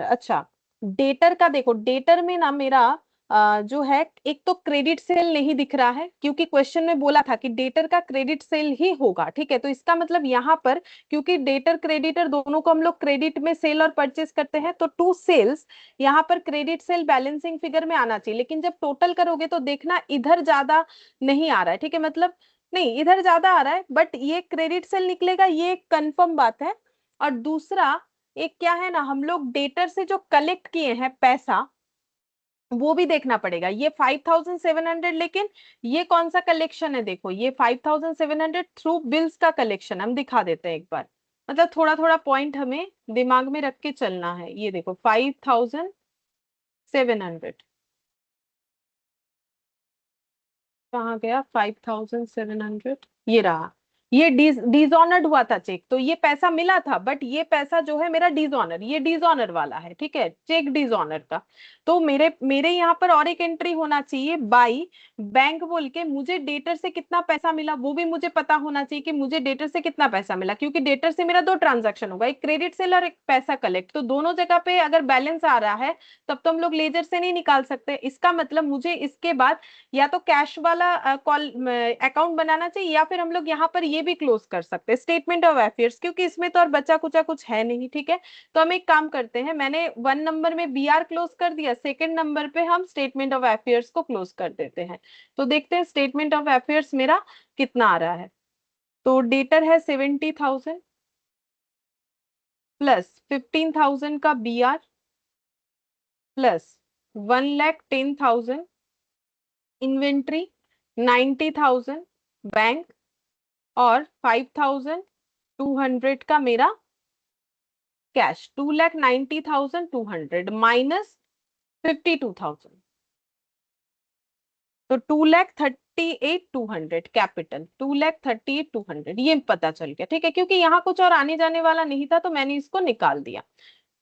S1: अच्छा, डेटर का देखो, डेटर में ना मेरा जो है, एक तो क्रेडिट सेल नहीं दिख रहा है, क्योंकि क्वेश्चन में बोला था कि डेटर का क्रेडिट सेल ही होगा, ठीक है। तो इसका मतलब यहाँ पर, क्योंकि डेटर क्रेडिटर दोनों को हम लोग क्रेडिट में सेल और परचेस करते हैं, तो टू सेल्स यहाँ पर क्रेडिट सेल बैलेंसिंग फिगर में आना चाहिए, लेकिन जब टोटल करोगे तो देखना इधर ज्यादा नहीं आ रहा है, ठीक है, मतलब नहीं, इधर ज्यादा आ रहा है, बट ये क्रेडिट सेल निकलेगा, ये कंफर्म बात है। और दूसरा एक क्या है ना, हम लोग डेटर से जो कलेक्ट किए हैं पैसा, वो भी देखना पड़ेगा। ये 5,700, लेकिन ये कौन सा कलेक्शन है, देखो, ये 5,700 थ्रू बिल्स का कलेक्शन, हम दिखा देते हैं एक बार, मतलब थोड़ा थोड़ा पॉइंट हमें दिमाग में रख के चलना है। ये देखो 5,700 कहाँ गया, 5,700, ये रहा, ये डिसऑनर्ड हुआ था चेक, तो ये पैसा मिला था, बट ये पैसा जो है मेरा डिसऑनर, ये डिसऑनर वाला है, ठीक है, चेक डिसऑनर का। तो मेरे मेरे यहाँ पर और एक एंट्री होना चाहिए, बाई बैंक बोल के, मुझे डेटर से कितना पैसा मिला वो भी मुझे पता होना चाहिए, कि मुझे डेटर से कितना पैसा मिला, क्योंकि डेटर से मेरा दो ट्रांजैक्शन होगा, एक क्रेडिट सेल और एक पैसा कलेक्ट, तो दोनों जगह पे अगर बैलेंस आ रहा है, तब तो हम लोग लेजर से नहीं निकाल सकते। इसका मतलब मुझे इसके बाद या तो कैश वाला कॉल अकाउंट बनाना चाहिए, या फिर हम लोग यहाँ पर ये भी क्लोज कर सकते हैं, स्टेटमेंट ऑफ अफेयर्स, क्योंकि इसमें तो और बचा कुचा कुछ है नहीं, ठीक है। तो हम एक काम करते हैं, मैंने 1 नंबर में बी आर क्लोज कर दिया, सेकंड नंबर पे हम स्टेटमेंट ऑफ अफेयर्स को क्लोज कर देते हैं। तो देखते हैं स्टेटमेंट ऑफ अफेयर्स मेरा कितना आ रहा है। तो डेटर है 70,000 प्लस 15,000 का B R plus 1,10,000 inventory, 90,000 bank, और 5,200 का मेरा कैश, 2,90,200 माइनस 52,000, तो 2,38,200 कैपिटल, 2,38,200 ये पता चल गया, ठीक है, क्योंकि यहाँ कुछ और आने जाने वाला नहीं था, तो मैंने इसको निकाल दिया,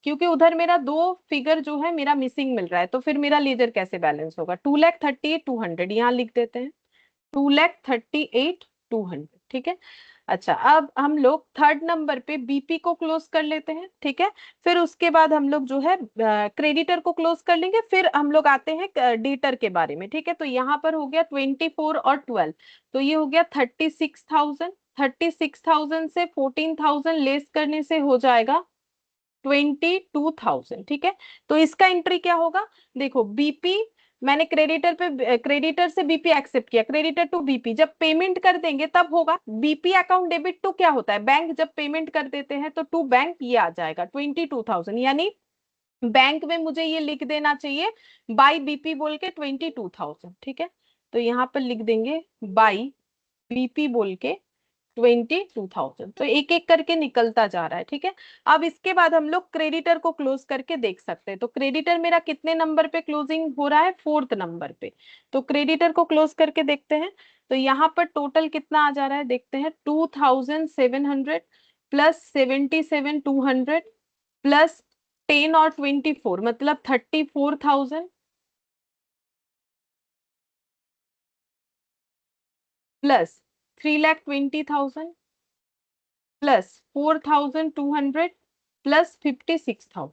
S1: क्योंकि उधर मेरा दो फिगर जो है मेरा मिसिंग मिल रहा है, तो फिर मेरा लेजर कैसे बैलेंस होगा। 2,38,200 यहाँ लिख देते हैं, 2,38,200, ठीक है। अच्छा, अब हम लोग थर्ड नंबर पे बीपी को क्लोज कर लेते हैं, ठीक है। फिर उसके बाद हम लोग जो है क्रेडिटर को क्लोज कर लेंगे, फिर हम लोग आते हैं डेटर के बारे में, ठीक है। तो यहाँ पर हो गया 24 और 12, तो ये हो गया 36,000, 36,000 से 14,000 लेस करने से हो जाएगा 22,000, ठीक है। तो इसका एंट्री क्या होगा, देखो बीपी, मैंने क्रेडिटर पे, क्रेडिटर से बीपी एक्सेप्ट किया, क्रेडिटर टू बीपी, जब पेमेंट कर देंगे तब होगा बीपी अकाउंट डेबिट टू, क्या होता है बैंक, जब पेमेंट कर देते हैं तो टू बैंक, ये आ जाएगा 22,000, यानी बैंक में मुझे ये लिख देना चाहिए बाई बीपी बोल के 22,000, ठीक है। तो यहाँ पर लिख देंगे बाई बीपी बोल के 22,000, तो एक एक करके निकलता जा रहा है, ठीक है। अब इसके बाद हम लोग क्रेडिटर को क्लोज करके देख सकते हैं, तो क्रेडिटर मेरा कितने नंबर पे क्लोजिंग हो रहा है, फोर्थ नंबर पे। तो क्रेडिटर को क्लोज करके देखते हैं, तो यहाँ पर टोटल कितना आ जा रहा है, देखते हैं, 2,700 प्लस 77,200 प्लस 10 और 24, मतलब 34,000 प्लस 3,20,000 प्लस 4,200 प्लस 56,000,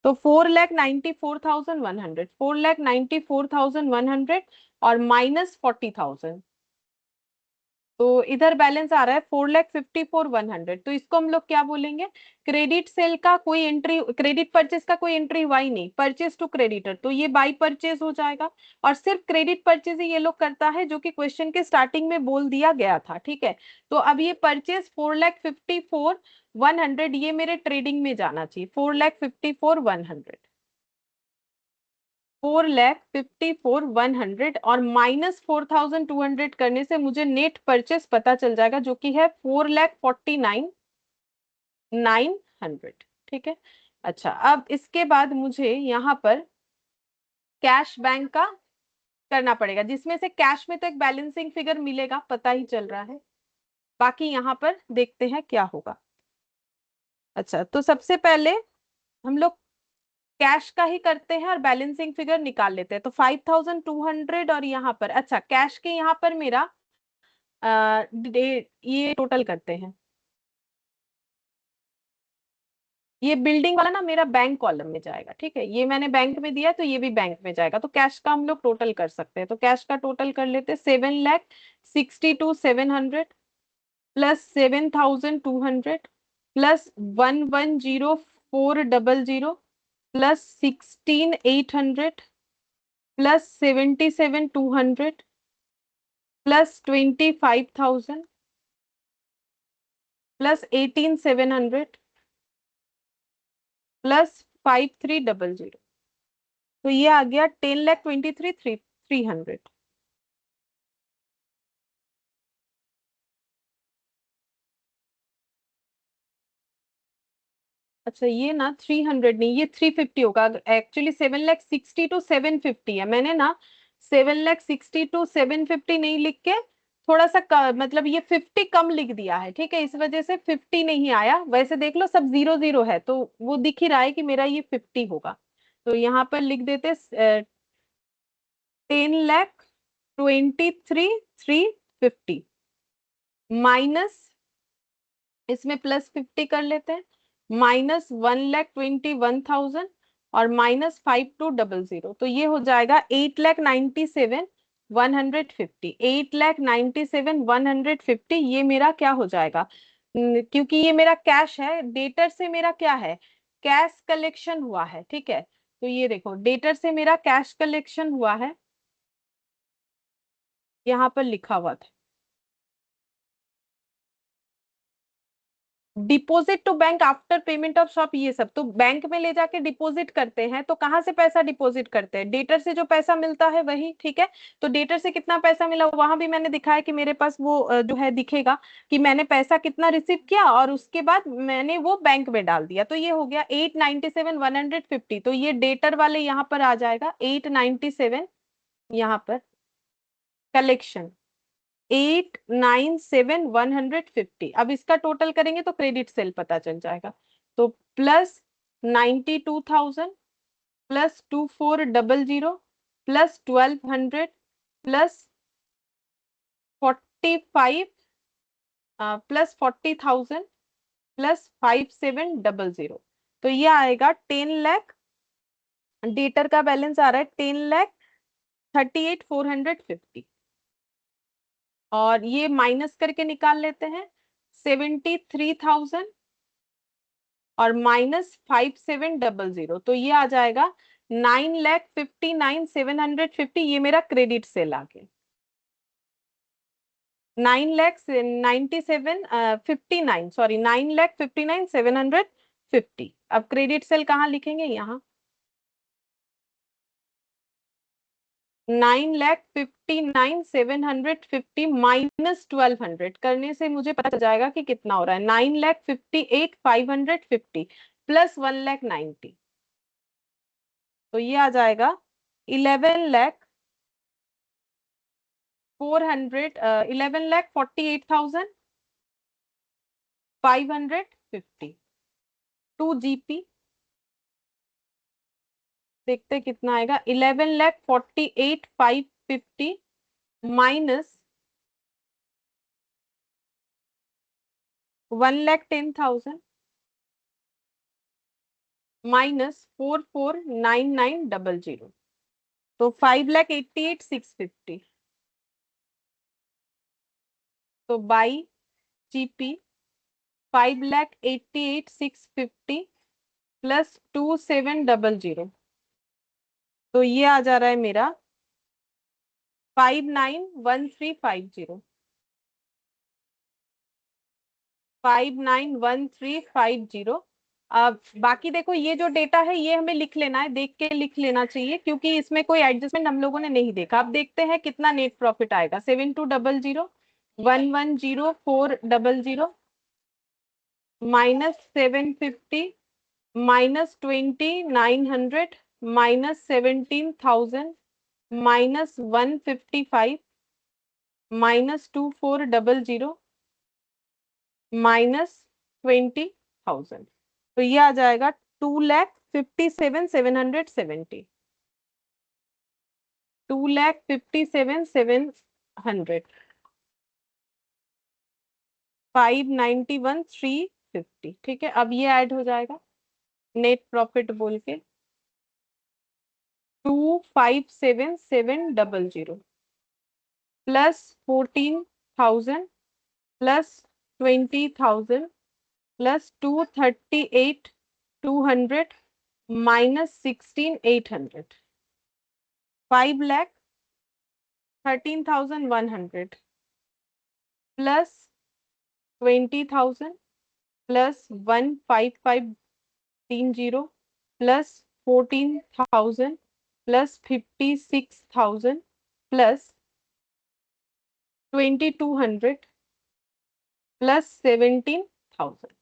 S1: तो 4,94,100, 4,94,100 और माइनस 40,000, तो इधर बैलेंस आ रहा है 4,54,100। तो इसको हम लोग क्या बोलेंगे, क्रेडिट सेल का कोई एंट्री, क्रेडिट परचेस का कोई एंट्री हुआ ही नहीं, परचेस टू क्रेडिटर, तो ये बाई परचेस हो जाएगा। और सिर्फ क्रेडिट परचेस ही ये लोग करता है, जो कि क्वेश्चन के स्टार्टिंग में बोल दिया गया था, ठीक है। तो अब ये परचेस 4,54,100 ये मेरे ट्रेडिंग में जाना चाहिए, 4,54,100। 4,54,100 और -4,200 करने से मुझे नेट परचेस पता चल जाएगा जो कि है 4,49,900। ठीक है। अच्छा, अब इसके बाद मुझे यहाँ पर कैश बैंक का करना पड़ेगा, जिसमें से कैश में तो एक बैलेंसिंग फिगर मिलेगा, पता ही चल रहा है। बाकी यहाँ पर देखते हैं क्या होगा। अच्छा, तो सबसे पहले हम लोग कैश का ही करते हैं और बैलेंसिंग फिगर निकाल लेते हैं। तो 5,200 और यहाँ पर, अच्छा कैश के यहाँ पर मेरा ये टोटल करते हैं। ये बिल्डिंग वाला ना मेरा बैंक कॉलम में जाएगा। ठीक है, ये मैंने बैंक में दिया तो ये भी बैंक में जाएगा। तो कैश का हम लोग टोटल कर सकते हैं। तो कैश का टोटल कर लेते हैं। 7,62,700 plus 7,200 plus 1,104,000 plus 16,800 plus 77,200 plus 25,000 plus 18,700 plus 5,300। तो ये आ गया 10,23,300। अच्छा, ये ना 300 नहीं, ये 350 होगा। एक्चुअली 7,60,2,750 है। मैंने ना 7,60,2,750 नहीं लिख के थोड़ा सा मतलब ये 50 कम लिख दिया है। ठीक है, इस वजह से 50 नहीं आया। वैसे देख लो सब 0 0 है तो वो दिख ही रहा है कि मेरा ये 50 होगा। तो यहाँ पर लिख देते 10,23,350 माइनस, इसमें +50 कर लेते हैं, -1,21,100 और -5200। तो ये हो जाएगा 8,97,150। 8,97,150 ये मेरा क्या हो जाएगा, क्योंकि ये मेरा कैश है। डेटर से मेरा क्या है, कैश कलेक्शन हुआ है। ठीक है, तो ये देखो डेटर से मेरा कैश कलेक्शन हुआ है, यहाँ पर लिखा हुआ था। Deposit to bank after payment of shop, ये सब तो बैंक में ले जाके डिपॉजिट करते हैं। तो कहाँ से पैसा डिपॉजिट करते हैं, डेटर से जो पैसा मिलता है वही। ठीक है, तो डेटर से कितना पैसा मिला वहां भी मैंने दिखाया कि मेरे पास वो जो है दिखेगा कि मैंने पैसा कितना रिसीव किया और उसके बाद मैंने वो बैंक में डाल दिया। तो ये हो गया 8,97,150। तो ये डेटर वाले यहाँ पर आ जाएगा 897, यहाँ पर कलेक्शन 8,97,150। अब इसका टोटल करेंगे तो क्रेडिट सेल पता चल जाएगा। तो plus 92,000 plus 2400 plus 1200 plus 45 plus 40,000 plus 5700। तो ये आएगा 10 लाख। डेटर का बैलेंस आ रहा है 10,38,450 और ये माइनस करके निकाल लेते हैं 73,000 और -5700। तो ये आ जाएगा 9,59,750। ये मेरा क्रेडिट सेल आ गया। 9,97,59, सॉरी 9,59,750। अब क्रेडिट सेल कहाँ लिखेंगे, यहाँ 9,59,750 -1200 करने से मुझे पता चल जाएगा कि कितना हो रहा है। 9,58,550 प्लस 1,90,000। तो ये आ जाएगा 11,48,550 टू जीपी। देखते हैं कितना आएगा, 11,48,550 माइनस 1,10,000 माइनस 44,99,000। तो 5,88,650। तो बाई जीपी 5,88,650 प्लस 2700। तो ये आ जा रहा है मेरा 591350। 591350 अब बाकी देखो ये जो डेटा है ये हमें लिख लेना है, देख के लिख लेना चाहिए, क्योंकि इसमें कोई एडजस्टमेंट हम लोगों ने नहीं देखा। अब देखते हैं कितना नेट प्रॉफिट आएगा। 7200, 110400 -750 -2900 -17,000 -155 -2400 -20,000। तो ये आ जाएगा 2,57,770, 2,57,700, 591,350। ठीक है, अब ये ऐड हो जाएगा नेट प्रॉफिट बोल के 257,700 plus 14,000 plus 20,000 plus 238,200 minus 16,800, 5,13,100 plus 20,000 plus 15530 plus 14,000 plus 56,000 plus 2,200 plus 17,000।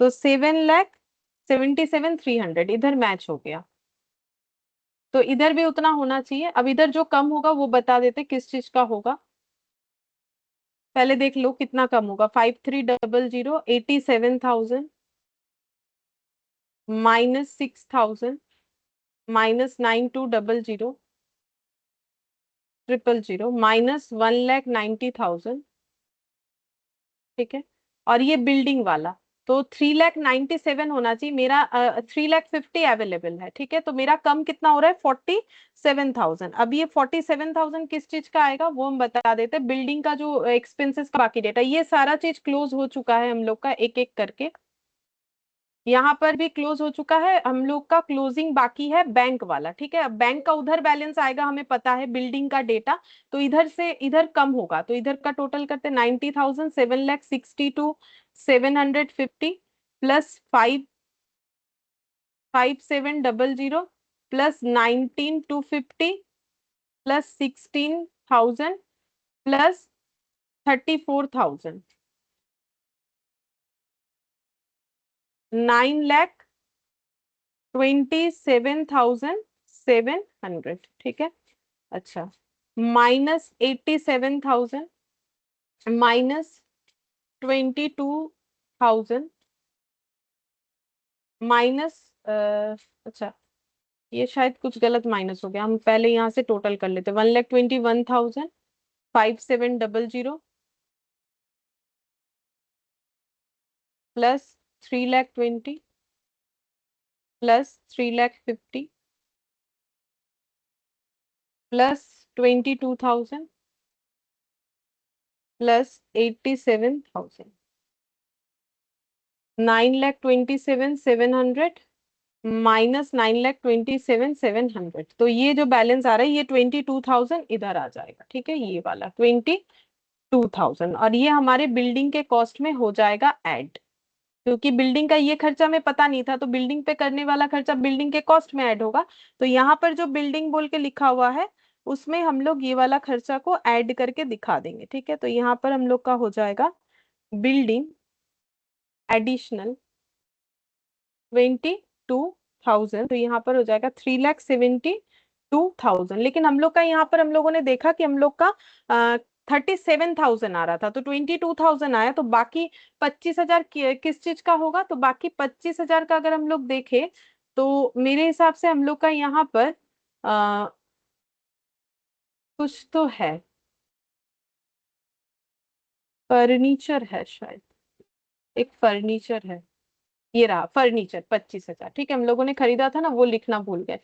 S1: तो 7,77,300 इधर मैच हो गया। तो इधर भी उतना होना चाहिए। अब इधर जो कम होगा वो बता देते किस चीज का होगा। पहले देख लो कितना कम होगा। 5,300 87,000 माइनस 6,000 माइनस 9,200 000 माइनस 1,90,000। ठीक है, और ये बिल्डिंग वाला तो 3,97,000 होना चाहिए मेरा। 3,50,000 अवेलेबल है। ठीक है, तो मेरा कम कितना हो रहा है 47,000। अब ये 47,000 किस चीज का आएगा वो हम बता देते हैं। बिल्डिंग का जो एक्सपेंसेस का बाकी डेटा, ये सारा चीज क्लोज हो चुका है हम लोग का एक एक करके। यहाँ पर भी क्लोज हो चुका है हम लोग का। क्लोजिंग बाकी है बैंक वाला। ठीक है, अब बैंक का उधर बैलेंस आएगा हमें पता है, बिल्डिंग का डेटा। तो इधर से इधर कम होगा, तो इधर का टोटल करते 90,000 7,62,750 प्लस 5,5700 प्लस 19,250 प्लस 16,000 प्लस 34,000, 9,27,700। ठीक है, अच्छा, माइनस 87,000 माइनस 22,000 माइनस अच्छा, ये शायद कुछ गलत माइनस हो गया। हम पहले यहाँ से टोटल कर लेते। 1,21,5,700 plus 3,20,000 plus 3,50,000 plus 22,000 plus 87,000, 9,27,700 minus 9,27,700। तो ये जो बैलेंस आ रहा है ये 22,000 इधर आ जाएगा। ठीक है, ये वाला 22,000, और ये हमारे बिल्डिंग के कॉस्ट में हो जाएगा ऐड, क्योंकि बिल्डिंग का ये खर्चा हमें पता नहीं था। तो बिल्डिंग पे करने वाला खर्चा बिल्डिंग के कॉस्ट में ऐड होगा। तो यहाँ पर जो बिल्डिंग बोल के लिखा हुआ है उसमें हम लोग ये वाला खर्चा को ऐड करके दिखा देंगे। ठीक है, तो यहाँ पर हम लोग का हो जाएगा बिल्डिंग एडिशनल 22,000। तो यहाँ पर हो जाएगा 3,72,000। लेकिन हम लोग का यहाँ पर हम लोगों ने देखा कि हम लोग का 37,000 आ रहा था, तो 22,000 आया। तो बाकी 25,000 किस चीज का होगा? तो बाकी 25,000 का अगर हम लोग देखें तो मेरे हिसाब से हम लोग का यहाँ पर कुछ तो है, फर्नीचर है शायद, एक फर्नीचर है। ये रहा फर्नीचर 25,000। ठीक है, हम लोगों ने खरीदा था ना, वो लिखना भूल गए।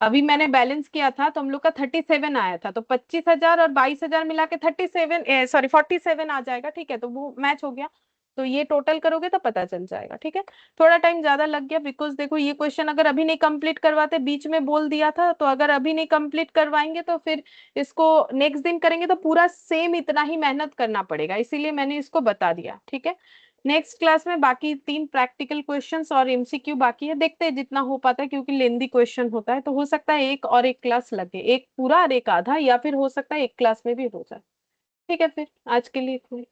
S1: अभी मैंने बैलेंस किया था तो हम लोग का 37 आया था, तो 25,000 और 22,000 मिला के 37 सॉरी 47 आ जाएगा। ठीक है, तो वो मैच हो गया। तो ये टोटल करोगे तो पता चल जाएगा। ठीक है, थोड़ा टाइम ज्यादा लग गया बिकॉज देखो ये क्वेश्चन अगर अभी नहीं कंप्लीट करवाते, बीच में बोल दिया था, तो अगर अभी नहीं कंप्लीट करवाएंगे तो फिर इसको नेक्स्ट दिन करेंगे तो पूरा सेम इतना ही मेहनत करना पड़ेगा, इसीलिए मैंने इसको बता दिया। ठीक है, नेक्स्ट क्लास में बाकी 3 प्रैक्टिकल क्वेश्चंस और एमसीक्यू बाकी है, देखते हैं जितना हो पाता है, क्योंकि लेंदी क्वेश्चन होता है तो हो सकता है एक और एक क्लास लगे, एक पूरा और एक आधा, या फिर हो सकता है एक क्लास में भी हो जाए। ठीक है, फिर आज के लिए इतना ही।